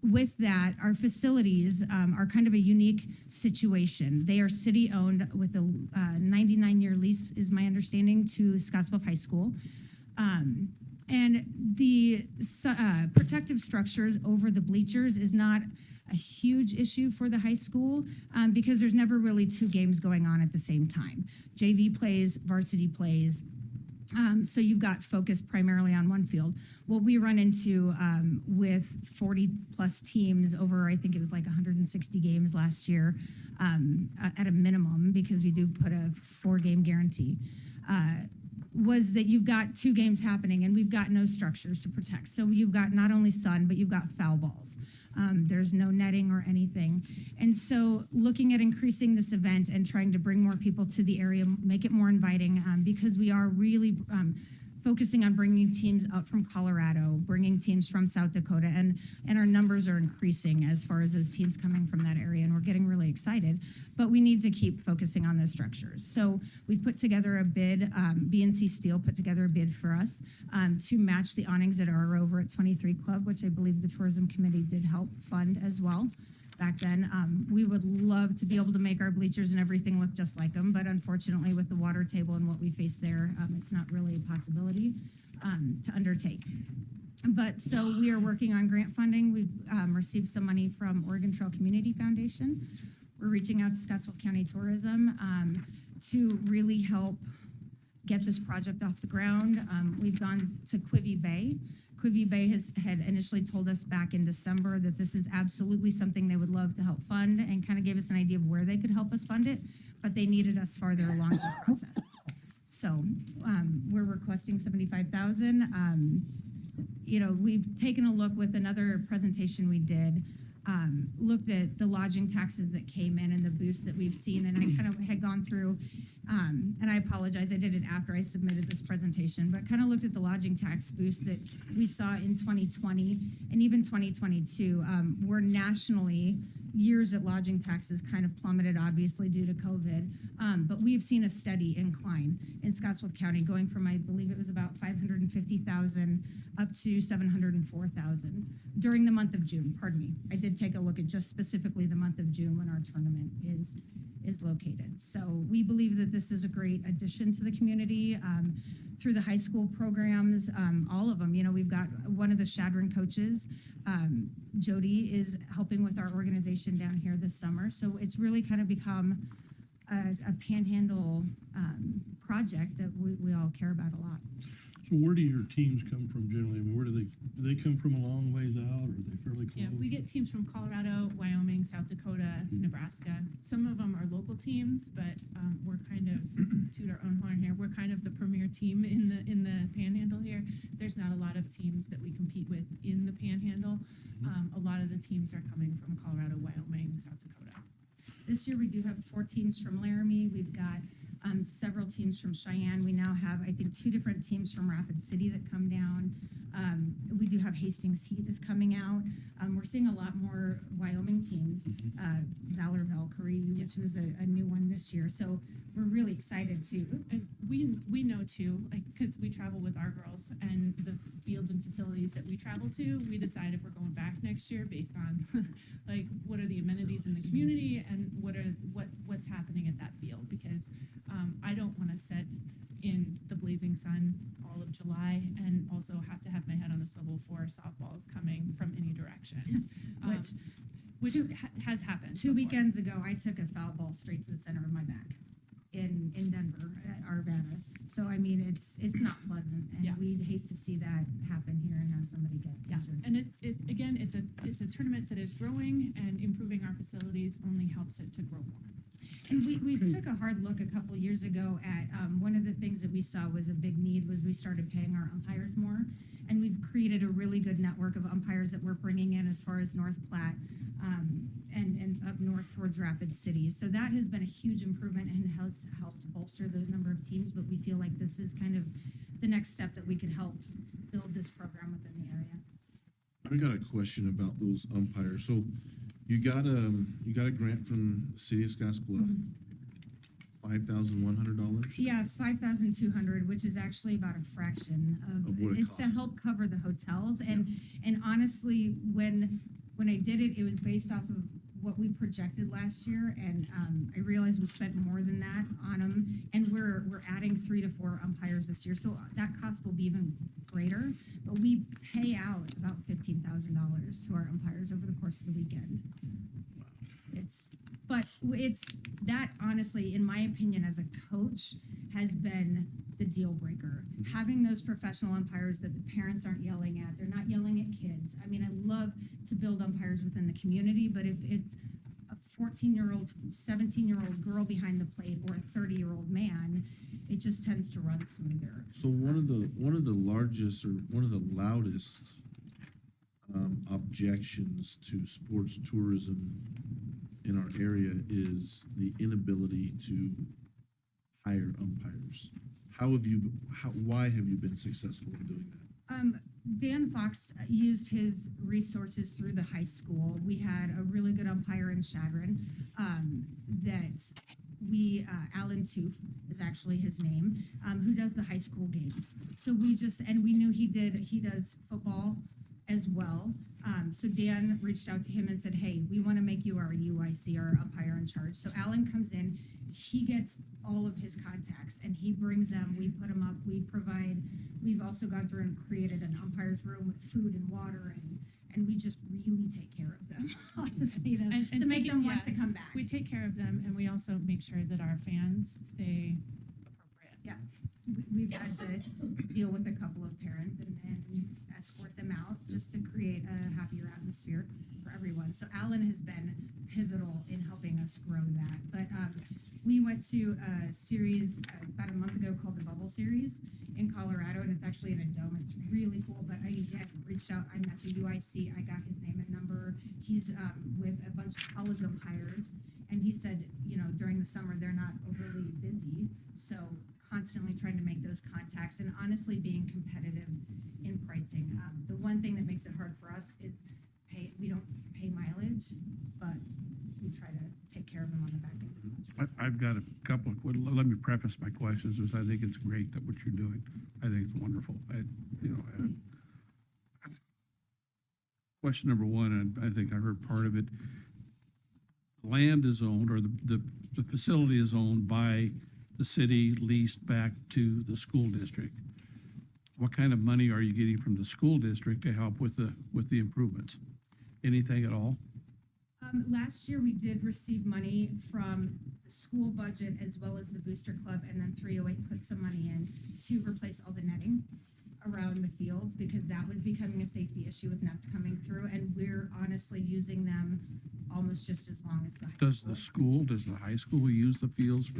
With that, our facilities are kind of a unique situation. They are city-owned with a 99-year lease, is my understanding, to Scotts Bluff High School. And the protective structures over the bleachers is not a huge issue for the high school because there's never really two games going on at the same time. JV plays, varsity plays. So you've got focus primarily on one field. What we run into with 40 plus teams over, I think it was like 160 games last year at a minimum, because we do put a 4-game guarantee, was that you've got 2 games happening and we've got no structures to protect. So you've got not only sun, but you've got foul balls. There's no netting or anything. And so looking at increasing this event and trying to bring more people to the area, make it more inviting, because we are really focusing on bringing teams up from Colorado, bringing teams from South Dakota, and our numbers are increasing as far as those teams coming from that area, and we're getting really excited. But we need to keep focusing on those structures. So we've put together a bid, BNC Steel put together a bid for us to match the awnings that are over at 23 Club, which I believe the Tourism Committee did help fund as well. Back then, we would love to be able to make our bleachers and everything look just like them, but unfortunately with the water table and what we face there, it's not really a possibility to undertake. But so we are working on grant funding. We've received some money from Oregon Trail Community Foundation. We're reaching out to Scotts Bluff County Tourism to really help get this project off the ground. We've gone to Quivy Bay. Quivy Bay had initially told us back in December that this is absolutely something they would love to help fund, and kind of gave us an idea of where they could help us fund it, but they needed us farther along the process. So we're requesting $75,000. You know, we've taken a look with another presentation we did, looked at the lodging taxes that came in and the boost that we've seen, and I kind of had gone through, and I apologize, I did it after I submitted this presentation, but kind of looked at the lodging tax boost that we saw in 2020 and even 2022. We're nationally, years at lodging taxes kind of plummeted, obviously due to COVID, but we've seen a steady incline in Scotts Bluff County, going from, I believe it was about 550,000 up to 704,000 during the month of June. Pardon me, I did take a look at just specifically the month of June when our tournament is located. So we believe that this is a great addition to the community through the high school programs, all of them. You know, we've got one of the Shadron coaches, Jody, is helping with our organization down here this summer. So it's really kind of become a panhandle project that we all care about a lot. So where do your teams come from generally? I mean, where do they come from a long ways out, or are they fairly close? Yeah, we get teams from Colorado, Wyoming, South Dakota, Nebraska. Some of them are local teams, but we're kind of, toot our own horn here, we're kind of the premier team in the Panhandle here. There's not a lot of teams that we compete with in the Panhandle. A lot of the teams are coming from Colorado, Wyoming, South Dakota. This year we do have 4 teams from Laramie. We've got several teams from Cheyenne. We now have, I think, 2 different teams from Rapid City that come down. We do have Hastings Heat is coming out. We're seeing a lot more Wyoming teams, Valor Valkyrie, which was a new one this year. So we're really excited to. And we know too, like, because we travel with our girls and the fields and facilities that we travel to, we decide if we're going back next year based on like what are the amenities in the community and what's happening at that field, because I don't want to sit in the blazing sun all of July and also have to have my head on a swivel for softballs coming from any direction, which has happened. 2 weekends ago, I took a foul ball straight to the center of my back in Denver, at Arvada. So I mean, it's not pleasant, and we'd hate to see that happen here and have somebody get injured. And it's a tournament that is growing, and improving our facilities only helps it to grow more. And we took a hard look a couple years ago at one of the things that we saw was a big need was we started paying our umpires more, and we've created a really good network of umpires that we're bringing in as far as North Platte and up north towards Rapid City. So that has been a huge improvement and has helped bolster those number of teams, but we feel like this is kind of the next step that we could help build this program within the area. I got a question about those umpires. So you got a grant from the city of Scotts Bluff, $5,100. Yeah, $5,200, which is actually about a fraction of what it it's to costs. help cover the hotels. And honestly, when I did it, it was based off of what we projected last year, and I realized we spent more than that on them, and we're adding 3 to 4 umpires this year, so that cost will be even greater. But we pay out about $15,000 to our umpires over the course of the weekend. It's that, honestly, in my opinion, as a coach, has been the deal breaker. Having those professional umpires that the parents aren't yelling at, they're not yelling at kids. I mean, I love to build umpires within the community, but if it's a 14-year-old, 17-year-old girl behind the plate or a 30-year-old man, it just tends to run smoother. So one of the largest or one of the loudest objections to sports tourism in our area is the inability to hire umpires. Why have you been successful in doing that? Dan Fox used his resources through the high school. We had a really good umpire in Shadron that Alan Toof is actually his name, who does the high school games. So we knew he does football as well. So Dan reached out to him and said, hey, we want to make you our UIC, our umpire in charge. So Alan comes in, he gets all of his contacts and he brings them, we put them up, we've also gone through and created an umpire's room with food and water and we just really take care of them, honestly, to make them want to come back. We take care of them, and we also make sure that our fans stay appropriate. Yeah, we've had to deal with a couple of parents and escort them out just to create a happier atmosphere for everyone. So Alan has been pivotal in helping us grow that. But we went to a series about a month ago called the Bubble Series in Colorado, and it's actually in a dome. It's really cool. But I reached out. I'm at the UIC. I got his name and number. He's with a bunch of college umpires, and he said, during the summer they're not overly busy, so constantly trying to make those contacts and honestly being competitive in pricing. The one thing that makes it hard for us is we don't pay mileage, but we try to take care of them on the back end as much. I've got a couple of, let me preface my questions, is I think it's great that what you're doing. I think it's wonderful. Question number one, and I think I heard part of it. Land is owned, or the facility is owned by the city, leased back to the school district. What kind of money are you getting from the school district to help with the improvements? Anything at all? Last year, we did receive money from the school budget as well as the Booster Club, and then 308 put some money in to replace all the netting around the fields because that was becoming a safety issue with nets coming through, and we're honestly using them almost just as long as the high school. Does the high school use the fields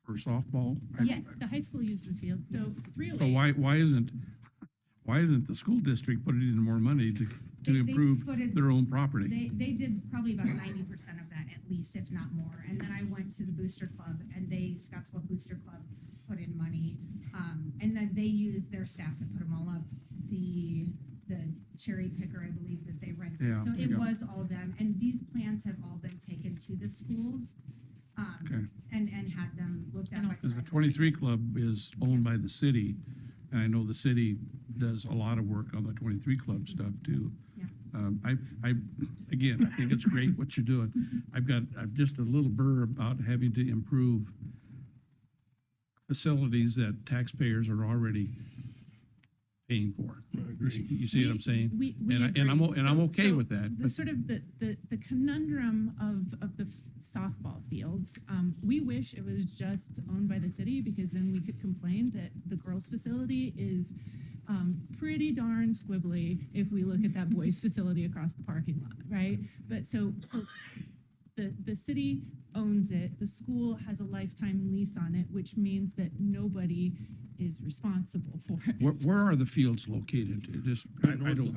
for softball? Yes, the high school uses the field, so So 308. why isn't the school district putting in more money to improve their own property? They did probably about 90% of that at least, if not more. And then I went to the Booster Club and Scotts Bluff Booster Club put in money. And then they used their staff to put them all up. The cherry picker, I believe, that they rented. Yeah, So it yeah. was all them. And these plans have all been taken to the schools. Okay. And had them looked at by. Because the 23 Club is owned by the city, and I know the city does a lot of work on the 23 Club stuff too. Yeah. I think it's great what you're doing. I've just a little burr about having to improve facilities that taxpayers are already paying for. You see what I'm saying? We And I'm agree. okay So with that. The but- sort of the conundrum of the softball fields, we wish it was just owned by the city because then we could complain that the girls' facility is pretty darn squibbly if we look at that boys' facility across the parking lot, right? But so the city owns it, the school has a lifetime lease on it, which means that nobody is responsible for it. Where are the fields located? Just, I don't.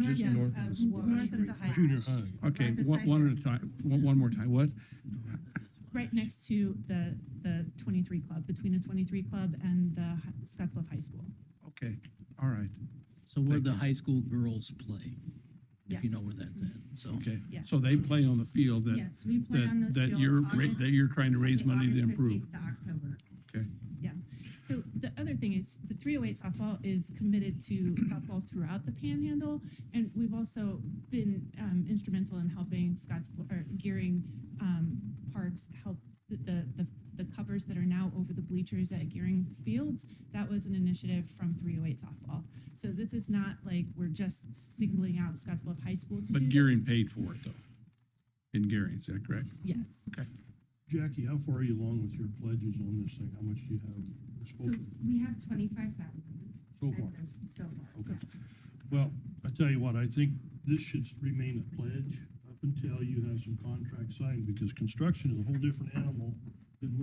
Just north of the school. North of the high. Junior high. Okay, Right beside one at a time, one more time. What? Right next to the 23 Club, between the 23 Club and the Scotts Bluff High School. Okay, all right, So where Thank the you. high school girls play, Yeah. if you know where that's at, so. okay. Yeah. So they play on the field that, Yes, we play on those that fields you're trying to raise money to August improve. 15th to October. Okay. Yeah. So the other thing is the 308 softball is committed to softball throughout the Panhandle, and we've also been instrumental in helping Gearing Parks help the covers that are now over the bleachers at Gearing Fields. That was an initiative from 308 softball. So this is not like we're just singling out Scotts Bluff High School to do But this. Gearing paid for it though. In Gearing, is that correct? Yes. Okay. Jackie, how far are you along with your pledges on this thing? How much do you have? So we have 25,000. So far. So far. Okay. Well, I tell you what, I think this should remain a pledge up until you have some contract signed, because construction is a whole different animal than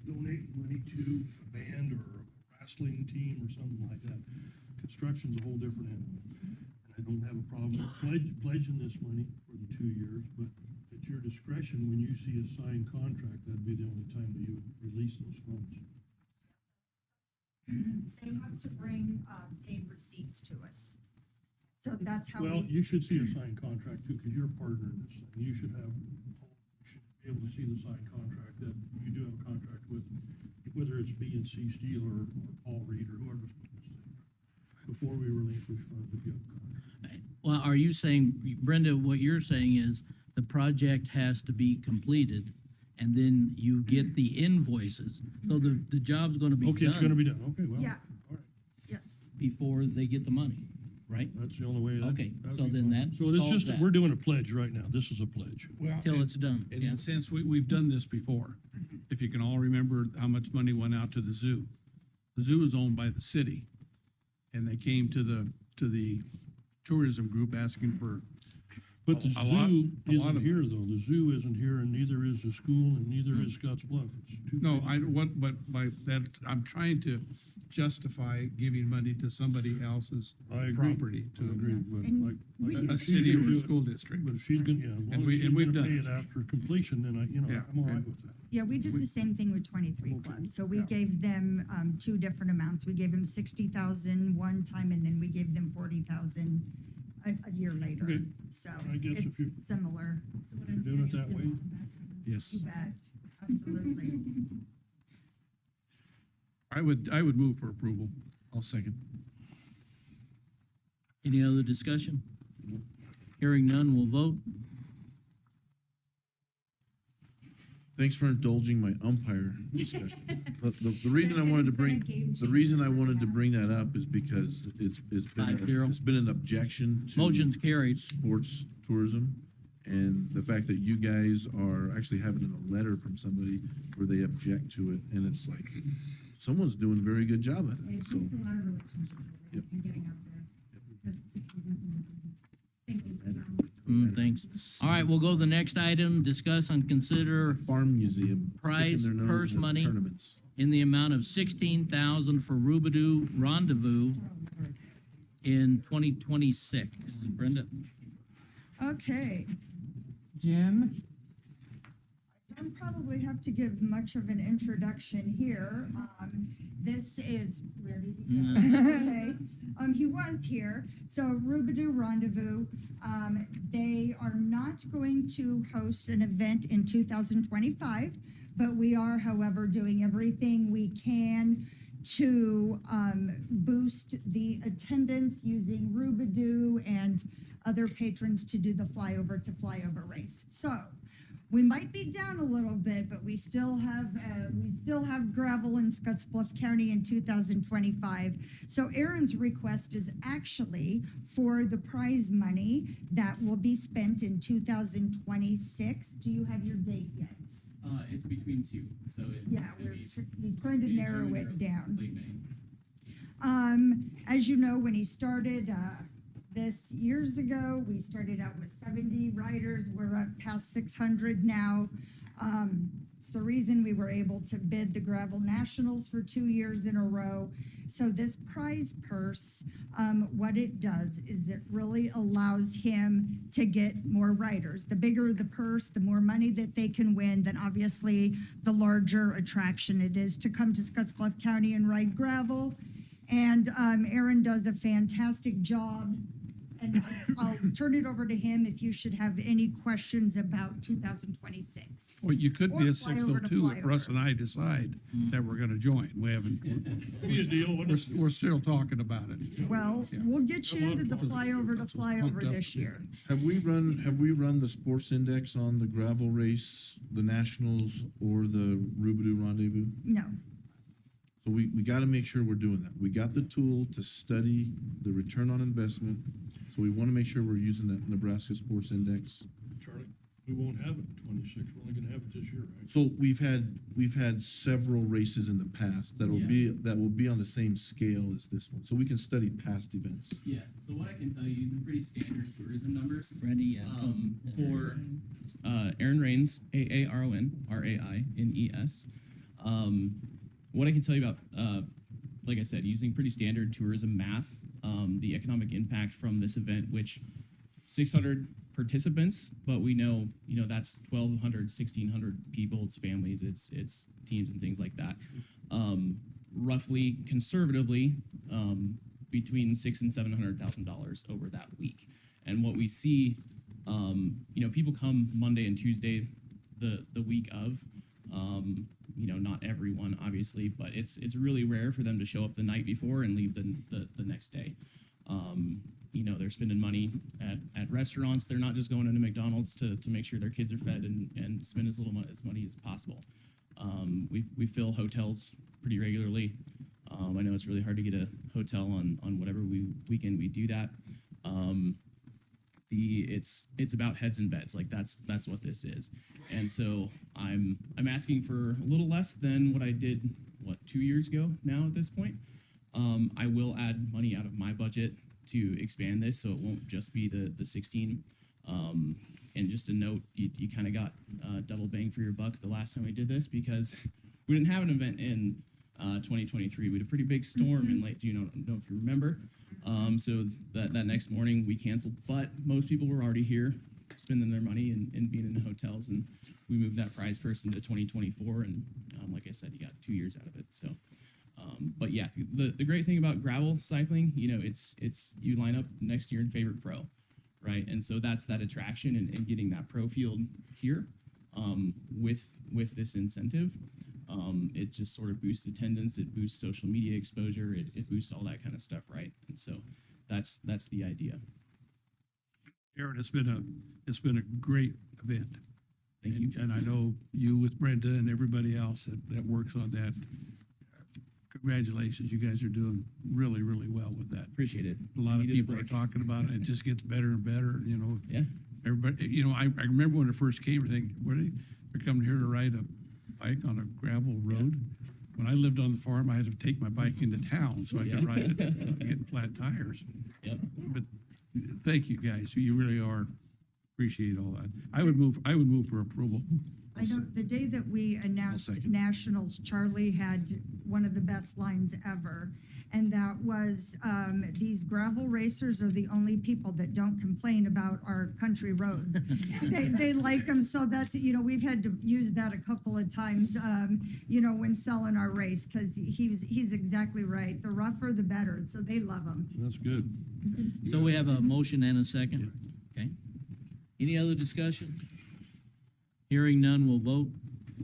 donating money to a band or a wrestling team or something like that. Construction's a whole different animal. And I don't have a problem pledging this money for the 2 years, but at your discretion, when you see a signed contract, that'd be the only time that you would release those funds. They have to bring, paid receipts to us. So that's how Well, we, you should see a signed contract too, because you're a partner in this thing. You should be able to see the signed contract that you do have a contract with, whether it's B&C Steel or Paul Reed or whoever's putting this thing, before we relinquish funds if you have a contract. Well, are you saying, Brenda, what you're saying is the project has to be completed and then you get the invoices. So the job's gonna be Okay, it's gonna done be done. Okay, well. yeah, All right. yes. before they get the money, right? That's the only way. Okay, that'd so be then fine. that So it's solves just, that. we're doing a pledge right now. This is a pledge. Well, Till it's done, And yeah. in a sense, we've done this before. If you can all remember how much money went out to the zoo. The zoo is owned by the city. And they came to the tourism group asking for, But the A lot- zoo a lot isn't of here though. The zoo isn't here and neither is the school and neither is Scotts Bluff. It's two no, things. but by that, I'm trying to justify giving money to somebody else's I agree. property I agree, to but And like we if a she's city gonna or do a it- school district. But if she's gonna, yeah, as long And as we- she's and we've gonna done pay it. it after completion, then Yeah, I'm all right and- with that. Yeah, we did the same thing with 23 clubs. So we Yeah. gave them, two different amounts. We gave them 60,000 one time and then we gave them 40,000 a year later. Okay. So I guess if it's you- similar. If you're doing it that way, Yes. You bet, absolutely. I would move for approval. I'll second. Any other discussion? Hearing none, we'll vote. Thanks for indulging my umpire discussion. The reason I wanted to bring, the reason I wanted to bring that up is because it's been, 5-0. it's been an objection to Motion's carried. sports tourism. And the fact that you guys are actually having a letter from somebody where they object to it, and it's like, someone's doing a very good job at it, so. Yep. Thanks. All right, we'll go to the next item, discuss and consider Farm museum. sticking prize their nose purse in the money Tournaments. in the amount of 16,000 for Rubadoo Rendezvous in 2026. Brenda? Okay. Jim? I don't probably have to give much of an introduction here. This is, where did he go? Okay, he was here. So Rubadoo Rendezvous, they are not going to host an event in 2025, but we are, however, doing everything we can to boost the attendance using Rubadoo and other patrons to do the flyover to flyover race. So we might be down a little bit, but we still have gravel in Scotts Bluff County in 2025. So Aaron's request is actually for the prize money that will be spent in 2026. Do you have your date yet? It's between two, so it's. Yeah, gonna be we're trying to June narrow or it down. Late May. As you know, when he started, this years ago, we started out with 70 riders. We're up past 600 now. It's the reason we were able to bid the Gravel Nationals for 2 years in a row. So this prize purse, what it does is it really allows him to get more riders. The bigger the purse, the more money that they can win, then obviously the larger attraction it is to come to Scotts Bluff County and ride gravel. And Aaron does a fantastic job And I'll turn it over to him if you should have any questions about 2026. Well, you could be Or at fly over to 6:02 if Russ flyover. and I decide that we're gonna join. We haven't, Be a deal, wouldn't we're still talking about it. Well, Yeah. we'll get you into the flyover to flyover Pumped up. this year. Have we run the sports index on the gravel race, the nationals, or the Rubidoux Rendezvous? No. So we gotta make sure we're doing that. We got the tool to study the return on investment, so we wanna make sure we're using that Nebraska Sports Index. Charlie, we won't have it in 26. We're only gonna have it this year, right? So we've had several races in the past that will be on the same scale as this one, so we can study past events. Yeah, so what I can tell you, using pretty standard tourism numbers, Ready? for Aaron Rains, AARONRAINES. What I can tell you about, like I said, using pretty standard tourism math, the economic impact from this event, which 600 participants, but we know, that's 1,200, 1,600 people, it's families, it's teams and things like that. Roughly, conservatively, between $600,000 and $700,000 over that week. And what we see, people come Monday and Tuesday, the week of. Not everyone, obviously, but it's really rare for them to show up the night before and leave the next day. They're spending money at restaurants. They're not just going into McDonald's to make sure their kids are fed and spend as little money as possible. We fill hotels pretty regularly. I know it's really hard to get a hotel on whatever weekend we do that. It's about heads and beds. Like that's what this is. And so I'm asking for a little less than what I did 2 years ago now at this point. I will add money out of my budget to expand this, so it won't just be the 16. And just a note, you kind of got double bang for your buck the last time we did this, because we didn't have an event in 2023. We had a pretty big storm in late June. I don't know if you remember. So that next morning we canceled, but most people were already here spending their money and being in the hotels, and we moved that prize person to 2024. And like I said, you got 2 years out of it. So, but yeah, the great thing about gravel cycling, it's you line up next to your favorite pro, right? And so that's that attraction and getting that pro field here with this incentive. It just sort of boosts attendance, it boosts social media exposure, it boosts all that kind of stuff, right? And so that's the idea. Aaron, it's been a great event. Thank you. And I know you with Brenda and everybody else that works on that. Congratulations, you guys are doing really, really well with that. Appreciate it. A lot of Needed a people are break. talking about it. It just gets better and better, Yeah. Everybody, I remember when it first came, I think, they're coming here to ride a bike on a gravel road. When I lived on the farm, I had to take my bike into town so I could ride it, getting flat tires. Yep. But thank you, guys. You really are. Appreciate all that. I would move for approval. I know the day that we announced second. nationals, Charlie had one of the best lines ever. And that was, these gravel racers are the only people that don't complain about our country roads. They like them, so that's, we've had to use that a couple of times, when selling our race, because he's exactly right. The rougher, the better, so they love them. That's good. So we have a motion and a second. Okay. Any other discussion? Hearing none, we'll vote.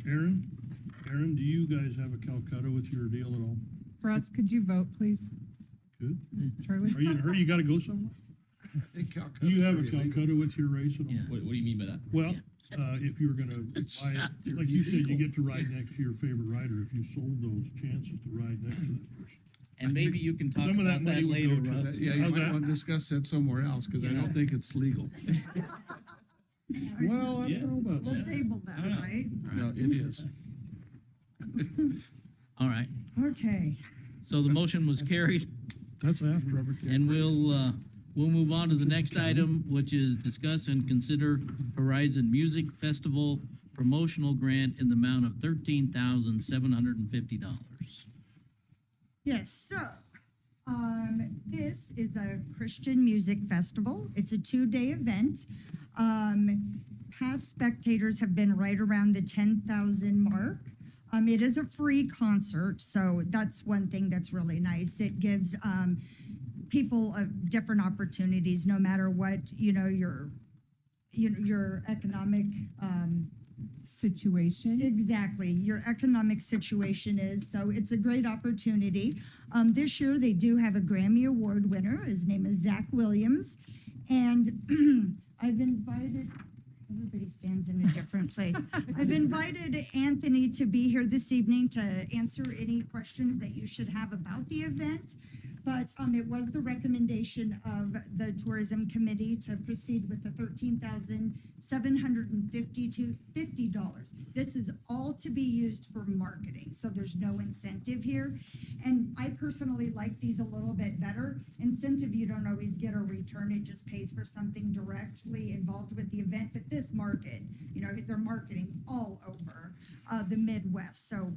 Aaron, do you guys have a Calcutta with your deal at all? For us, could you vote, please, Good. Charlie? Are you in a hurry? You gotta go somewhere? Do you have a Calcutta with your race at all? Yeah. What do you mean by that? Well, if you were gonna buy it, like you said, you get to ride next to your favorite rider, if you sold those chances to ride next to that person. And maybe you can talk Some of that about that money would later, go to Russ. Yeah, you How's might that? want to discuss that somewhere else, because I don't think it's legal. Well, I Yeah. don't know about We'll that. table that, right? No, it is. All right. Okay. So the motion was carried, That's after everything. and we'll move on to the next item, which is discuss and consider Horizon Music Festival promotional grant in the amount of $13,750. Yes, so, this is a Christian music festival. It's a 2-day event. Past spectators have been right around the 10,000 mark. It is a free concert, so that's one thing that's really nice. It gives, people different opportunities, no matter what, your economic, Situation. exactly, your economic situation is. So it's a great opportunity. This year, they do have a Grammy Award winner. His name is Zach Williams. And I've invited, everybody stands in a different place. I've invited Anthony to be here this evening to answer any questions that you should have about the event. But it was the recommendation of the tourism committee to proceed with the $13,750. This is all to be used for marketing, so there's no incentive here. And I personally like these a little bit better. Incentive, you don't always get a return. It just pays for something directly involved with the event. But this market, they're marketing all over the Midwest. So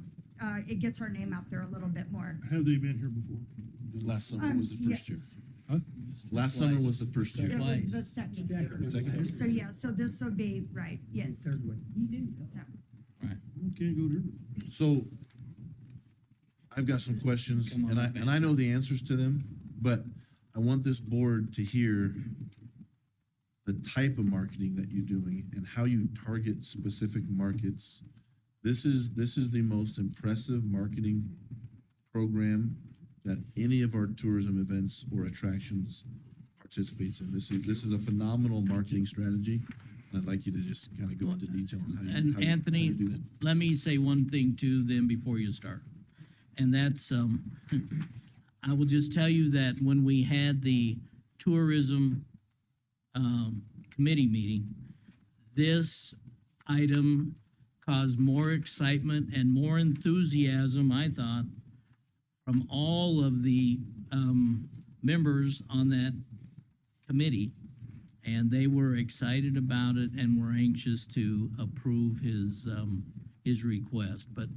it gets our name out there a little bit more. Have they been here before? Last summer was the first year. Yes. Last summer was the first year. It was the second year. Second year. So, yeah, so this will be, right, yes. Third one. So, Can't go there. So I've got some questions and I know the answers to them, but I want this board to hear the type of marketing that you're doing and how you target specific markets. This is the most impressive marketing program that any of our tourism events or attractions participates in. This is a phenomenal marketing strategy. I'd like you to just kind of go into detail on how you, And Anthony, how you do that. let me say one thing to them before you start. And that's, I will just tell you that when we had the tourism committee meeting, this item caused more excitement and more enthusiasm, I thought, from all of the members on that committee. And they were excited about it and were anxious to approve his request. But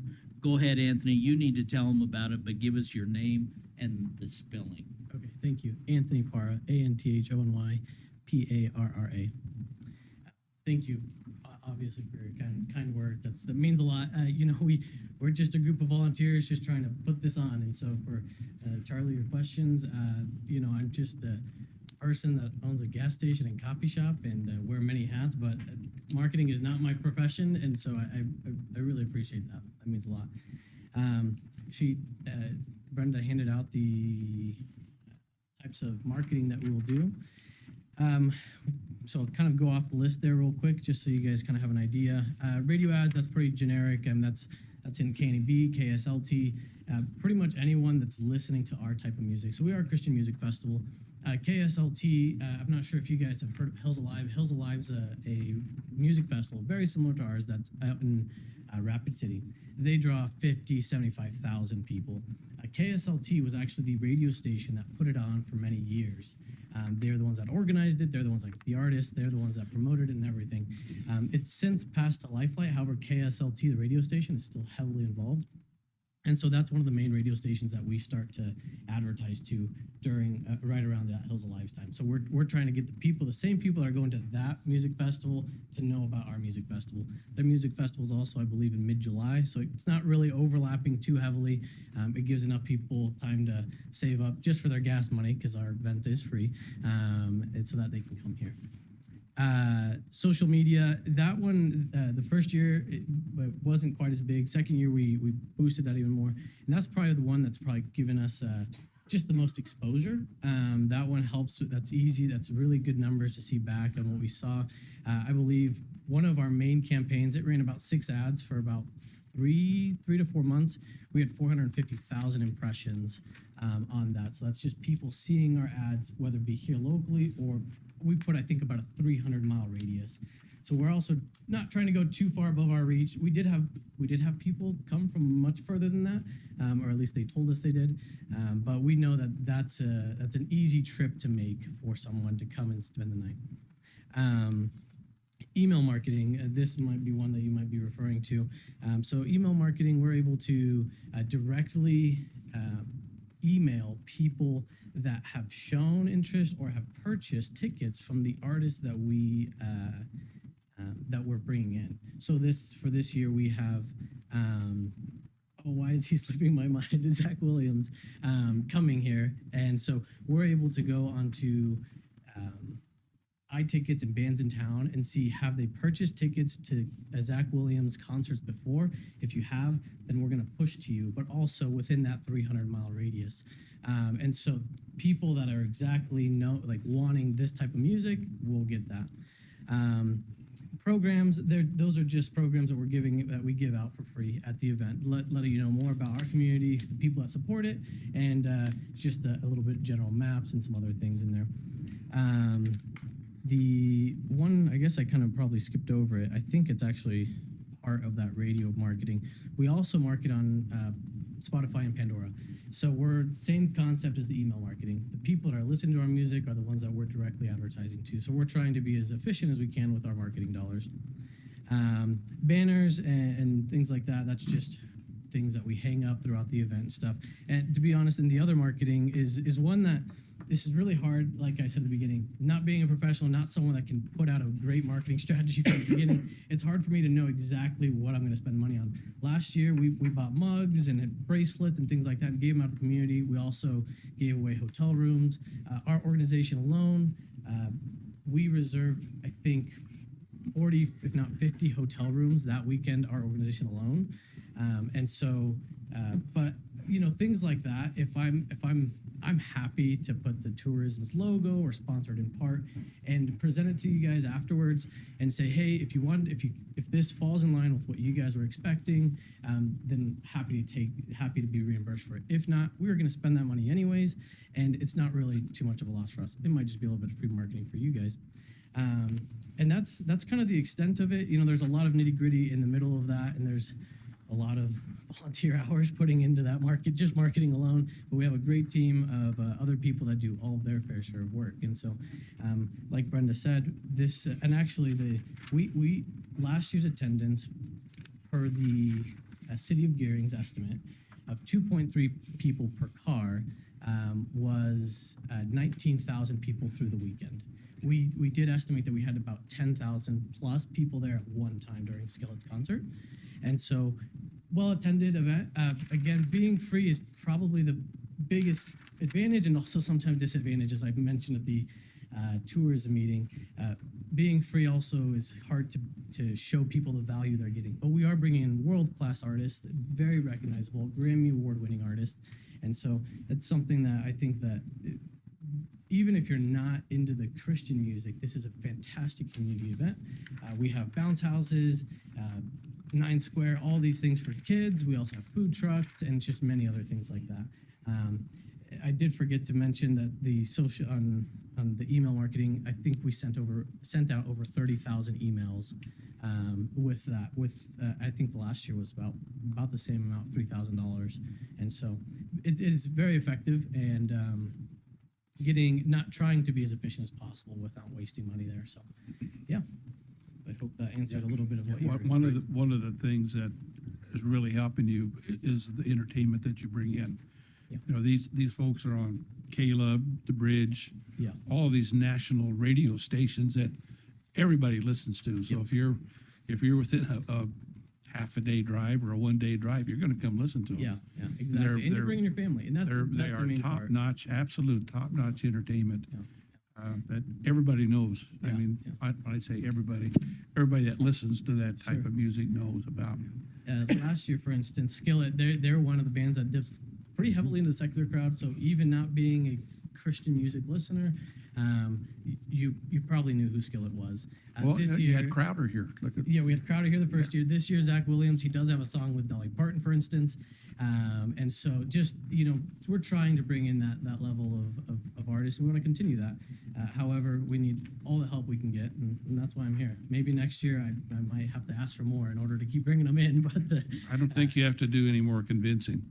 go ahead, Anthony, you need to tell them about it, but give us your name and the spelling. Okay, thank you. Anthony Parra, ANTHONY PARRA. Thank you, obviously, for your kind words. That means a lot. We're just a group of volunteers just trying to put this on. And so for Charlie, your questions, I'm just a person that owns a gas station and coffee shop and wear many hats, but marketing is not my profession. And so I really appreciate that. That means a lot. Brenda handed out the types of marketing that we will do. So I'll kind of go off the list there real quick, just so you guys kind of have an idea. Radio ads, that's pretty generic, and that's in KNB, KSLT, pretty much anyone that's listening to our type of music. So we are a Christian music festival. KSLT, I'm not sure if you guys have heard of Hills Alive. Hills Alive's a music festival, very similar to ours, that's out in Rapid City. They draw 75,000 people. KSLT was actually the radio station that put it on for many years. They're the ones that organized it. They're the ones like the artists. They're the ones that promoted it and everything. It's since passed to Lifelight. However, KSLT, the radio station, is still heavily involved. And so that's one of the main radio stations that we start to advertise to during right around that Hills Alive time. So we're trying to get the same people that are going to that music festival to know about our music festival. Their music festival is also, I believe, in mid-July, so it's not really overlapping too heavily. It gives enough people time to save up just for their gas money because our event is free, and so that they can come here. Social media, that one, the first year, it wasn't quite as big. Second year, we boosted that even more. And that's probably the one that's probably given us just the most exposure. That one helps, that's easy. That's really good numbers to see back on what we saw. I believe one of our main campaigns, it ran about 6 ads for about three to 4 months. We had 450,000 impressions on that. So that's just people seeing our ads, whether it be here locally or we put, I think, about a 300-mile radius. So we're also not trying to go too far above our reach. We did have people come from much further than that, or at least they told us they did. But we know that that's an easy trip to make for someone to come and spend the night. Email marketing, this might be one that you might be referring to. So email marketing, we're able to directly email people that have shown interest or have purchased tickets from the artists that we're bringing in. So for this year we have oh, why is he slipping my mind? Is Zach Williams coming here? And so we're able to go onto iTickets and bands in town and see, have they purchased tickets to Zach Williams concerts before? If you have, then we're going to push to you, but also within that 300-mile radius. And so people that are exactly wanting this type of music will get that. Programs, those are just programs that we give out for free at the event, letting you know more about our community, the people that support it, and just a little bit general maps and some other things in there. The one, I guess I kind of probably skipped over it. I think it's actually part of that radio marketing. We also market on Spotify and Pandora. So we're same concept as the email marketing. The people that are listening to our music are the ones that we're directly advertising to. So we're trying to be as efficient as we can with our marketing dollars. Banners and things like that, that's just things that we hang up throughout the event and stuff. And to be honest, in the other marketing is one that this is really hard, like I said at the beginning, not being a professional, not someone that can put out a great marketing strategy from the beginning. It's hard for me to know exactly what I'm going to spend money on. Last year, we bought mugs and had bracelets and things like that and gave them out to the community. We also gave away hotel rooms. Our organization alone, we reserved, I think, 40, if not 50 hotel rooms that weekend, our organization alone. But things like that, if I'm happy to put the tourism's logo or sponsored in part and present it to you guys afterwards and say, hey, if this falls in line with what you guys were expecting, then happy to be reimbursed for it. If not, we were going to spend that money anyways, and it's not really too much of a loss for us. It might just be a little bit of free marketing for you guys. And that's kind of the extent of it. There's a lot of nitty gritty in the middle of that, and there's a lot of volunteer hours putting into that just marketing alone. But we have a great team of other people that do all of their fair share of work. And so, like Brenda said, this and actually we last year's attendance per the City of Gearing's estimate of 2.3 people per car was 19,000 people through the weekend. We did estimate that we had about 10,000 plus people there at one time during Skillet's concert. And so, well-attended event. Again, being free is probably the biggest advantage and also sometimes disadvantage, as I mentioned at the tourism meeting. Being free also is hard to show people the value they're getting. But we are bringing in world-class artists, very recognizable, Grammy Award-winning artists. And so it's something that I think that even if you're not into the Christian music, this is a fantastic community event. We have bounce houses, 9 Square, all these things for kids. We also have food trucks and just many other things like that. I did forget to mention that the social on the email marketing, I think we sent out over 30,000 emails with that. I think the last year was about the same amount, $3,000. And so it is very effective and not trying to be as efficient as possible without wasting money there. So, yeah. I hope that answered a little bit of what you were. One of the things that is really helping you is the entertainment that you bring in. Yeah. These folks are on Caleb, The Bridge, Yeah. all of these national radio stations that everybody listens to. So if you're within a half a day drive or a 1 day drive, you're going to come listen to them. Yeah, exactly. And you're bringing your family, and that's they the are main part. top-notch, absolute top-notch entertainment that everybody knows. I mean, when I say everybody that listens to that type of music knows about. Last year, for instance, Skillet, they're one of the bands that dips pretty heavily into the secular crowd. So even not being a Christian music listener, you probably knew who Skillet was. Well, this you year, had Crowder here. We had Crowder here the first year. This year, Zach Williams, he does have a song with Dolly Parton, for instance. And so just, we're trying to bring in that level of artists, and we want to continue that. However, we need all the help we can get, and that's why I'm here. Maybe next year I might have to ask for more in order to keep bringing them in, but... I don't think you have to do any more convincing.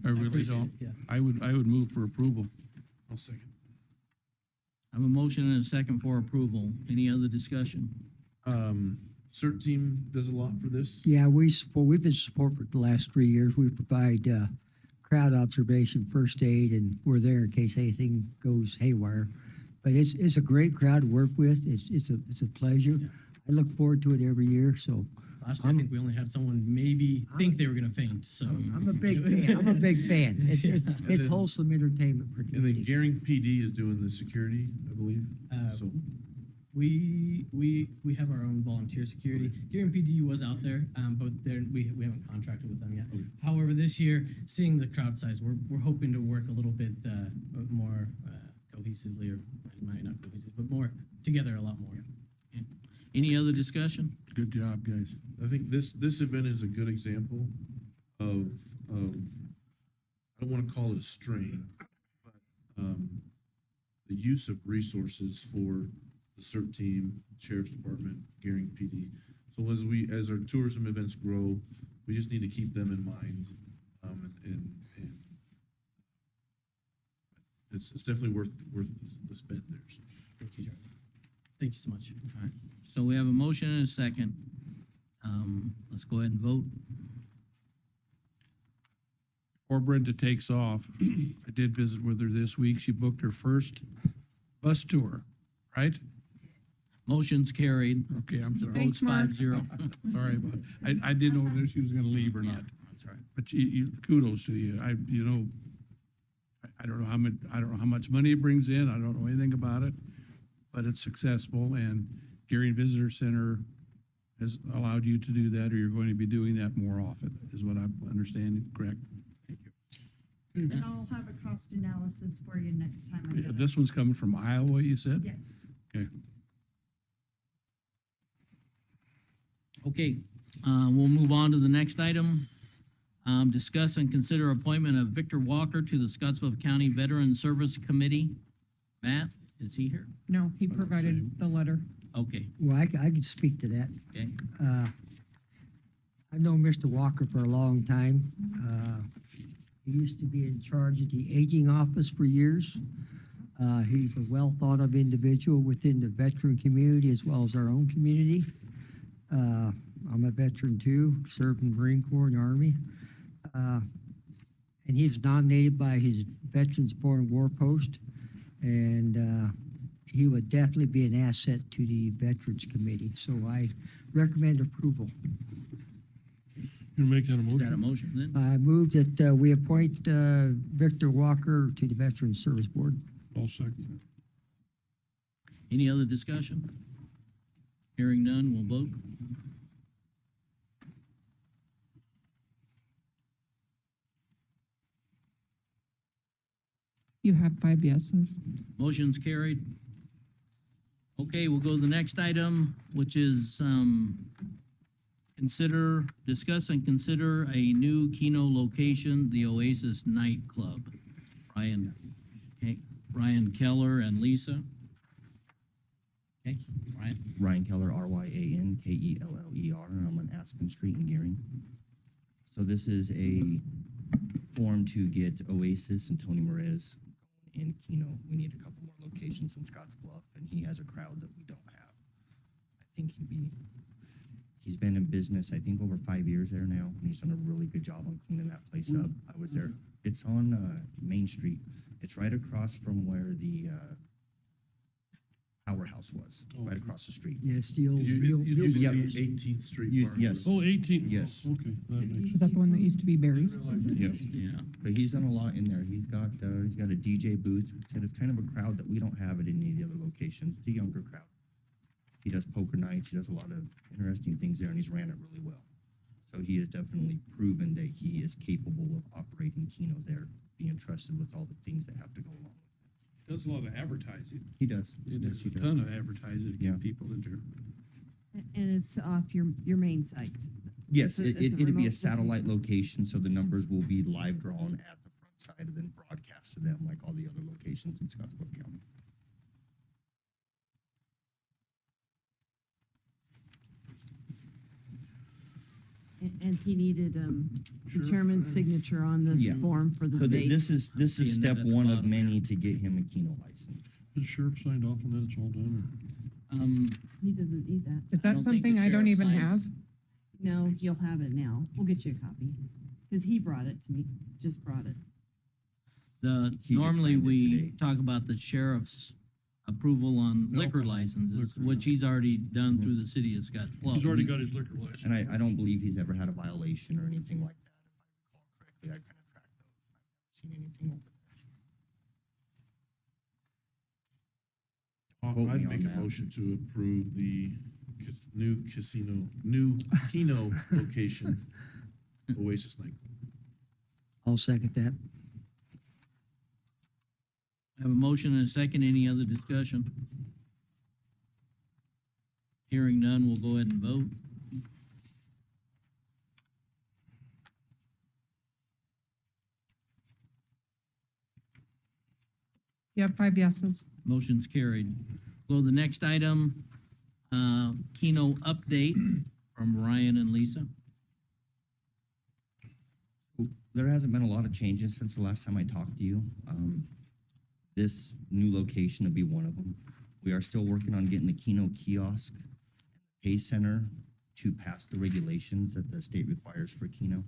I really don't. Yeah. I would move for approval. I'll second. I have a motion and a second for approval. Any other discussion? CERT team does a lot for this. Yeah, we've been support for the last 3 years. We provide crowd observation, first aid, and we're there in case anything goes haywire. But it's a great crowd to work with. It's a pleasure. I look forward to it every year. So Last year, I think we only had someone maybe think they were gonna faint, so. I'm a big fan. I'm a big fan. It's wholesome entertainment for And community. then Gearing PD is doing the security, I believe, so. We have our own volunteer security. Gearing PD was out there, but we haven't contracted with them yet. However, this year, seeing the crowd size, we're hoping to work a little bit more cohesively, or might not cohesive, but more together a lot more. Any other discussion? Good job, guys. I think this event is a good example of, I don't want to call it a strain, but the use of resources for the CERT team, Sheriff's Department, Gearing PD. So as our tourism events grow, we just need to keep them in mind. And it's definitely worth the spend there. So. Thank you, John. Thank you so much. All right. So we have a motion and a second. Let's go ahead and vote. Before Brenda takes off, I did visit with her this week. She booked her first bus tour, right? Motion's carried. Okay, I'm sorry. Votes 5-0. Sorry, but I didn't know whether she was gonna leave or not. That's all right. But kudos to you. I don't know how much money it brings in. I don't know anything about it, but it's successful, and Gearing Visitor Center has allowed you to do that, or you're going to be doing that more often, is what I'm understanding, correct? Thank you. And I'll have a cost analysis for you next time. I go. This one's coming from Iowa, you said? Yes. Okay. Okay, we'll move on to the next item. Discuss and consider appointment of Victor Walker to the Scotts Bluff County Veteran Service Committee. Matt, is he here? No, he provided the letter. Okay, Well, I can speak to that. okay. I've known Mr. Walker for a long time. He used to be in charge of the aging office for years. He's a well thought of individual within the veteran community as well as our own community. I'm a veteran too, served in the Marine Corps and Army. And he was nominated by his Veterans Foreign War Post. And he would definitely be an asset to the Veterans Committee. So I recommend approval. You make that a Is that a motion? motion then? I move that we appoint Victor Walker to the Veterans Service Board. I'll second Any other discussion? Hearing none, we'll vote. You have 5 yeses. Motion's carried. Okay, we'll go to the next item, which is, discuss and consider a new Keno location, the Oasis Nightclub. Ryan Keller and Lisa. Okay, Ryan. Ryan Keller, RyanKeller, and I'm on Aspen Street in Gearing. So this is a form to get Oasis and Tony Morez in Keno. We need a couple more locations in Scotts Bluff, and he has a crowd that we don't have. I think he's been in business, I think, over 5 years there now, and he's done a really good job on cleaning that place up. I was there. It's on Main Street. It's right across from where the powerhouse was, right across the street. Yes, the old. You Yep. 18th Street You- Park. yes. Oh, 18. Yes. Okay. That makes Is that the one that used to be Barry's? Yes. Yeah. But he's done a lot in there. He's got a DJ booth. He said it's kind of a crowd that we don't have at any of the other locations. It's a younger crowd. He does poker nights. He does a lot of interesting things there, and he's ran it really well. So he has definitely proven that he is capable of operating Keno there, being trusted with all the things that have to go along. Does a lot of advertising. He does. It Yes, does he a does. ton of advertising to Yeah. get people in there. And it's off your main site. Yes, It's a it'd be remote a satellite location, so the numbers will be live drawn at the front side and then broadcast to them like all the other locations in Scotts Bluff County. And he needed the chairman's signature on this Yeah. form for the So date. this is Seeing that step at the one of bottom. many to get him a Keno license. The sheriff signed off on that, it's all done, He doesn't need that. Is I that don't think the something I don't sheriff even signs. have? No, you'll have it now. We'll get you a copy. Because he brought it to me, just brought it. Normally signed it we today. talk about the sheriff's approval on liquor Alcohol, licenses, liquor, which he's already done through the city of Scotts Bluff. He's already got his liquor license. And I don't believe he's ever had a violation or anything like that. If I recall correctly, I kind of tracked those. I've never seen anything over there. Quote I'd me make on a that. motion to approve the new Keno location, Oasis nightclub. I'll second that. I have a motion and a second. Any other discussion? Hearing none, we'll go ahead and vote. You have 5 yeses. Motion's carried. Go to the next item, Keno update from Ryan and Lisa. There hasn't been a lot of changes since the last time I talked to you. This new location will be one of them. We are still working on getting the Keno kiosk, pay center to pass the regulations that the state requires for Keno,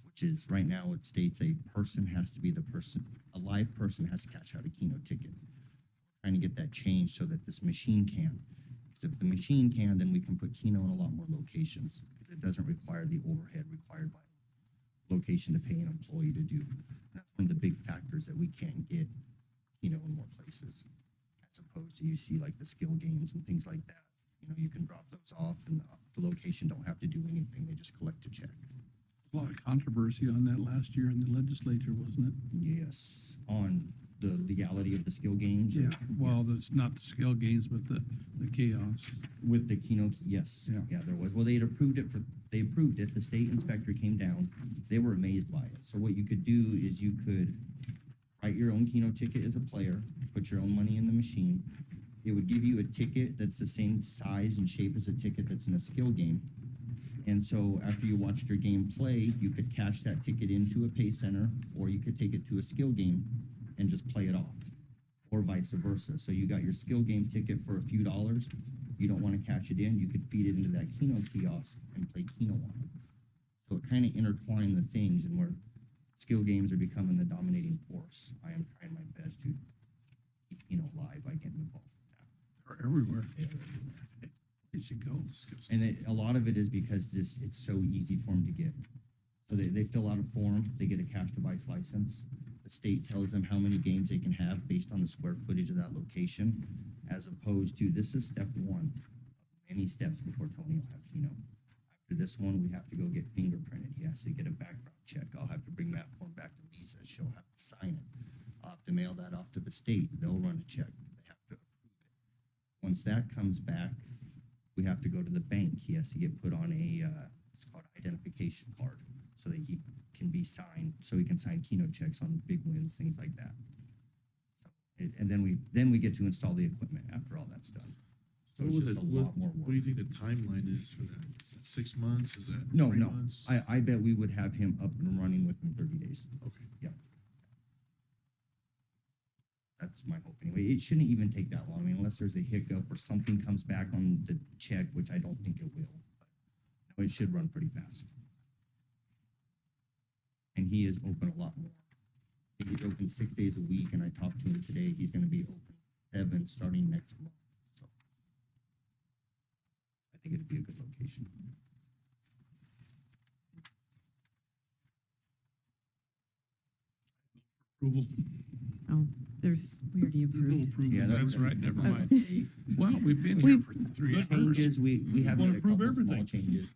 which is right now it states a person has to be the person, a live person has to cash out a Keno ticket. Trying to get that changed so that this machine can. Because if the machine can, then we can put Keno in a lot more locations because it doesn't require the overhead required by location to pay an employee to do. That's one of the big factors that we can't get Keno in more places, as opposed to you see like the skill games and things like that. You know, you can drop those off and the location don't have to do anything. They just collect a check. A lot of controversy on that last year in the legislature, wasn't it? Yes, on the legality of the skill games. Yeah, well, it's not the skill games, but the chaos. With the Keno, yes. Yeah. Yeah, there was. Well, they approved it. The state inspector came down. They were amazed by it. So what you could do is you could write your own Keno ticket as a player, put your own money in the machine. It would give you a ticket that's the same size and shape as a ticket that's in a skill game. And so after you watched your game play, you could cash that ticket into a pay center, or you could take it to a skill game and just play it off, or vice versa. So you got your skill game ticket for a few dollars. You don't want to cash it in, you could feed it into that Keno kiosk and play Keno on it. So it kind of intertwined the things, and where skill games are becoming the dominating force. I am trying my best to keep Keno alive by getting involved with that. They're everywhere. It should go. And a lot of it is because it's so easy for them to get. So they fill out a form, they get a cash device license. The state tells them how many games they can have based on the square footage of that location, as opposed to this is step one of many steps before Tony will have Keno. After this one, we have to go get fingerprinted. He has to get a background check. I'll have to bring that form back to Lisa. She'll have to sign it. I'll have to mail that off to the state. They'll run a check. They have to approve it. Once that comes back, we have to go to the bank. He has to get put on it's called identification card, so that he can be signed, so he can sign Keno checks on big wins, things like that. And then we get to install the equipment after all that's done. So it's just a lot more What do work. you think the timeline is for that? Is that 6 months? Is that No, 3 no. months? I bet we would have him up and running within 30 days. Okay. Yep. That's my hope anyway. It shouldn't even take that long. I mean, unless there's a hiccup or something comes back on the check, which I don't think it will. But no, it should run pretty fast. And he is open a lot more. He's open 6 days a week, and I talked to him today. He's going to be open 7 starting next month. So I think it'd be a good location. Approval. Oh, we already There's no approved. approval. Yeah, That's right, never Okay. mind. Well, we've been here for 3 hours. Changes, we have Wanna made a approve couple small everything. changes.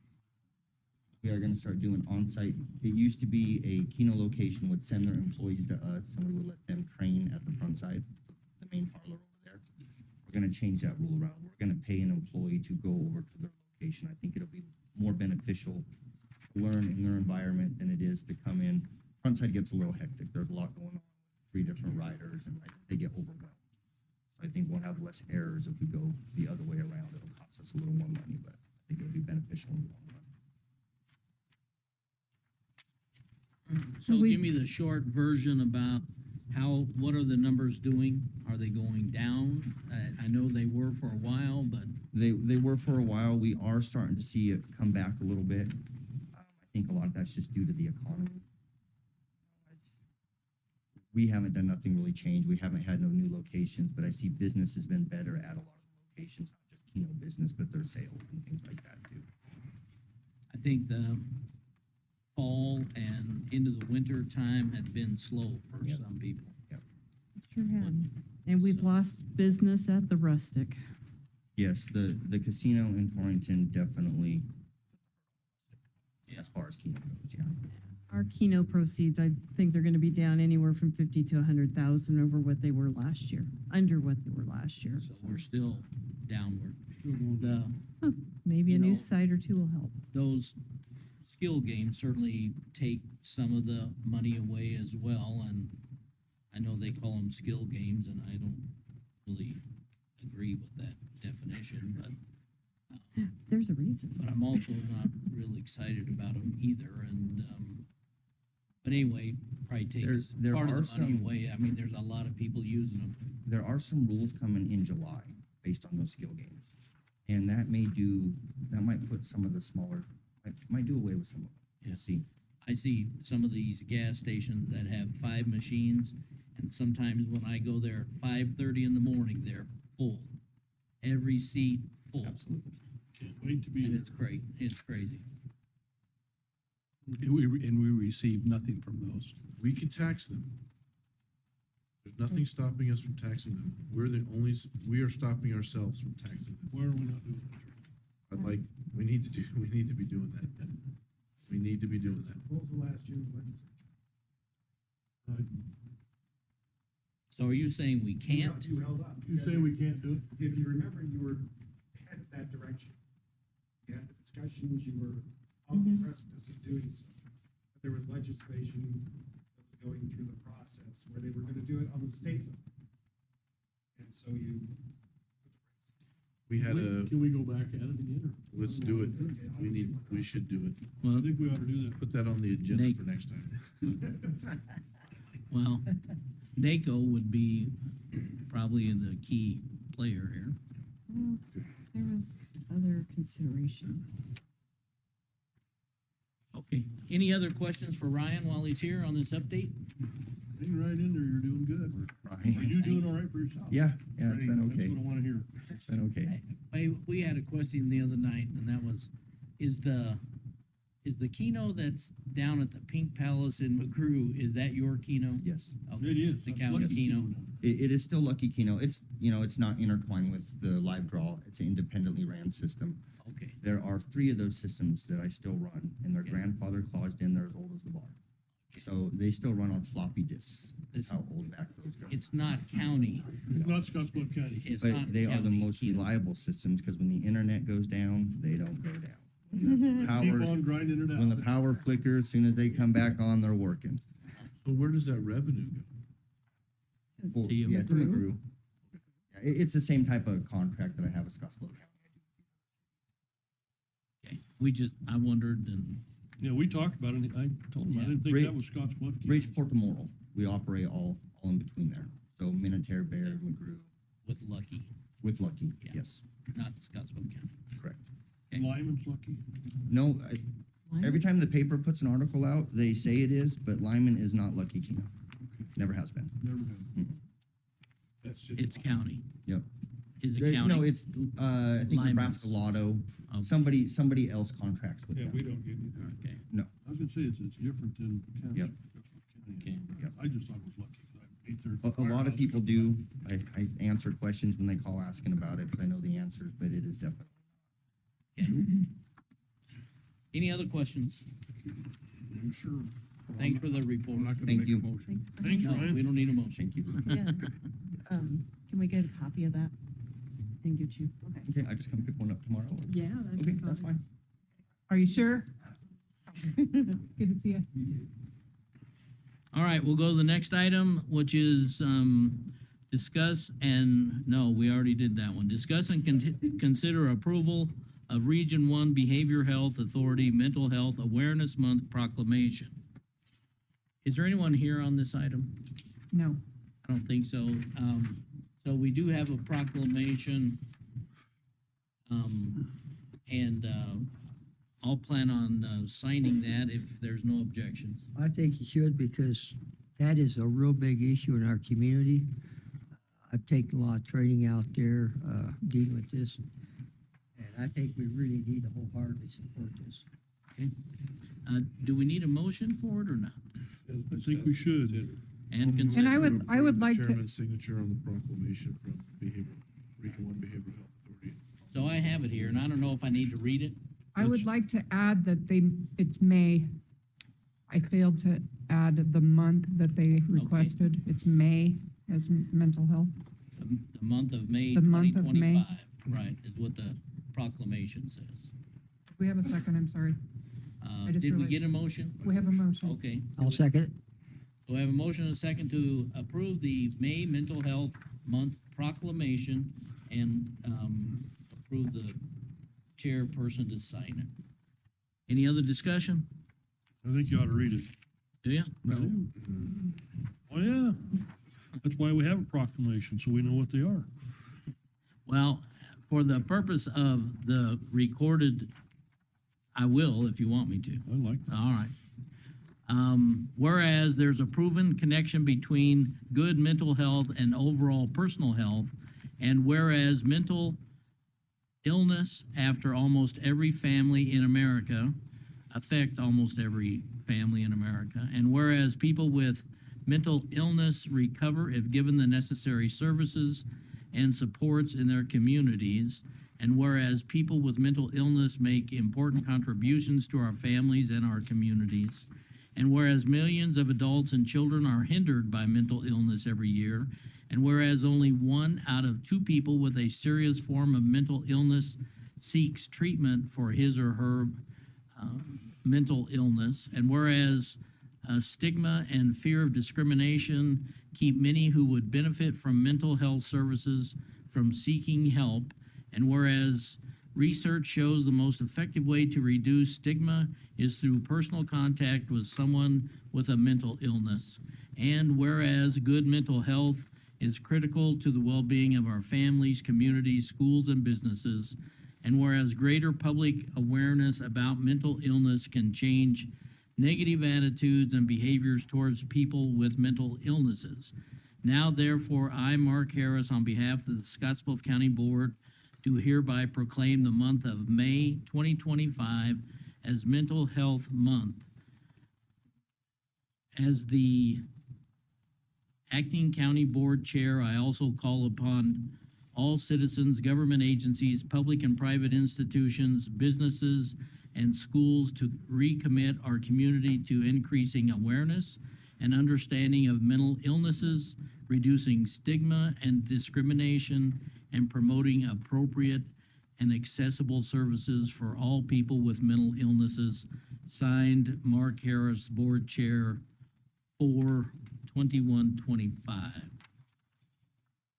We are gonna start doing on-site. It used to be a Keno location would send their employees to us, and we would let them train at the front side, the main parlor over there. We're gonna change that rule around. We're gonna pay an employee to go over to their location. I think it'll be more beneficial to learn in their environment than it is to come in. Front side gets a little hectic. There's a lot going on, 3 different riders, and they get overwhelmed. I think we'll have less errors if we go the other way around. It'll cost us a little more money, but I think it'll be beneficial in the long run. So give me the short version about what are the numbers doing? Are they going down? I know they were for a while, but They were for a while. We are starting to see it come back a little bit. I think a lot of that's just due to the economy. we haven't done nothing really changed. We haven't had no new locations, but I see business has been better at a lot of locations, not just Keno business, but their sales and things like that too. I think the fall and into the winter time had been slow for Yep. some people. Sure have. And we've lost business at the Rustic. Yes, the casino in Torrington definitely, as far as Keno goes, yeah. Our Keno proceeds, I think they're gonna be down anywhere from 50 to 100,000 over what they were last year, under what they were last year. So we're still downward. The, Maybe you a know, new site or two will help. those skill games certainly take some of the money away as well, and I know they call them skill games, and I don't really agree with that definition, There's a reason. but I'm also not real excited about them either, and, but anyway, probably takes There part are of the money some- away. I mean, there's a lot of people using them. There are some rules coming in July based on those skill games. And that might put some of the smaller, might do away with some of them. We'll see. I see some of these gas stations that have 5 machines, and sometimes when I go there at 5:30 in the morning, they're full. Every seat full. Absolutely. Can't wait to be And there. it's great, it's crazy. And we receive nothing from those. We can tax them. There's nothing stopping us from taxing them. We are stopping ourselves from taxing them. Why are we not doing that? We need to be doing that. We need to be doing that. Proposal last year's legislature. So are you saying we can't? You held up. You say we can't do it? If you remember, you were headed that direction. You had the discussions, you were on the precipice of doing so. But there was legislation that was going through the process where they were gonna do it on the state level. And so you. We had Can we go back at it again? let's do it. We should do it. I think we ought to do that. Put that on the agenda Nate. for next time. Well, NACO would be probably the key player here. Well, there was other considerations. Okay, any other questions for Ryan while he's here on this update? Hang right in there, you're doing good. Are Right. you doing all right for yourself? Yeah, it's been okay. That's what I wanna hear. It's been okay. We had a question the other night, and that was, is the Keno that's down at the Pink Palace in McGrew, is that your Keno? Yes. Okay, It is. The That's county Lucky Keno. now. It is still Lucky Keno. It's not intertwined with the live draw. It's an independently ran system. Okay, There are 3 of those systems that I still run, and their Okay. grandfather claused in. They're as old as the bar. So they still run on floppy disks. That's It's- how old back those go. it's not county, It's not Scotts Bluff County. it's But not they are the county most Keno. reliable systems, because when the internet goes down, they don't go down. When the Keep power, on grinding it out. when the power flickers, as soon as they come back on, they're working. So where does that revenue go? Well, To you. yeah, to McGrew. Yeah, it's the same type of contract that I have with Scotts Bluff County. Okay, I wondered, and Yeah, we talked about it. I told him I didn't think Bridge- that was Scotts Bluff. County. Bridgeport to Morrill, we operate all in between there. So Minutair, Baird, McGrew, with Lucky, with Lucky, Yeah. yes, not Scottsville County. correct. Lyman's lucky. No, every time the paper puts an article out, they say it is, but Lyman is not Lucky Keno. Never has been. Never had. That's just. It's county. Yep. Is it county? No, it's, I think Lyman's. Nebraska Lotto, Okay. somebody else contracts with Yeah, them. we don't get anything. Okay, I was gonna say it's different than county. Yep. okay. Yep. I just thought it was lucky. 'Cause I ate their A lot of firehouse people couple do. I answer questions when they call asking about it, because I know the answers, but it is definitely. Any other questions? Sure. Thanks for the report. I'm not gonna Thank make a you. motion. Thanks. for Thanks, No, Ryan. we don't need a motion. Thank you. Yeah. Can we get a copy of that? And get you, okay. Okay, I just come pick one up tomorrow. Yeah. that'd Okay, be that's fine. Are you sure? Good to see you. All right, we'll go to the next item, which is, discuss and, no, we already did that one. Discuss and consider approval of Region 1 Behavior Health Authority Mental Health Awareness Month proclamation. Is there anyone here on this item? No. I don't think so. So we do have a proclamation. And I'll plan on signing that if there's no objections. I think you should, because that is a real big issue in our community. I've taken a lot of training out there, dealing with this. And I think we really need to wholeheartedly support this. Do we need a motion for it or not? I think we should. And And I would like to, Chairman's signature on the proclamation from Region 1 Behavioral Health Authority. So I have it here, and I don't know if I need to read it. I would like to add that it's May. I failed to add the month that they requested. It's May as mental health. The month of May The month of May. 2025, right, is what the proclamation says. We have a second, I'm sorry. I just Did we realized- get a motion? We have a motion. Okay. I'll second it. So we have a motion and a second to approve the May Mental Health Month proclamation and approve the chairperson to sign it. Any other discussion? I think you ought to read it. Do you? No. Oh, yeah. That's why we have a proclamation, so we know what they are. Well, for the purpose of the recorded, I will if you want me to. I like that. All right. Whereas there's a proven connection between good mental health and overall personal health, and whereas mental illness after almost every family in America affect almost every family in America, and whereas people with mental illness recover if given the necessary services and supports in their communities, and whereas people with mental illness make important contributions to our families and our communities, and whereas millions of adults and children are hindered by mental illness every year, and whereas only 1 out of 2 people with a serious form of mental illness seeks treatment for his or her mental illness, and whereas stigma and fear of discrimination keep many who would benefit from mental health services from seeking help, and whereas research shows the most effective way to reduce stigma is through personal contact with someone with a mental illness, and whereas good mental health is critical to the well-being of our families, communities, schools, and businesses, and whereas greater public awareness about mental illness can change negative attitudes and behaviors towards people with mental illnesses. Now, therefore, I, Mark Harris, on behalf of the Scotts Bluff County Board, do hereby proclaim the month of May 2025 as Mental Health Month. As the acting county board chair, I also call upon all citizens, government agencies, public and private institutions, businesses, and schools to recommit our community to increasing awareness and understanding of mental illnesses, reducing stigma and discrimination, and promoting appropriate and accessible services for all people with mental illnesses. Signed, Mark Harris, Board Chair, 4/21/25.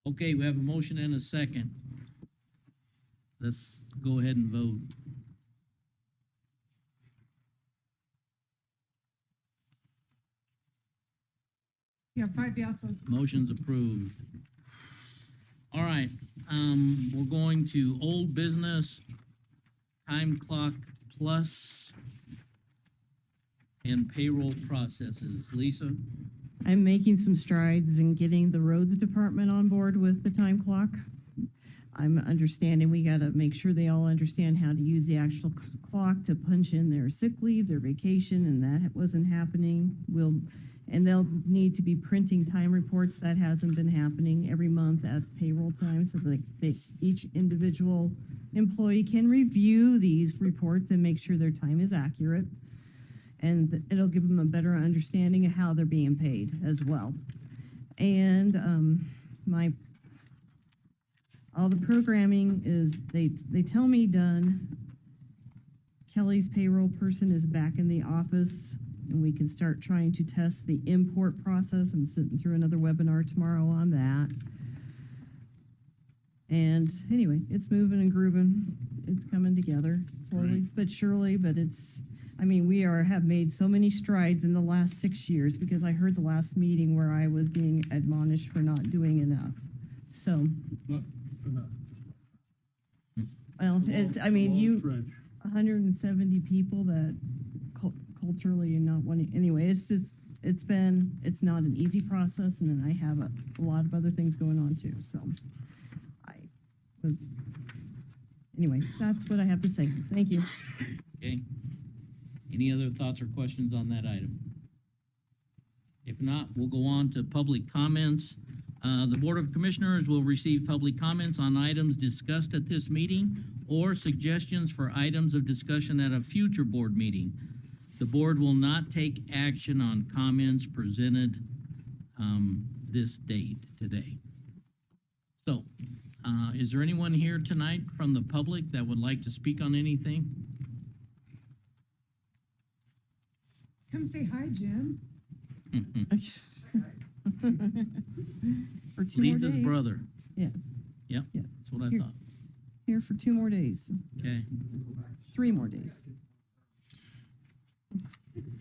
Okay, we have a motion and a second. Let's go ahead and vote. Yeah, 5 yeses. Motion's approved. All right, we're going to old business, time clock plus, and payroll processes. Lisa? I'm making some strides in getting the roads department on board with the time clock. I'm understanding we gotta make sure they all understand how to use the actual clock to punch in their sick leave, their vacation, and that wasn't happening. And they'll need to be printing time reports. That hasn't been happening every month at payroll time, so that each individual employee can review these reports and make sure their time is accurate. And it'll give them a better understanding of how they're being paid as well. And all the programming is, they tell me done. Kelly's payroll person is back in the office, and we can start trying to test the import process. I'm sitting through another webinar tomorrow on that. And anyway, it's moving and grooving. It's coming together slowly but surely, but we have made so many strides in the last 6 years, because I heard the last meeting where I was being admonished for not doing enough. So, Not enough. well, it's, Long 170 people that culturally and not wanting, anyway, it's it's not an easy process, and then I have a lot of other things going on too, so anyway, that's what I have to say. Thank you. Okay. Any other thoughts or questions on that item? If not, we'll go on to public comments. The Board of Commissioners will receive public comments on items discussed at this meeting or suggestions for items of discussion at a future board meeting. The board will not take action on comments presented this date, today. So, is there anyone here tonight from the public that would like to speak on anything? Come say hi, Jim. For 2 more Lisa's days. brother. Yes. Yep, Yes. that's what I Here. thought. Here for 2 more days, Okay. 3 more days.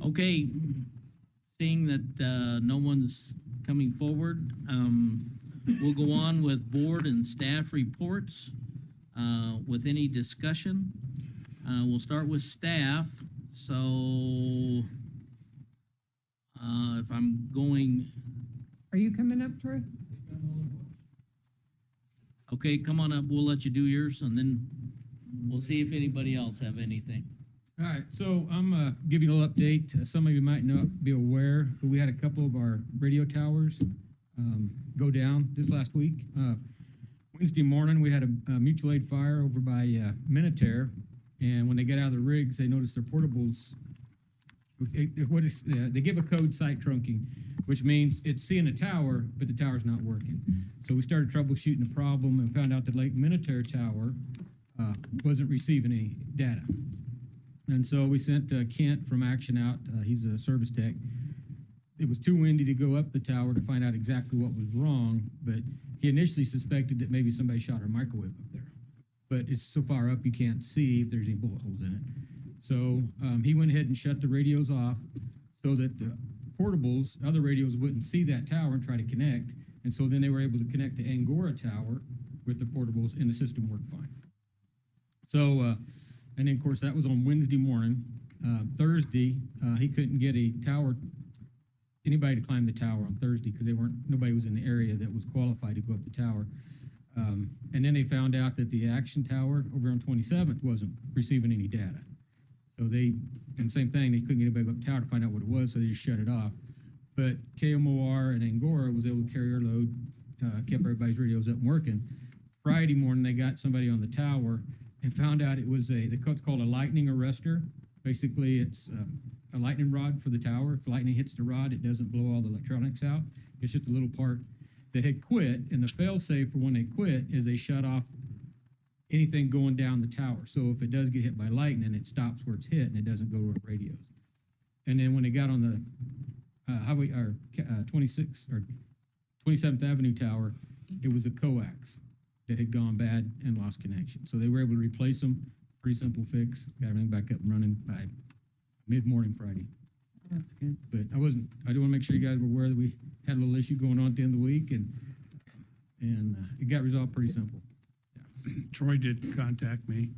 Okay, seeing that no one's coming forward, we'll go on with board and staff reports with any discussion. We'll start with staff. So if I'm going, Are you coming up, Troy? okay, come on up. We'll let you do yours, and then we'll see if anybody else have anything. All right, so I'm giving you a little update. Some of you might not be aware, but we had a couple of our radio towers go down this last week. Wednesday morning, we had a mutual aid fire over by Minutair, and when they got out of the rigs, they noticed their portables. They give a code site trunking, which means it's seeing a tower, but the tower's not working. So we started troubleshooting the problem and found out that Lake Minutair Tower wasn't receiving any data. And so we sent Kent from Action out. He's a service tech. It was too windy to go up the tower to find out exactly what was wrong, but he initially suspected that maybe somebody shot our microwave up there. But it's so far up you can't see if there's any bullet holes in it. So he went ahead and shut the radios off so that the portables, other radios, wouldn't see that tower and try to connect. And so then they were able to connect the Angora tower with the portables, and the system worked fine. So, and then of course that was on Wednesday morning. Thursday, he couldn't get anybody to climb the tower on Thursday because nobody was in the area that was qualified to go up the tower. And then they found out that the Action Tower over on 27th wasn't receiving any data. So and same thing, they couldn't get anybody up the tower to find out what it was, so they just shut it off. But KMOR and Angora was able to carry our load, kept everybody's radios up and working. Friday morning, they got somebody on the tower and found out it was it's called a lightning arrestor. Basically, it's a lightning rod for the tower. If lightning hits the rod, it doesn't blow all the electronics out. It's just a little part that had quit, and the fail-safe for when they quit is they shut off anything going down the tower. So if it does get hit by lightning, it stops where it's hit and it doesn't go to our radios. And then when they got on the highway or 26th or 27th Avenue tower, it was a coax that had gone bad and lost connection. So they were able to replace them. Pretty simple fix. Got everything back up and running by mid-morning Friday. That's good. But I do want to make sure you guys were aware that we had a little issue going on at the end of the week, and it got resolved pretty simple. Troy did contact me.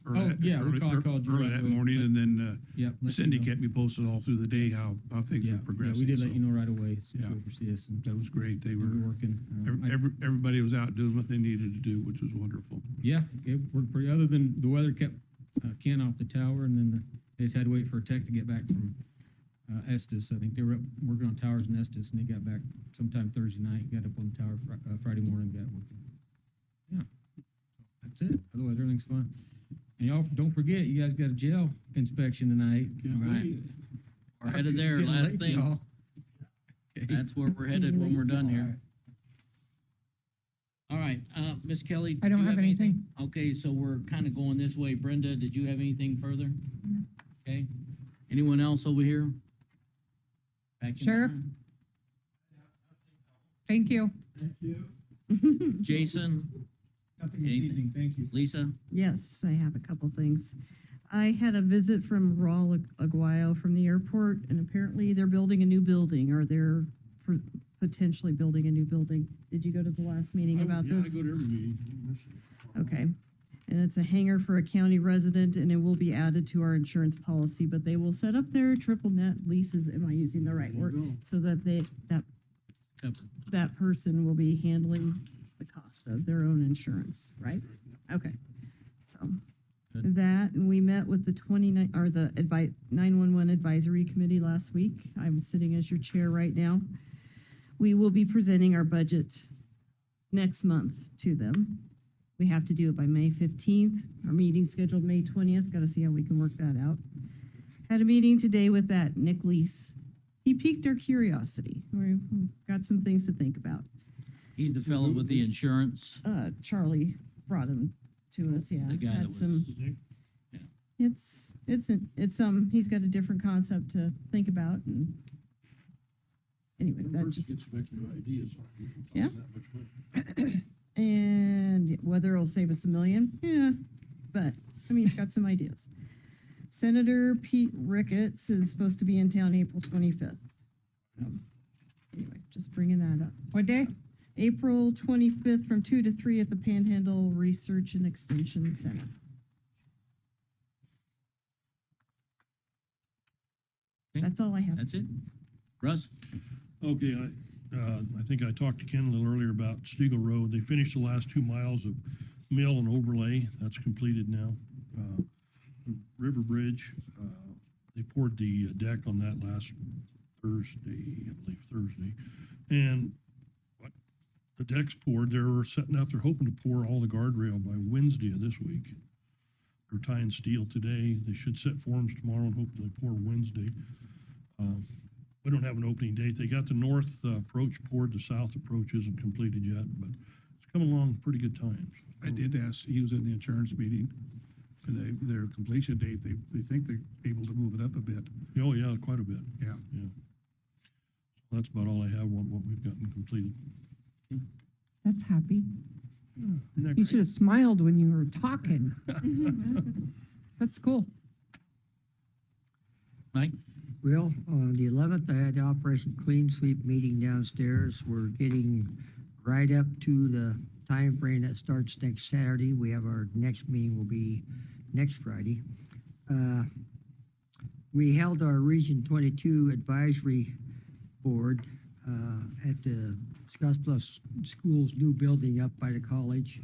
Oh, yeah, we called you early right that away, morning, but- and then Yep, let you Cindy know. kept me posted all through the day how things were progressing. Yeah, we did let so you know right away. Yeah. To oversee us, and That was great. They we were, were working. everybody was out doing what they needed to do, which was wonderful. Yeah, it worked pretty, other than the weather kept Ken off the tower, and then they just had to wait for a tech to get back from Estes. I think they were up working on towers in Estes, and they got back sometime Thursday night, got up on the tower Friday morning, got working. Yeah, that's it. Otherwise, everything's fine. And y'all, don't forget, you guys got a jail inspection tonight. All right. We're headed there, Getting last late, thing. y'all. That's where we're headed when we're done here. All right, Miss Kelly. I do don't you have anything. Okay, so we're kind of going this way. Brenda, did you have anything further? Okay. Anyone else over here? Back in Sheriff? line. Thank you. Jason? Nothing this evening, thank you. Lisa? Yes, I have a couple things. I had a visit from Raul Aguayo from the airport, and apparently they're building a new building, or they're potentially building a new building. Did you go to the last meeting about this? I go to every meeting. Okay. And it's a hangar for a county resident, and it will be added to our insurance policy, but they will set up their triple net leases, am I using the right word? So that that person will be handling the cost of their own insurance, right? Okay, so Good. that, and we met with the 911 advisory committee last week. I'm sitting as your chair right now. We will be presenting our budget next month to them. We have to do it by May 15th. Our meeting scheduled May 20th. Got to see how we can work that out. Had a meeting today with that Nick Lease. He piqued our curiosity. We've got some things to think about. He's the fellow with the insurance. Charlie brought him to us. Yeah, The guy that had was. some. It's he's got a different concept to think about, and anyway, that just Gets some extra ideas. Yeah. And whether it'll save us $1 million, yeah, but I mean, he's got some ideas. Senator Pete Ricketts is supposed to be in town April 25th. So anyway, just bringing that up. What day? April 25th from 2 to 3 at the Panhandle Research and Extension Center. Okay. That's all I have. That's it. Russ? Okay, I think I talked to Ken a little earlier about Stegall Road. They finished the last 2 miles of mill and overlay. That's completed now. River Bridge, they poured the deck on that last Thursday, I believe Thursday. And the deck's poured, they're setting up, they're hoping to pour all the guardrail by Wednesday of this week. They're tying steel today. They should set forms tomorrow and hopefully pour Wednesday. We don't have an opening date. They got the north approach poured, the south approach isn't completed yet, but it's coming along pretty good times. I did ask, he was in the insurance meeting, and their completion date, they think they're able to move it up a bit. Oh, yeah, quite a bit. Yeah. Yeah. That's about all I have, what we've gotten completed. That's happy. Isn't that You should have smiled when you were talking. That's cool. Mike? Well, on the 11th, I had the Operation Clean Sweep meeting downstairs. We're getting right up to the time frame that starts next Saturday. We have our next meeting will be next Friday. We held our Region 22 Advisory Board at the Scotts Bluff School's new building up by the college.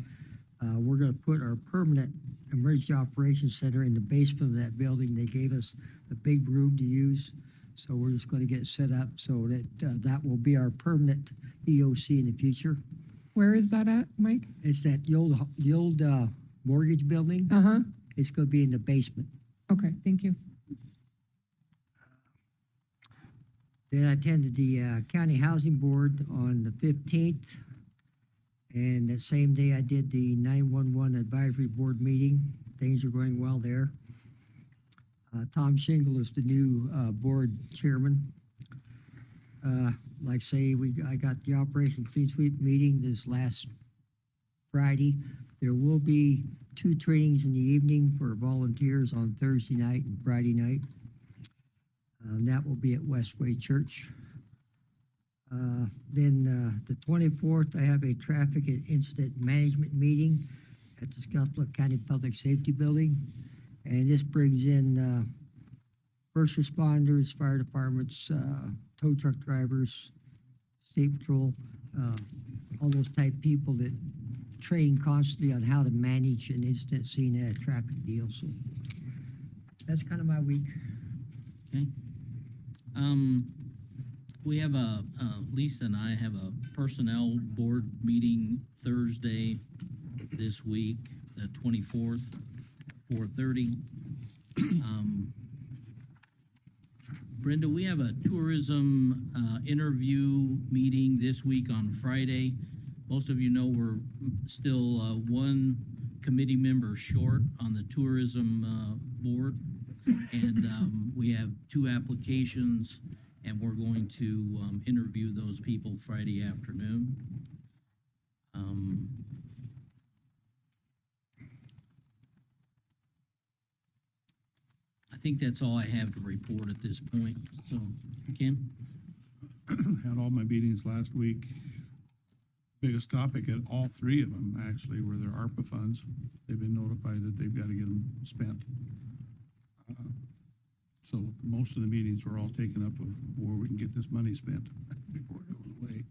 We're going to put our permanent emergency operations center in the basement of that building. They gave us a big room to use, so we're just going to get set up so that that will be our permanent EOC in the future. Where is that at, Mike? It's that the old mortgage building. Uh-huh. It's going to be in the basement. Okay, thank you. Then I attended the County Housing Board on the 15th. And that same day I did the 911 Advisory Board meeting. Things are going well there. Tom Shingle is the new board chairman. Like I say, I got the Operation Clean Sweep meeting this last Friday. There will be 2 trainings in the evening for volunteers on Thursday night and Friday night. That will be at Westway Church. Then the 24th, I have a traffic and incident management meeting at the Scotts Bluff County Public Safety Building. And this brings in first responders, fire departments, tow truck drivers, state patrol, all those type people that train constantly on how to manage an incident scene at a traffic deal. So that's kind of my week. Okay. We have Lisa and I have a personnel board meeting Thursday this week, the 24th, 4:30. Brenda, we have a tourism interview meeting this week on Friday. Most of you know we're still 1 committee member short on the tourism board. And we have 2 applications, and we're going to interview those people Friday afternoon. I think that's all I have to report at this point. So, Ken? Had all my meetings last week. biggest topic at all three of them actually were their ARPA funds. They've been notified that they've got to get them spent. So most of the meetings were all taken up of where we can get this money spent before it goes away.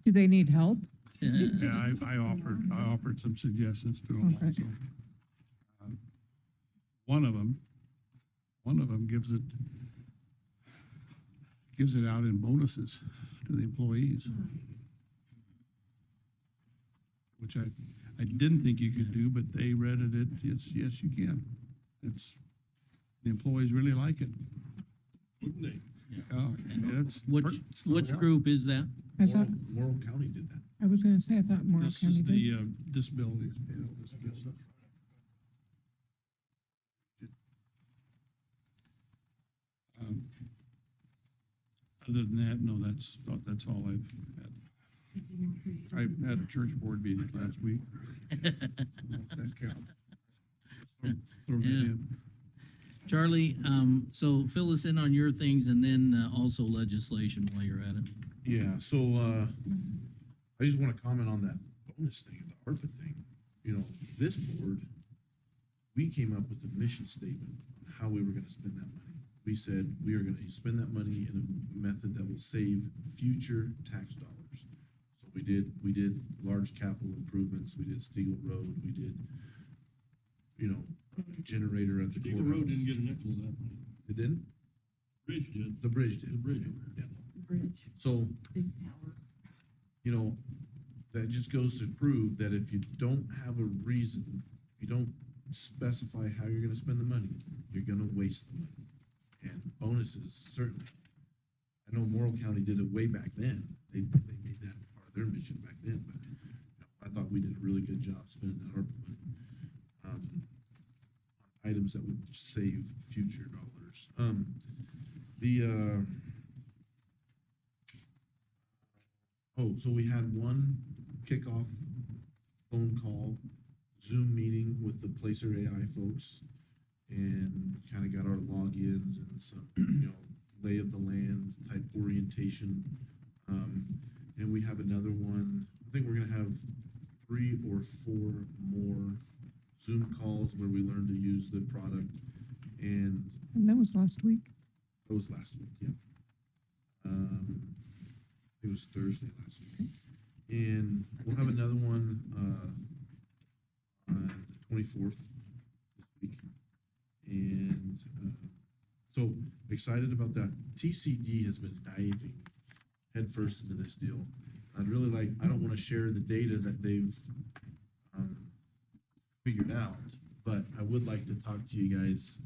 Do they need help? Yeah, I offered some suggestions to them Okay. also. One of them gives it out in bonuses to the employees. Which I didn't think you could do, but they read it, yes, you can. The employees really like it. Wouldn't they? It's. Which group is that? I thought, Morrow County did that. I was gonna say, I thought Morrow This County is did. the disabilities. Other than that, no, that's all I've had. I had a church board meeting last week. That counts. Throw that in. Charlie, so fill us in on your things and then also legislation while you're at it. Yeah, so, I just wanna comment on that bonus thing, the ARPA thing. You know, this board, we came up with a mission statement on how we were gonna spend that money. We said, we are gonna spend that money in a method that will save future tax dollars. So we did large capital improvements, we did Stegall Road, we did, you know, a generator at the Eagle courthouse. Road didn't get a nickel of that money. It didn't? Bridge did. The bridge did. The bridge. Yeah. Bridge, So, big tower. you know, that just goes to prove that if you don't have a reason, you don't specify how you're gonna spend the money, you're gonna waste the money. And bonuses, certainly. I know Morrow County did it way back then. They made that part of their mission back then, but you know, I thought we did a really good job spending that ARPA money. On items that would save future dollars. So we had one kickoff phone call, Zoom meeting with the Placer AI folks, and kind of got our logins and some, you know, lay of the land type orientation. And we have another one, I think we're gonna have 3 or 4 more Zoom calls where we learn to use the product, and And that was last week. that was last week, yeah. It was Thursday last week. And we'll have another one, on the 24th this week. And, so excited about that. TCD has been diving headfirst into this deal. I don't wanna share the data that they've, figured out, but I would like to talk to you guys,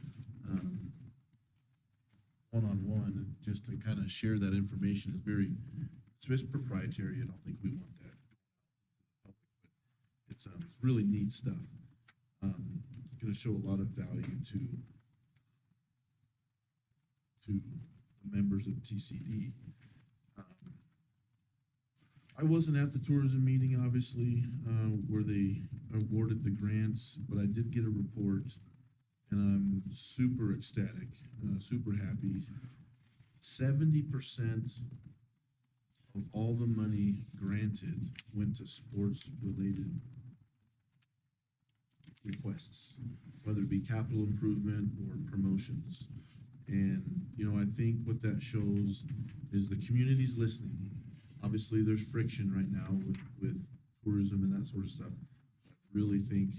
one-on-one, just to kind of share that information. It's just proprietary. I don't think we want that public, but it's really neat stuff. It's gonna show a lot of value to the members of TCD. I wasn't at the tourism meeting, obviously, where they awarded the grants, but I did get a report, and I'm super ecstatic, super happy. 70% of all the money granted went to sports-related requests, whether it be capital improvement or promotions. And, you know, I think what that shows is the community's listening. Obviously, there's friction right now with tourism and that sort of stuff. I really think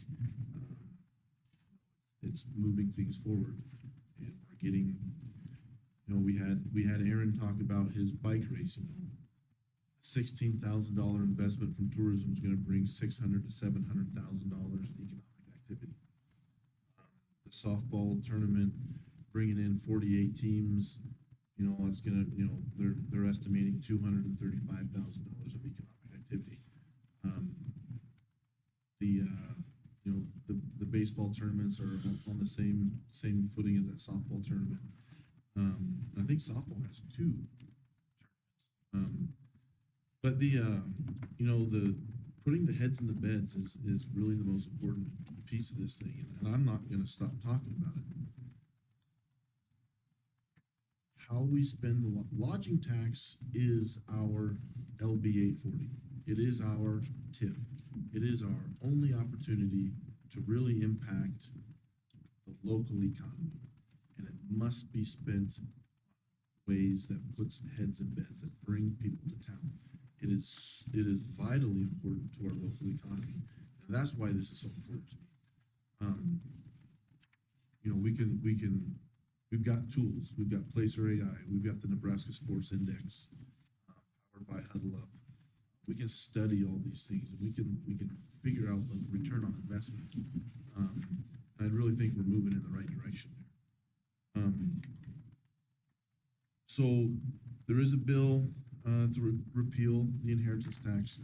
it's moving things forward, and we're getting. You know, we had Aaron talk about his bike race. You know, $16,000 investment from tourism is going to bring $600,000 to $700,000 in economic activity. The softball tournament, bringing in 48 teams. You know, it's gonna, you know, they're estimating $235,000 of economic activity. The baseball tournaments are on the same footing as that softball tournament. I think softball has 2 tournaments. But the putting the heads in the beds is really the most important piece of this thing, and I'm not gonna stop talking about it. How we spend the lodging tax is our LB 840. It is our tip. It is our only opportunity to really impact the local economy. And it must be spent ways that puts heads in beds, that bring people to town. It is vitally important to our local economy. And that's why this is so important to me. You know, we've got tools, we've got Placer AI, we've got the Nebraska Sports Index, powered by Huddle Up. We can study all these things and we can figure out the return on investment. And I really think we're moving in the right direction there. So there is a bill to repeal the inheritance tax.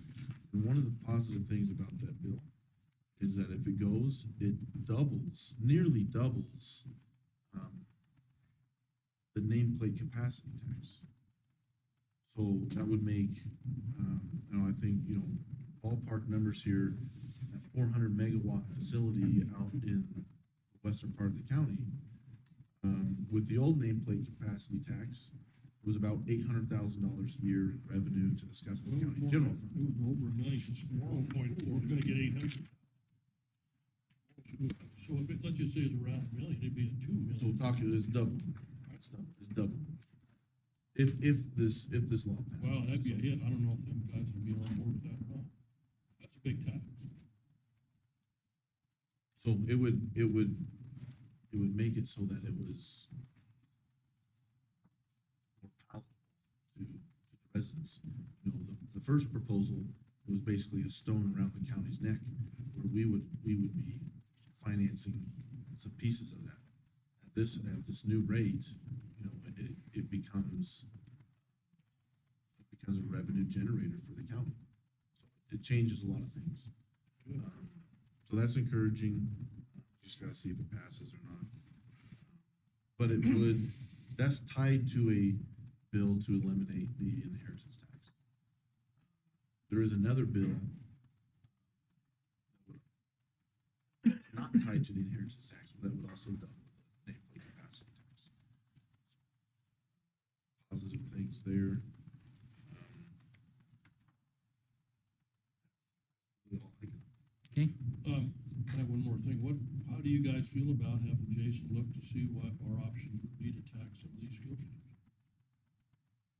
And one of the positive things about that bill is that if it goes, it doubles, nearly doubles, the nameplate capacity tax. So that would make, I think, ballpark numbers here, that 400 megawatt facility out in the western part of the county, with the old nameplate capacity tax, it was about $800,000 a year in revenue to the Scotts Bluff County General Fund. It was over $1 million, it's 1.4, we're gonna get 800. So if it, let's just say it's around $1 million, it'd be a $2 million. So talking, it's double. It's double. If this law passes. Wow, that'd be a hit. I don't know if them guys would be on board with that or not. That's a big tax. So it would make it so that it was more palatable to the residents. You know, the first proposal was basically a stone around the county's neck, where we would be financing some pieces of that. At this new rate, it becomes a revenue generator for the county. So it changes a lot of things. So that's encouraging. Just gotta see if it passes or not. But that's tied to a bill to eliminate the inheritance tax. There is another bill that's not tied to the inheritance tax, but that would also double the nameplate capacity tax. Positive things there. Okay. I have one more thing. How do you guys feel about having Jason look to see what our option would be to tax some of these skill games?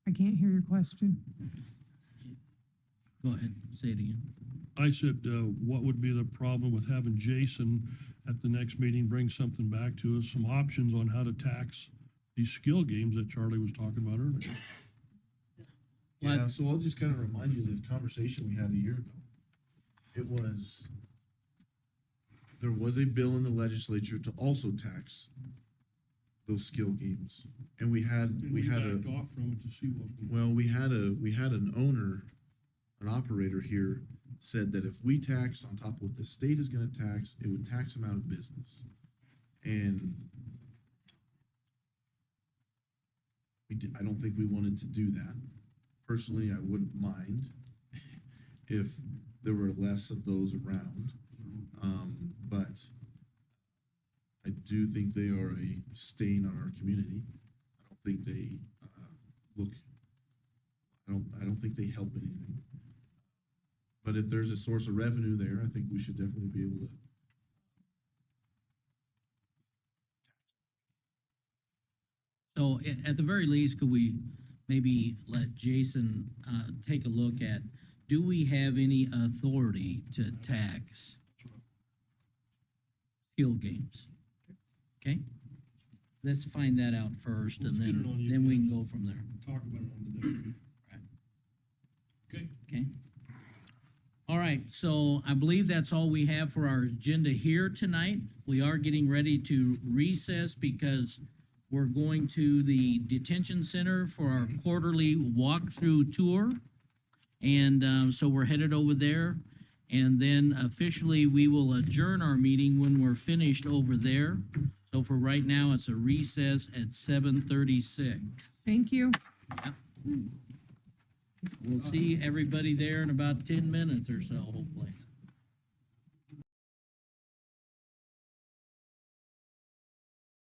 I can't hear your question. Go ahead, say it again. I said, what would be the problem with having Jason at the next meeting bring something back to us, some options on how to tax these skill games that Charlie was talking about earlier? Yeah, so I'll just kind of remind you of the conversation we had a year ago. There was a bill in the legislature to also tax those skill games. And we had backed off from it to see what. we had an owner, an operator here, said that if we taxed on top of what the state is gonna tax, it would tax them out of business. And I don't think we wanted to do that. Personally, I wouldn't mind if there were less of those around. But I do think they are a stain on our community. I don't think they I don't think they help anything. But if there's a source of revenue there, I think we should definitely be able to. So at the very least, could we maybe let Jason take a look at, do we have any authority to tax skill games? Okay? Let's find that out first, and Let's get it on the then we can agenda. go from there. Talk about it on the next meeting. Right. Okay. Okay? All right, so I believe that's all we have for our agenda here tonight. We are getting ready to recess because we're going to the detention center for our quarterly walkthrough tour. And so we're headed over there. And then officially, we will adjourn our meeting when we're finished over there. So for right now, it's a recess at 7:36. Thank you. We'll see everybody there in about 10 minutes or so, hopefully.